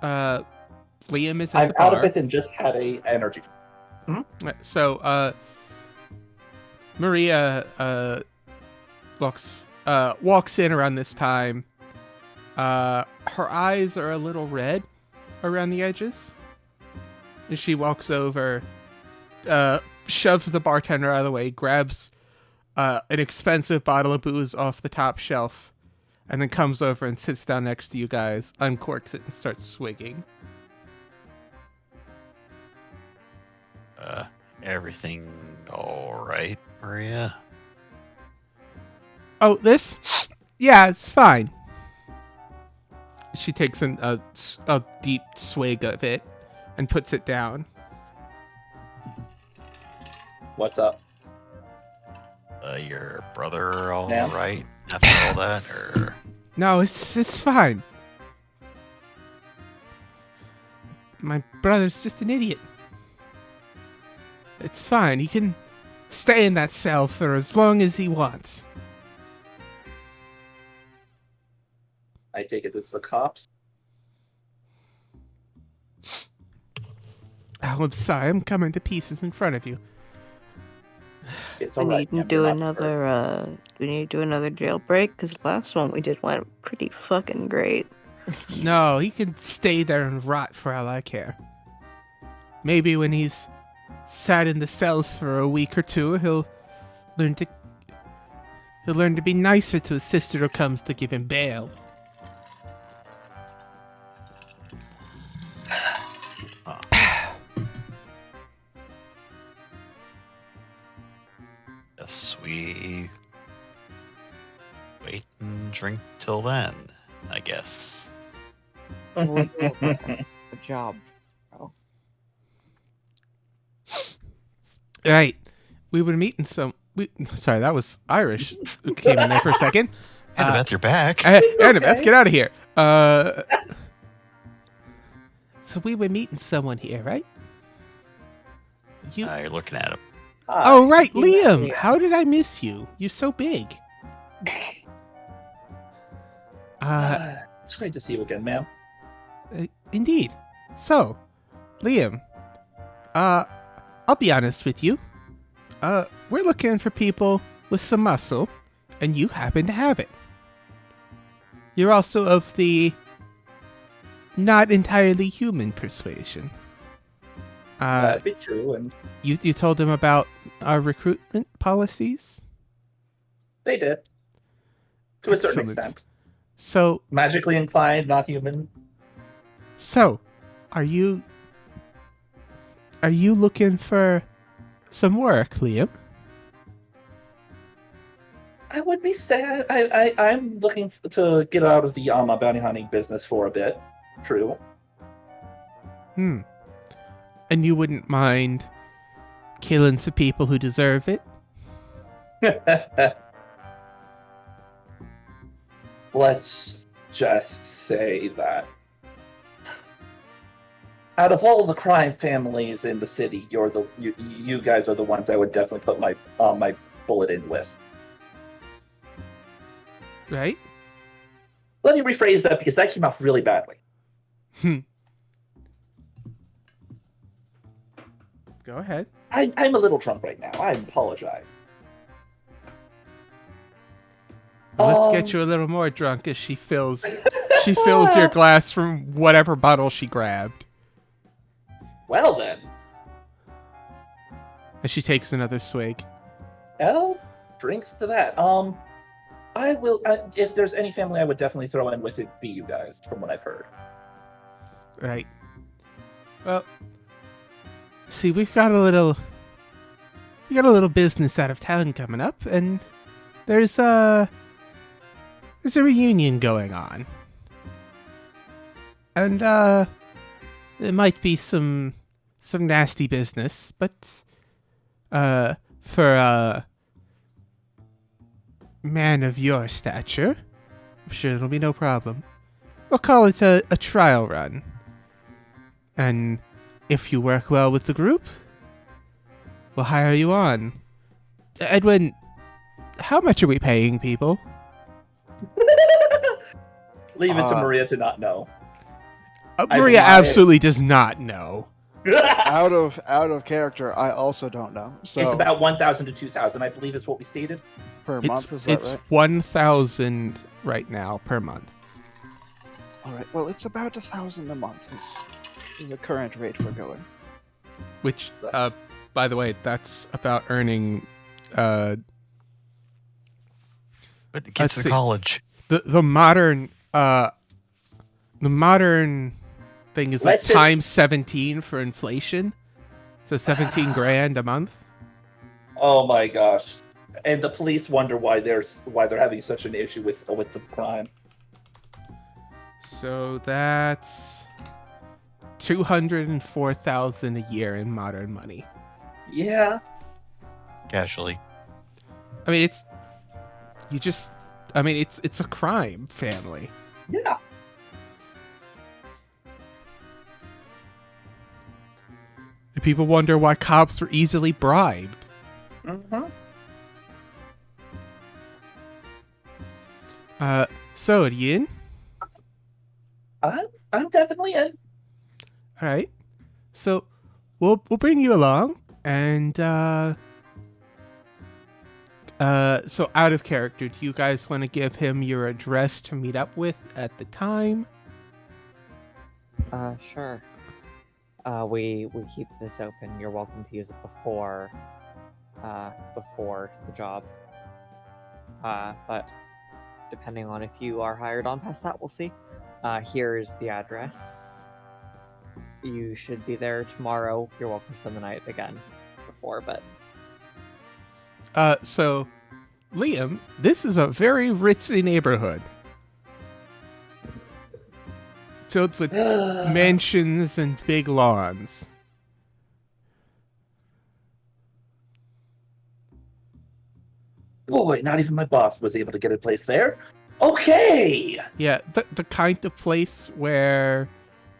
Liam is at I'm the bar. out of it and just had a energy. Mm-hmm. So, Maria walks in around this time. Her eyes are a little red around the edges. And she walks over, shoves the bartender out of the way, grabs an expensive bottle of booze off the top shelf, and then comes over and sits down next to you guys, uncorks it, and starts swigging. Everything all right, Maria? Oh, this? Yeah, it's fine. She takes a deep swig of it and puts it down. What's up? Your brother all Yeah. right after all that, or? No, it's fine. My brother's just an idiot. It's fine. He can stay in that cell for as long as he wants. I take it it's the cops. Oh, I'm sorry. I'm coming to pieces in front of you. It's We alright. need to do another. We need to do another jailbreak because the last one we did went pretty fucking great. No, he can stay there and rot for all I care. Maybe when he's sat in the cells for a week or two, he'll learn to be nicer to his sister who comes to give him bail. Yes, we wait and drink till then, I guess. Good job. Right. We were meeting sorry, that was Irish who came in there for a second. Annabeth, you're back. Annabeth, get out of here. So we were meeting someone here, right? You're looking at him. Oh, right, Liam. How did I miss you? You're so big. It's great to see you again, ma'am. Indeed. So, Liam, I'll be honest with you. We're looking for people with some muscle, and you happen to have it. You're also of the not entirely human persuasion. That'd be true, and you told them about our recruitment policies? they did. To a certain Excellent. extent. So, Magically inclined, not human. So, are you looking for some work, Liam? I would be sad. I'm looking to get out of the bounty hunting business for a bit. True. And you wouldn't mind killing some people who deserve it? Let's just say that out of all the crime families in the city, you guys are the ones I would definitely put my bullet in with. Right? Let me rephrase that because that came off really badly. Go ahead. I'm a little drunk right now. I apologize. Let's get you a little more drunk as she fills your glass from whatever bottle she grabbed. Well then. And she takes another swig. Well, drinks to that. I will. If there's any family I would definitely throw in with it, be you guys, from what I've heard. Right. Well, see, we got a little business out of town coming up, and there's a reunion going on, and it might be some nasty business, but for a man of your stature, I'm sure it'll be no problem. We'll call it a trial run. And if you work well with the group, we'll hire you on. Edwin, how much are we paying people? Leave it to Maria to not know. Maria absolutely does not know. Out of character, I also don't know. So it's about 1,000 to 2,000, I believe, is what we stated. Per month, is that it's right? 1,000 right now per month. All right. Well, it's about 1,000 a month is the current rate we're going. Which, by the way, that's about earning. But it gets to college. The modern thing is like times 17 for inflation, so 17 grand a month. Oh my gosh! And the police wonder why they're having such an issue with the crime. So that's 204,000 a year in modern money. Yeah. Casually. I mean, it's a crime family. Yeah. And people wonder why cops were easily bribed. Mm-hmm. So, are you in? I'm definitely in. All right. So, we'll bring you along, and so out of character, do you guys want to give him your address to meet up with at the time? Sure. We keep this open. You're welcome to use it before the job. But depending on if you are hired on past that, we'll see. Here's the address. You should be there tomorrow. You're welcome to spend the night again before, but so Liam, this is a very ritzy neighborhood. Filled with mansions and big lawns. Boy, not even my boss was able to get a place there. Okay. Yeah, the kind of place where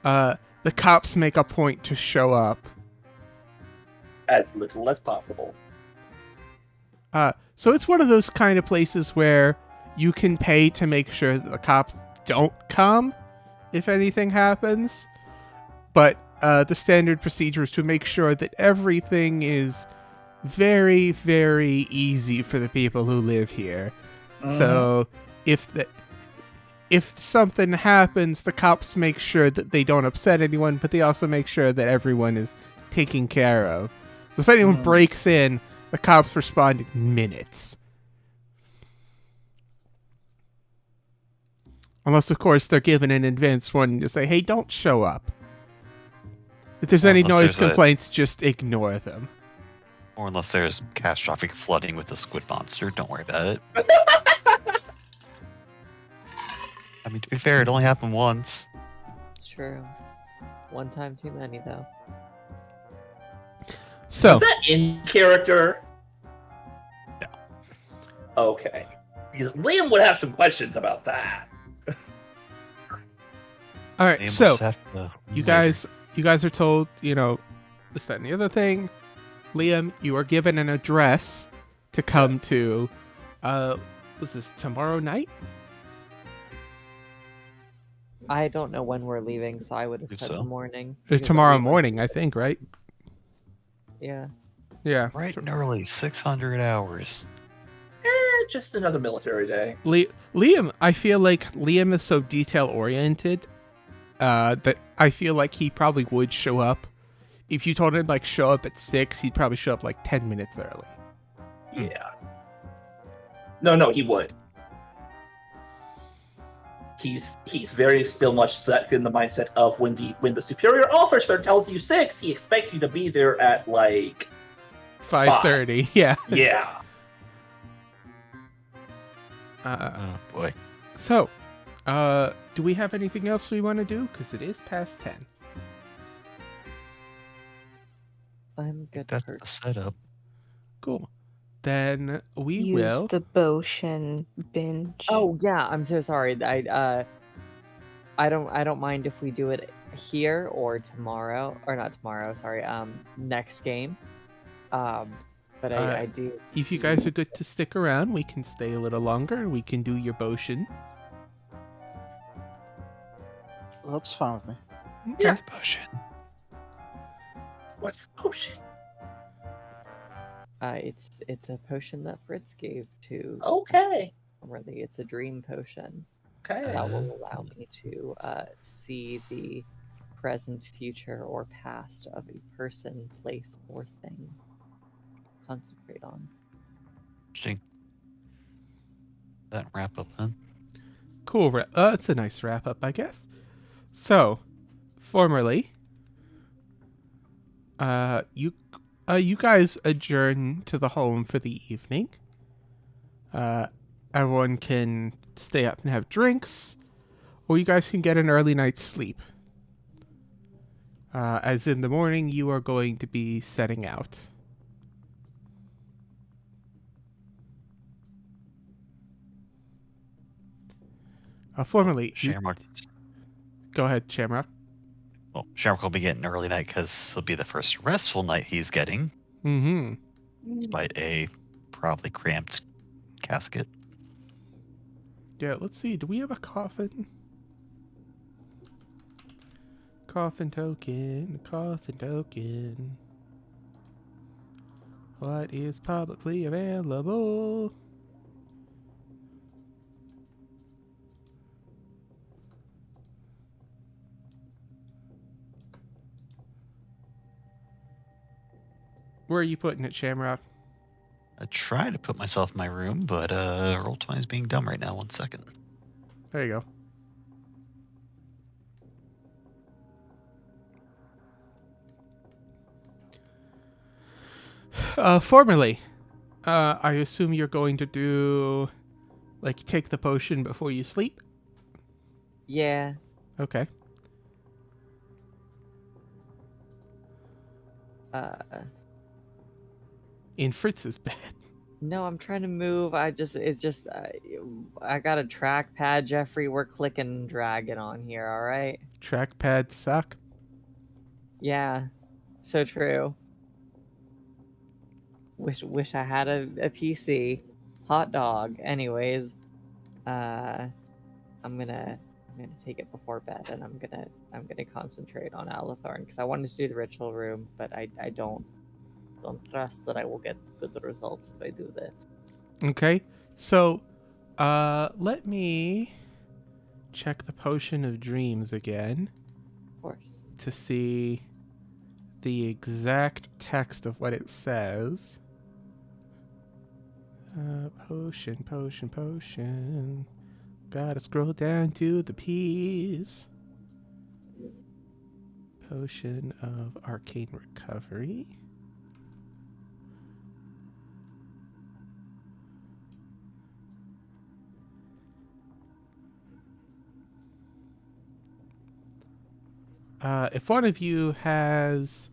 the cops make a point to show up. As little as possible. So it's one of those kind of places where you can pay to make sure that the cops don't come if anything happens. But the standard procedure is to make sure that everything is very, very easy for the people who live here. So if something happens, the cops make sure that they don't upset anyone, but they also make sure that everyone is taken care of. So if anyone breaks in, the cops respond in minutes. Unless, of course, they're given an advance warning to say, hey, don't show up. If there's any noise complaints, just ignore them. Or unless there's catastrophic flooding with the squid monster, don't worry about it. I mean, to be fair, it only happened once. it's true. One time too many, though. So, Is that in character? No. Okay. Because Liam would have some questions about that. all right, They so almost have to you wait. guys are told, this, that, and the other thing. Liam, you are given an address to come to, was this tomorrow night? I don't know when we're leaving, so I would have Think said so. the morning. It's because tomorrow everyone- morning, I think, right? Yeah. Yeah. Bright and early, 600 hours. Just another military day. Liam, I feel like Liam is so detail-oriented that I feel like he probably would show up. If you told him, show up at 6, he'd probably show up, 10 minutes early. Yeah. No, he would. He's very still much set in the mindset of when the superior officer tells you 6, he expects you to be there at like 5:30. Yeah. Yeah. Oh boy. So, do we have anything else we want to do? Because it is past 10. I'm good. That's the setup. Cool. Then we Use will. the potion binge. Oh yeah, I'm so sorry. I don't mind if we do it here or tomorrow, or not tomorrow. Sorry. Next game. But I do. If you guys are good to stick around, we can stay a little longer. We can do your potion. That's fine with me. Okay. Yeah. Potion. What's the potion? It's a potion that Fritz gave to. Okay. Really, it's a dream potion Okay. that will allow me to see the present, future, or past of a person, place, or thing. Concentrate on. Interesting. That wrap up then. Cool. It's a nice wrap up, I guess. So, formerly, you guys adjourn to the home for the evening. Everyone can stay up and have drinks, or you guys can get an early night's sleep. As in the morning, you are going to be setting out. Formerly, Shamrock. Go ahead, Shamrock. Well, Shamrock will be getting an early night because it'll be the first restful night he's getting, Mm-hmm. despite a probably cramped casket. Yeah, let's see. Do we have a coffin? Coffin token. What is publicly available? Where are you putting it, Shamrock? I try to put myself in my room, but Roll20 is being dumb right now. 1 second. There you go. Formerly, I assume you're going to do, like, take the potion before you sleep? Yeah. Okay. In Fritz's bed. No, I'm trying to move. I got a trackpad, Jeffrey. We're clicking and dragging on here, all right? Trackpads suck. Yeah, so true. Wish I had a PC. Hot dog. Anyways, I'm gonna take it before bed, and I'm gonna concentrate on Alathorn because I wanted to do the ritual room, but I don't trust that I will get good results if I do that. Okay. So, let me check the Potion of Dreams again. Of course. To see the exact text of what it says. Potion. Gotta scroll down to the P's. Potion of Arcane Recovery. If one of you has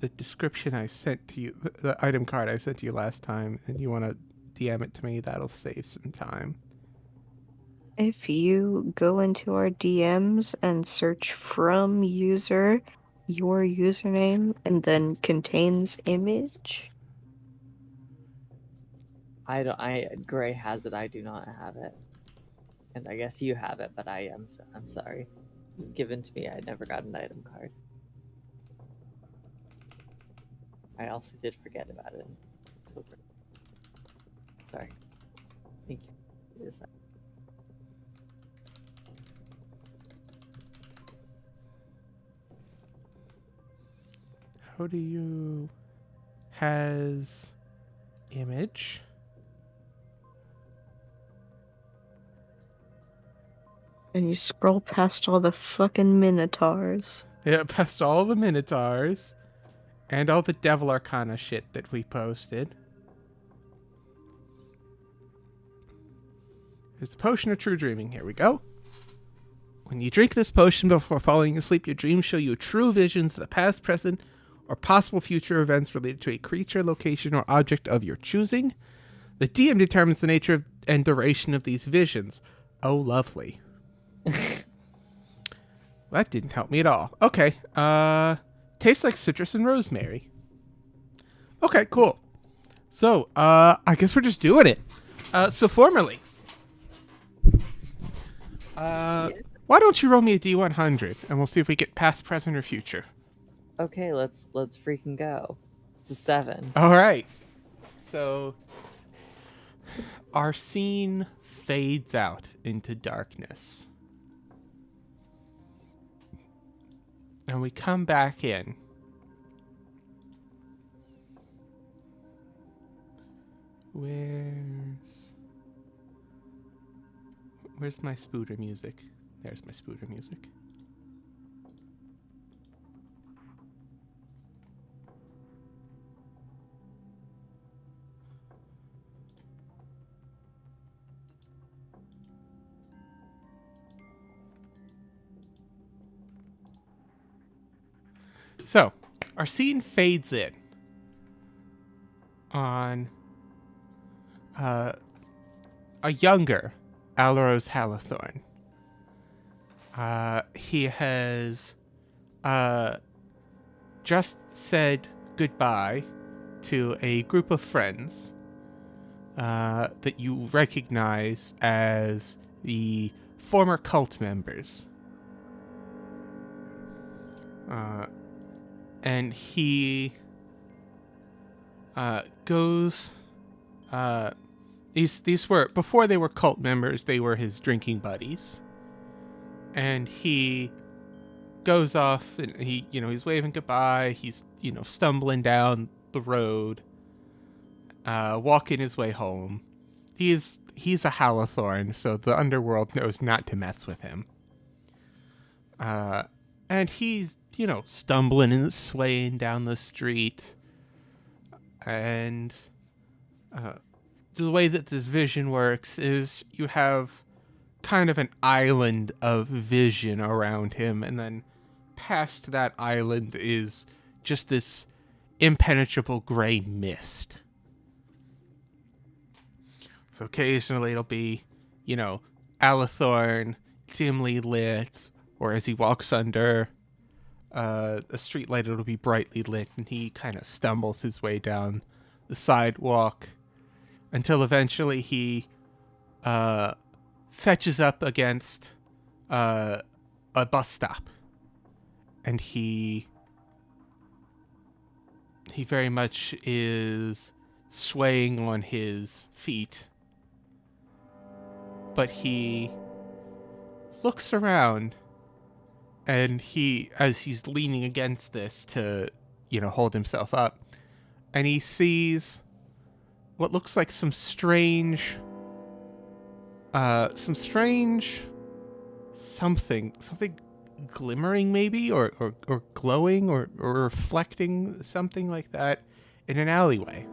the description I sent to you, the item card I sent to you last time, and you want to DM it to me, that'll save some time. If you go into our DMs and search from user, your username, and then contains image. Gray has it. I do not have it, and I guess you have it, but I'm sorry. It was given to me. I never got an item card. I also did forget about it in October. Sorry. Thank you. How do you... Has image. And you scroll past all the fucking minotaurs. Yeah, past all the minotaurs and all the Devil Arcana shit that we posted. There's the potion of true dreaming. Here we go. When you drink this potion before falling asleep, your dreams show you true visions of the past, present, or possible future events related to a creature, location, or object of your choosing. The DM determines the nature and duration of these visions. Oh, lovely. That didn't help me at all. Okay. Tastes like citrus and rosemary. Okay, cool. So, I guess we're just doing it. So formerly, why don't you roll me a D100 and we'll see if we get past, present, or future. Okay, let's freaking go. It's a 7. All right. So our scene fades out into darkness. And we come back in. Where's my spooder music? There's my spooder music. So, our scene fades in on a younger Alathorn Halarose. He has just said goodbye to a group of friends that you recognize as the former cult members. And he goes. These were, before they were cult members, they were his drinking buddies. And he goes off, and he's waving goodbye. He's stumbling down the road, walking his way home. He's a Alathorn, so the underworld knows not to mess with him. And he's stumbling and swaying down the street. And the way that this vision works is you have kind of an island of vision around him, and then past that island is just this impenetrable gray mist. So occasionally it'll be, Alathorn dimly lit, or as he walks under a street light, it'll be brightly lit, and he kind of stumbles his way down the sidewalk until eventually he fetches up against a bus stop, and he very much is swaying on his feet, but he looks around, and as he's leaning against this to hold himself up, and he sees what looks like some strange something glimmering, maybe, or glowing, or reflecting, something like that, in an alleyway.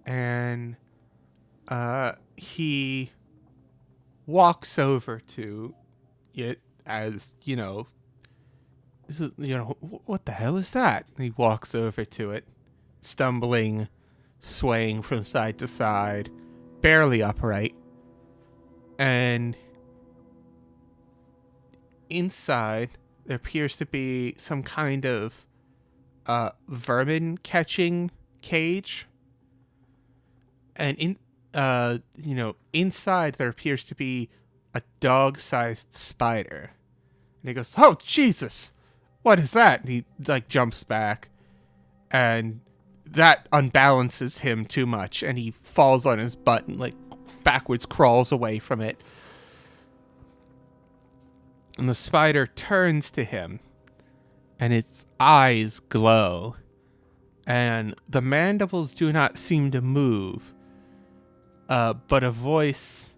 And he walks over to it, as this is, what the hell is that? And he walks over to it, stumbling, swaying from side to side, barely upright. And inside, there appears to be some kind of vermin catching cage. And inside there appears to be a dog-sized spider. And he goes, "Oh, Jesus! What is that?" And he jumps back, and that unbalances him too much, and he falls on his butt and backwards crawls away from it. And the spider turns to him and its eyes glow, and the mandibles do not seem to move, but a voice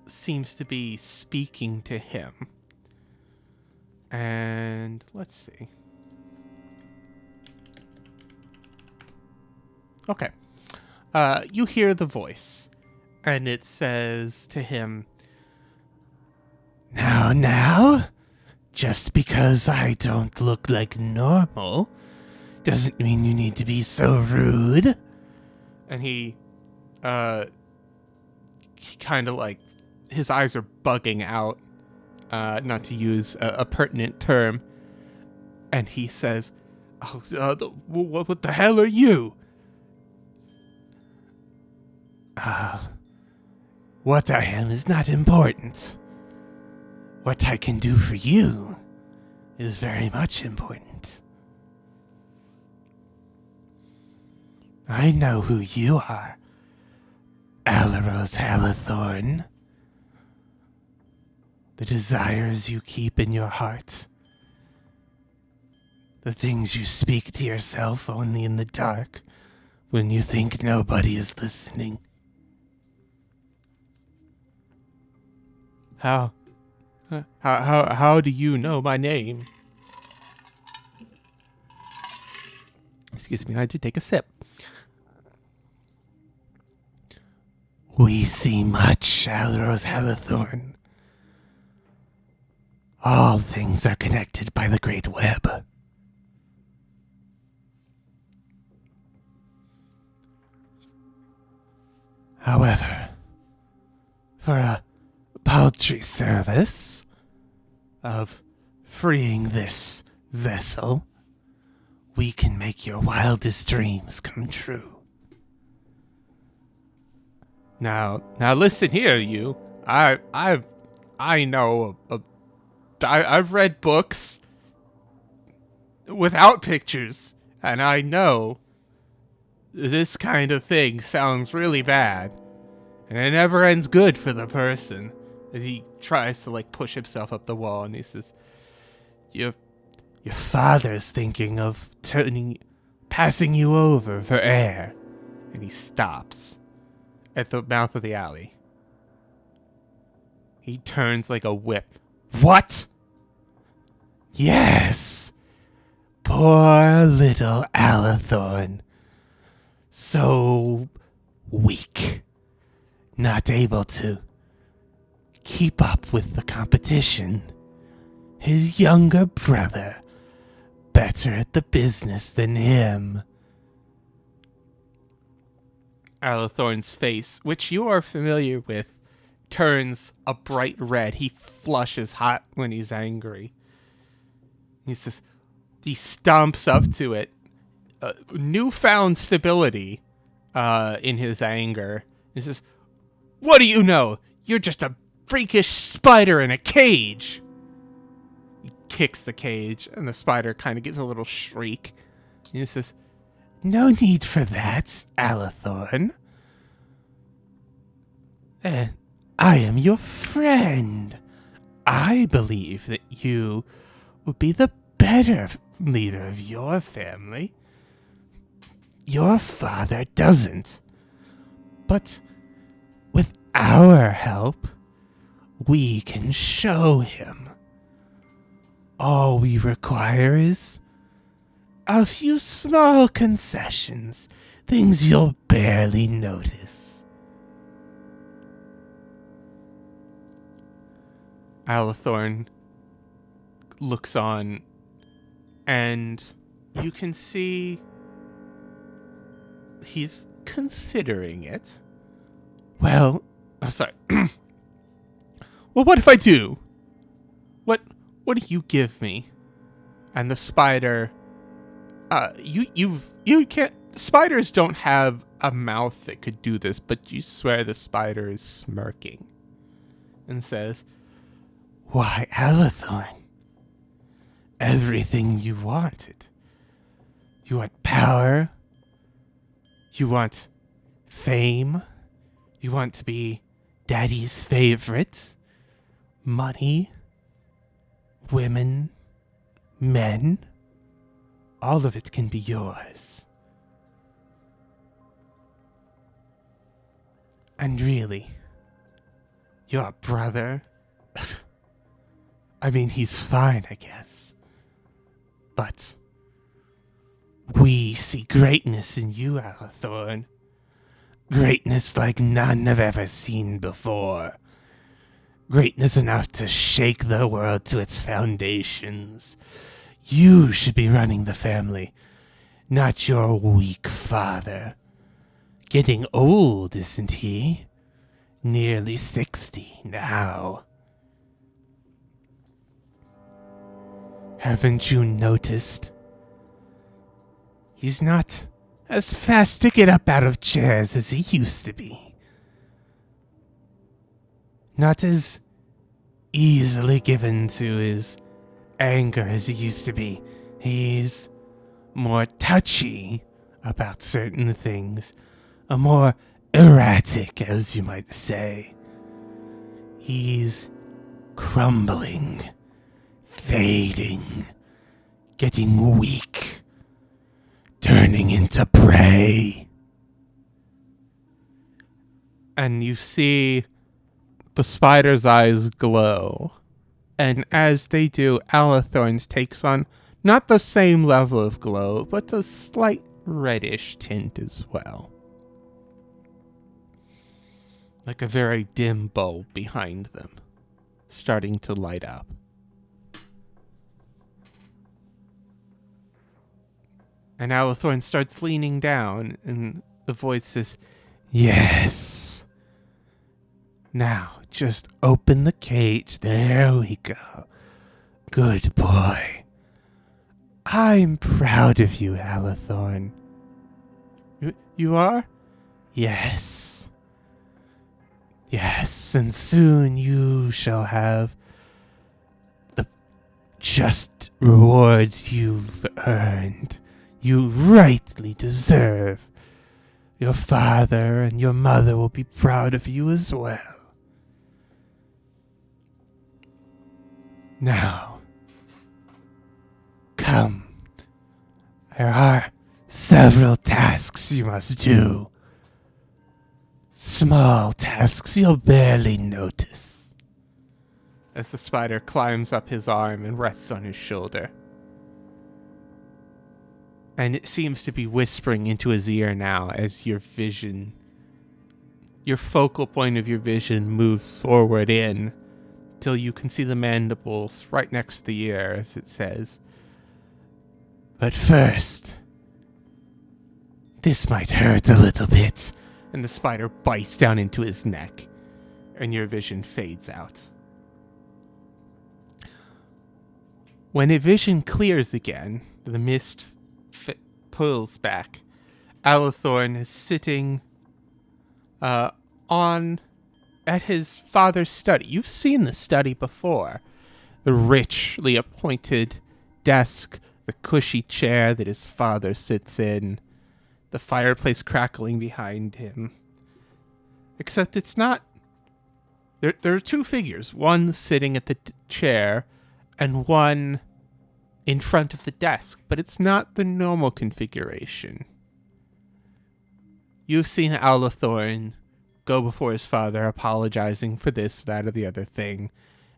seems to be speaking to him. And let's see. Okay. You hear the voice, and it says to him, Now, just because I don't look like normal doesn't mean you need to be so rude. And he kind of like, his eyes are bugging out, not to use a pertinent term, and he says, what the hell are you? What I am is not important. What I can do for you is very much important. I know who you are, Halarose Alathorn. The desires you keep in your heart. The things you speak to yourself only in the dark when you think nobody is listening. How do you know my name? Excuse me, I had to take a sip. We see much, Halarose Alathorn. All things are connected by the great web. However, for a paltry service of freeing this vessel, we can make your wildest dreams come true. Now listen here, you. I've read books without pictures, and I know this kind of thing sounds really bad, and it never ends good for the person. He tries to like push himself up the wall, and he says, Your father's thinking of passing you over for air. And he stops at the mouth of the alley. He turns like a whip. What? Yes. Poor little Alathorn. So weak. Not able to keep up with the competition. His younger brother, better at the business than him. Alathorn's face, which you are familiar with, turns a bright red. He flushes hot when he's angry. He says, he stomps up to it. Newfound stability in his anger. He says, What do you know? You're just a freakish spider in a cage. He kicks the cage, and the spider kind of gives a little shriek. And he says, No need for that, Alathorn. I am your friend. I believe that you would be the better leader of your family. Your father doesn't. But with our help, we can show him. All we require is a few small concessions, things you'll barely notice. Alathorn looks on, and you can see he's considering it. Well, I'm sorry. Well, what if I do? What do you give me? And the spider, you can't. Spiders don't have a mouth that could do this, but you swear the spider is smirking, and says, "Why, Alathorn, everything you wanted. You want power. You want fame. You want to be Daddy's favorite. Money. Women. men, all of it can be yours. And really, your brother, I mean, he's fine, I guess. But we see greatness in you, Alathorn. Greatness like none have ever seen before. Greatness enough to shake the world to its foundations. You should be running the family, not your weak father. Getting old, isn't he? Nearly 60 now. Haven't you noticed? He's not as fast to get up out of chairs as he used to be. Not as easily given to his anger as he used to be. He's more touchy about certain things. More erratic, as you might say. He's crumbling, fading, getting weak, turning into prey. And you see the spider's eyes glow. And as they do, Alathorn's takes on not the same level of glow, but a slight reddish tint as well. Like a very dim bulb behind them, starting to light up. And Alathorn starts leaning down, and the voice says, "Yes. Now, just open the cage. There we go. Good boy. I'm proud of you, Alathorn." You are? Yes. Yes, and soon you shall have the just rewards you've earned. You rightly deserve. Your father and your mother will be proud of you as well. Now, come. There are several tasks you must do. Small tasks you'll barely notice. As the spider climbs up his arm and rests on his shoulder. And it seems to be whispering into his ear now as your vision, your focal point of your vision moves forward in till you can see the mandibles right next to the ear, as it says. But first, this might hurt a little bit. And the spider bites down into his neck, and your vision fades out. When a vision clears again, the mist pulls back. Alathorn is sitting at his father's study. You've seen the study before. The richly appointed desk, the cushy chair that his father sits in, the fireplace crackling behind him. Except it's not... There are two figures. One sitting at the chair and one in front of the desk. But it's not the normal configuration. You've seen Alathorn go before his father apologizing for this, that, or the other thing.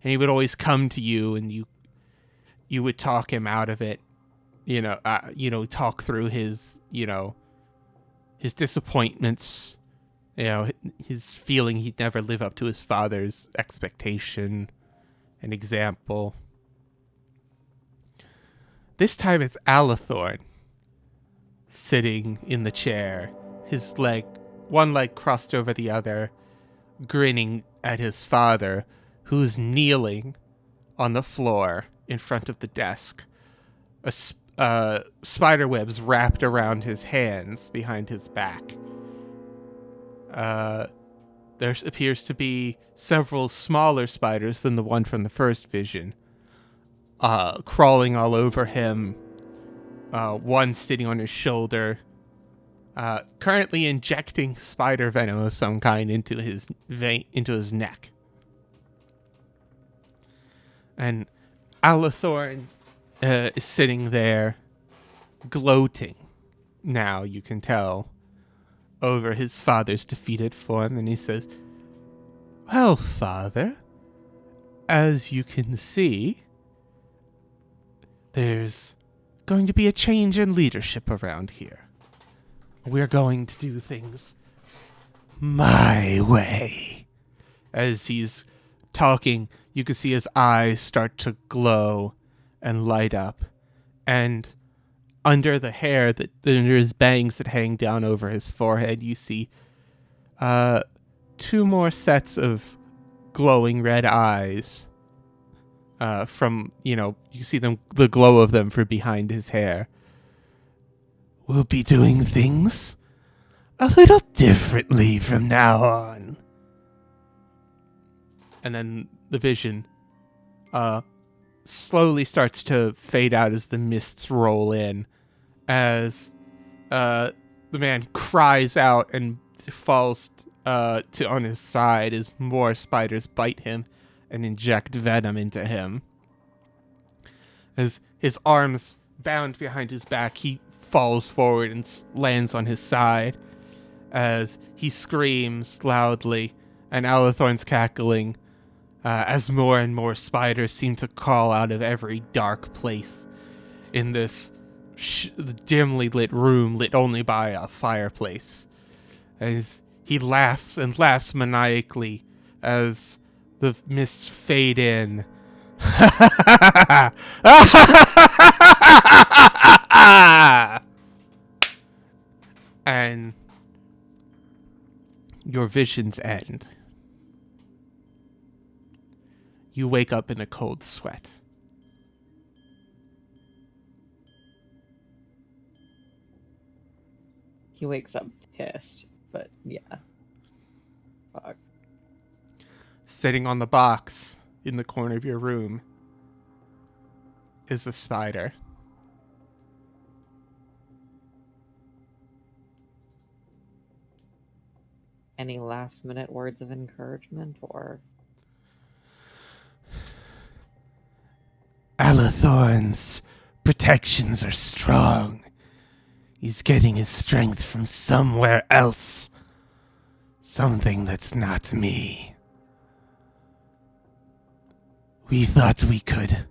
And he would always come to you and you would talk him out of it. Talk through his, his disappointments, his feeling he'd never live up to his father's expectation and example. This time it's Alathorn sitting in the chair, his one leg crossed over the other, grinning at his father, who's kneeling on the floor in front of the desk. Spider webs wrapped around his hands behind his back. There appears to be several smaller spiders than the one from the first vision, crawling all over him. One sitting on his shoulder, currently injecting spider venom of some kind into his neck. And Alathorn is sitting there gloating, now you can tell, over his father's defeated form, and he says, "Well, father, as you can see, there's going to be a change in leadership around here. We're going to do things my way." As he's talking, you can see his eyes start to glow and light up, and under the hair, under his bangs that hang down over his forehead, you see 2 more sets of glowing red eyes. From, you see them, the glow of them from behind his hair. "We'll be doing things a little differently from now on." And then the vision slowly starts to fade out as the mists roll in, as the man cries out and falls on his side as more spiders bite him and inject venom into him. As his arms bound behind his back, he falls forward and lands on his side as he screams loudly, and Alathorn's cackling as more and more spiders seem to crawl out of every dark place in this dimly lit room lit only by a fireplace. As he laughs and laughs maniacally as the mists fade in. And your visions end. You wake up in a cold sweat. He wakes up pissed, but yeah. Fuck. Sitting on the box in the corner of your room is a spider. Any last minute words of encouragement, or? Alathorn's protections are strong. He's getting his strength from somewhere else. Something that's not me. We thought we could.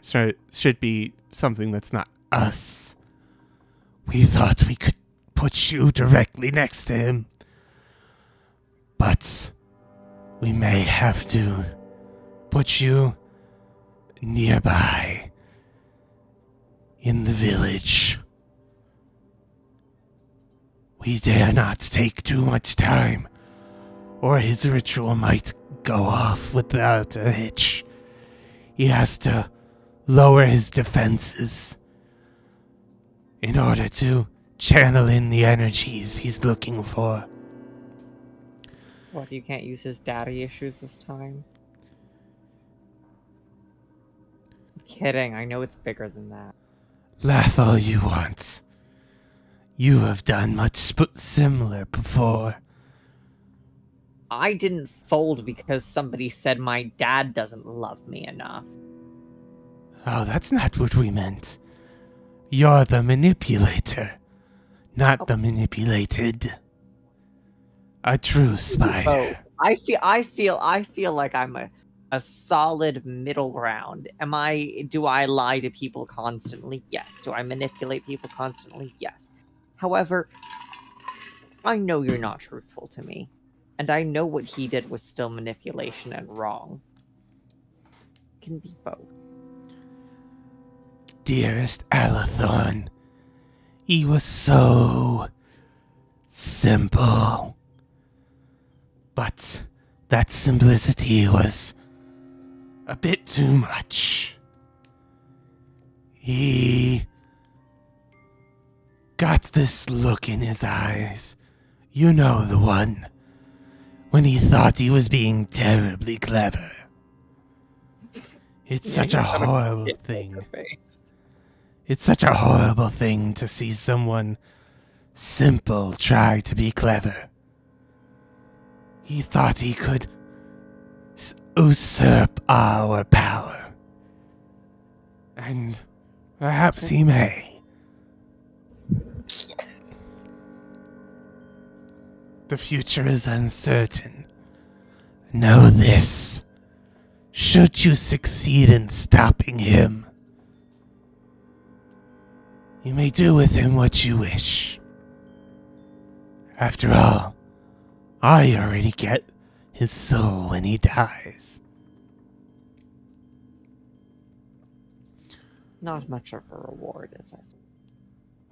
Sorry, should be something that's not us. We thought we could put you directly next to him. But we may have to put you nearby in the village. We dare not take too much time, or his ritual might go off without a hitch. He has to lower his defenses in order to channel in the energies he's looking for. What, you can't use his daddy issues this time? I'm kidding, I know it's bigger than that. Laugh all you want. You have done much similar before. I didn't fold because somebody said my dad doesn't love me enough. Oh, that's not what we meant. You're the manipulator, not the manipulated. A true spider. Oh, I feel like I'm a solid middle ground. Do I lie to people constantly? Yes. Do I manipulate people constantly? Yes. However, I know you're not truthful to me. And I know what he did was still manipulation and wrong. It can be both. Dearest Alathorn, he was so simple. But that simplicity was a bit too much. He got this look in his eyes. You know the one. When he thought he was being terribly clever. It's such a horrible thing. It's such a horrible thing to see someone simple try to be clever. He thought he could usurp our power. And perhaps he may. The future is uncertain. Know this. Should you succeed in stopping him, you may do with him what you wish. After all, I already get his soul when he dies. Not much of a reward, is it?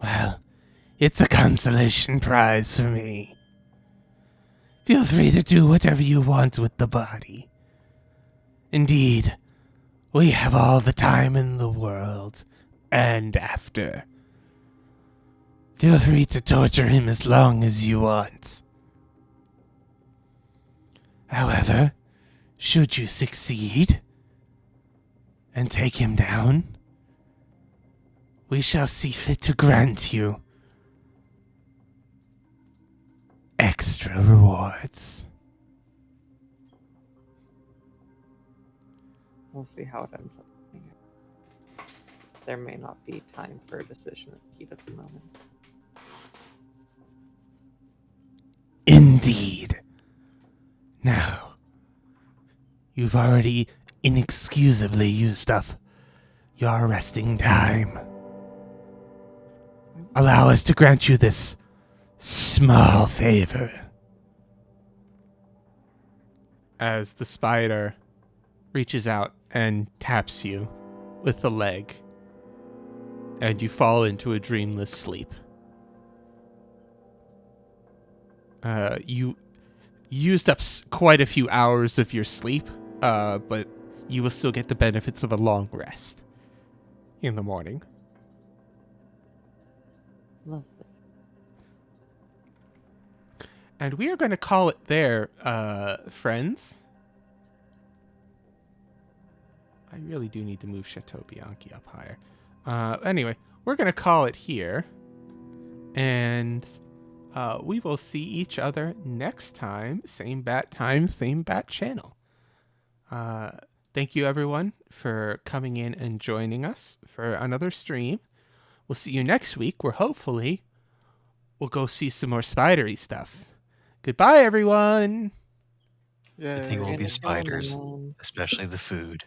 Well, it's a consolation prize for me. Feel free to do whatever you want with the body. Indeed, we have all the time in the world, and after. Feel free to torture him as long as you want. However, should you succeed and take him down, we shall see fit to grant you extra rewards. We'll see how it ends up. There may not be time for a decision at the heat of the moment. Indeed. Now, you've already inexcusably used up your resting time. Allow us to grant you this small favor. As the spider reaches out and taps you with the leg, and you fall into a dreamless sleep. You used up quite a few hours of your sleep, but you will still get the benefits of a long rest in the morning. Lovely. And we are going to call it there, friends. I really do need to move Chateau Bianchi up higher. Anyway, we're going to call it here. And we will see each other next time. Same bat time, same bat channel. Thank you, everyone, for coming in and joining us for another stream. We'll see you next week, where hopefully we'll go see some more spidery stuff. Goodbye, everyone. I think it will be spiders, especially the food.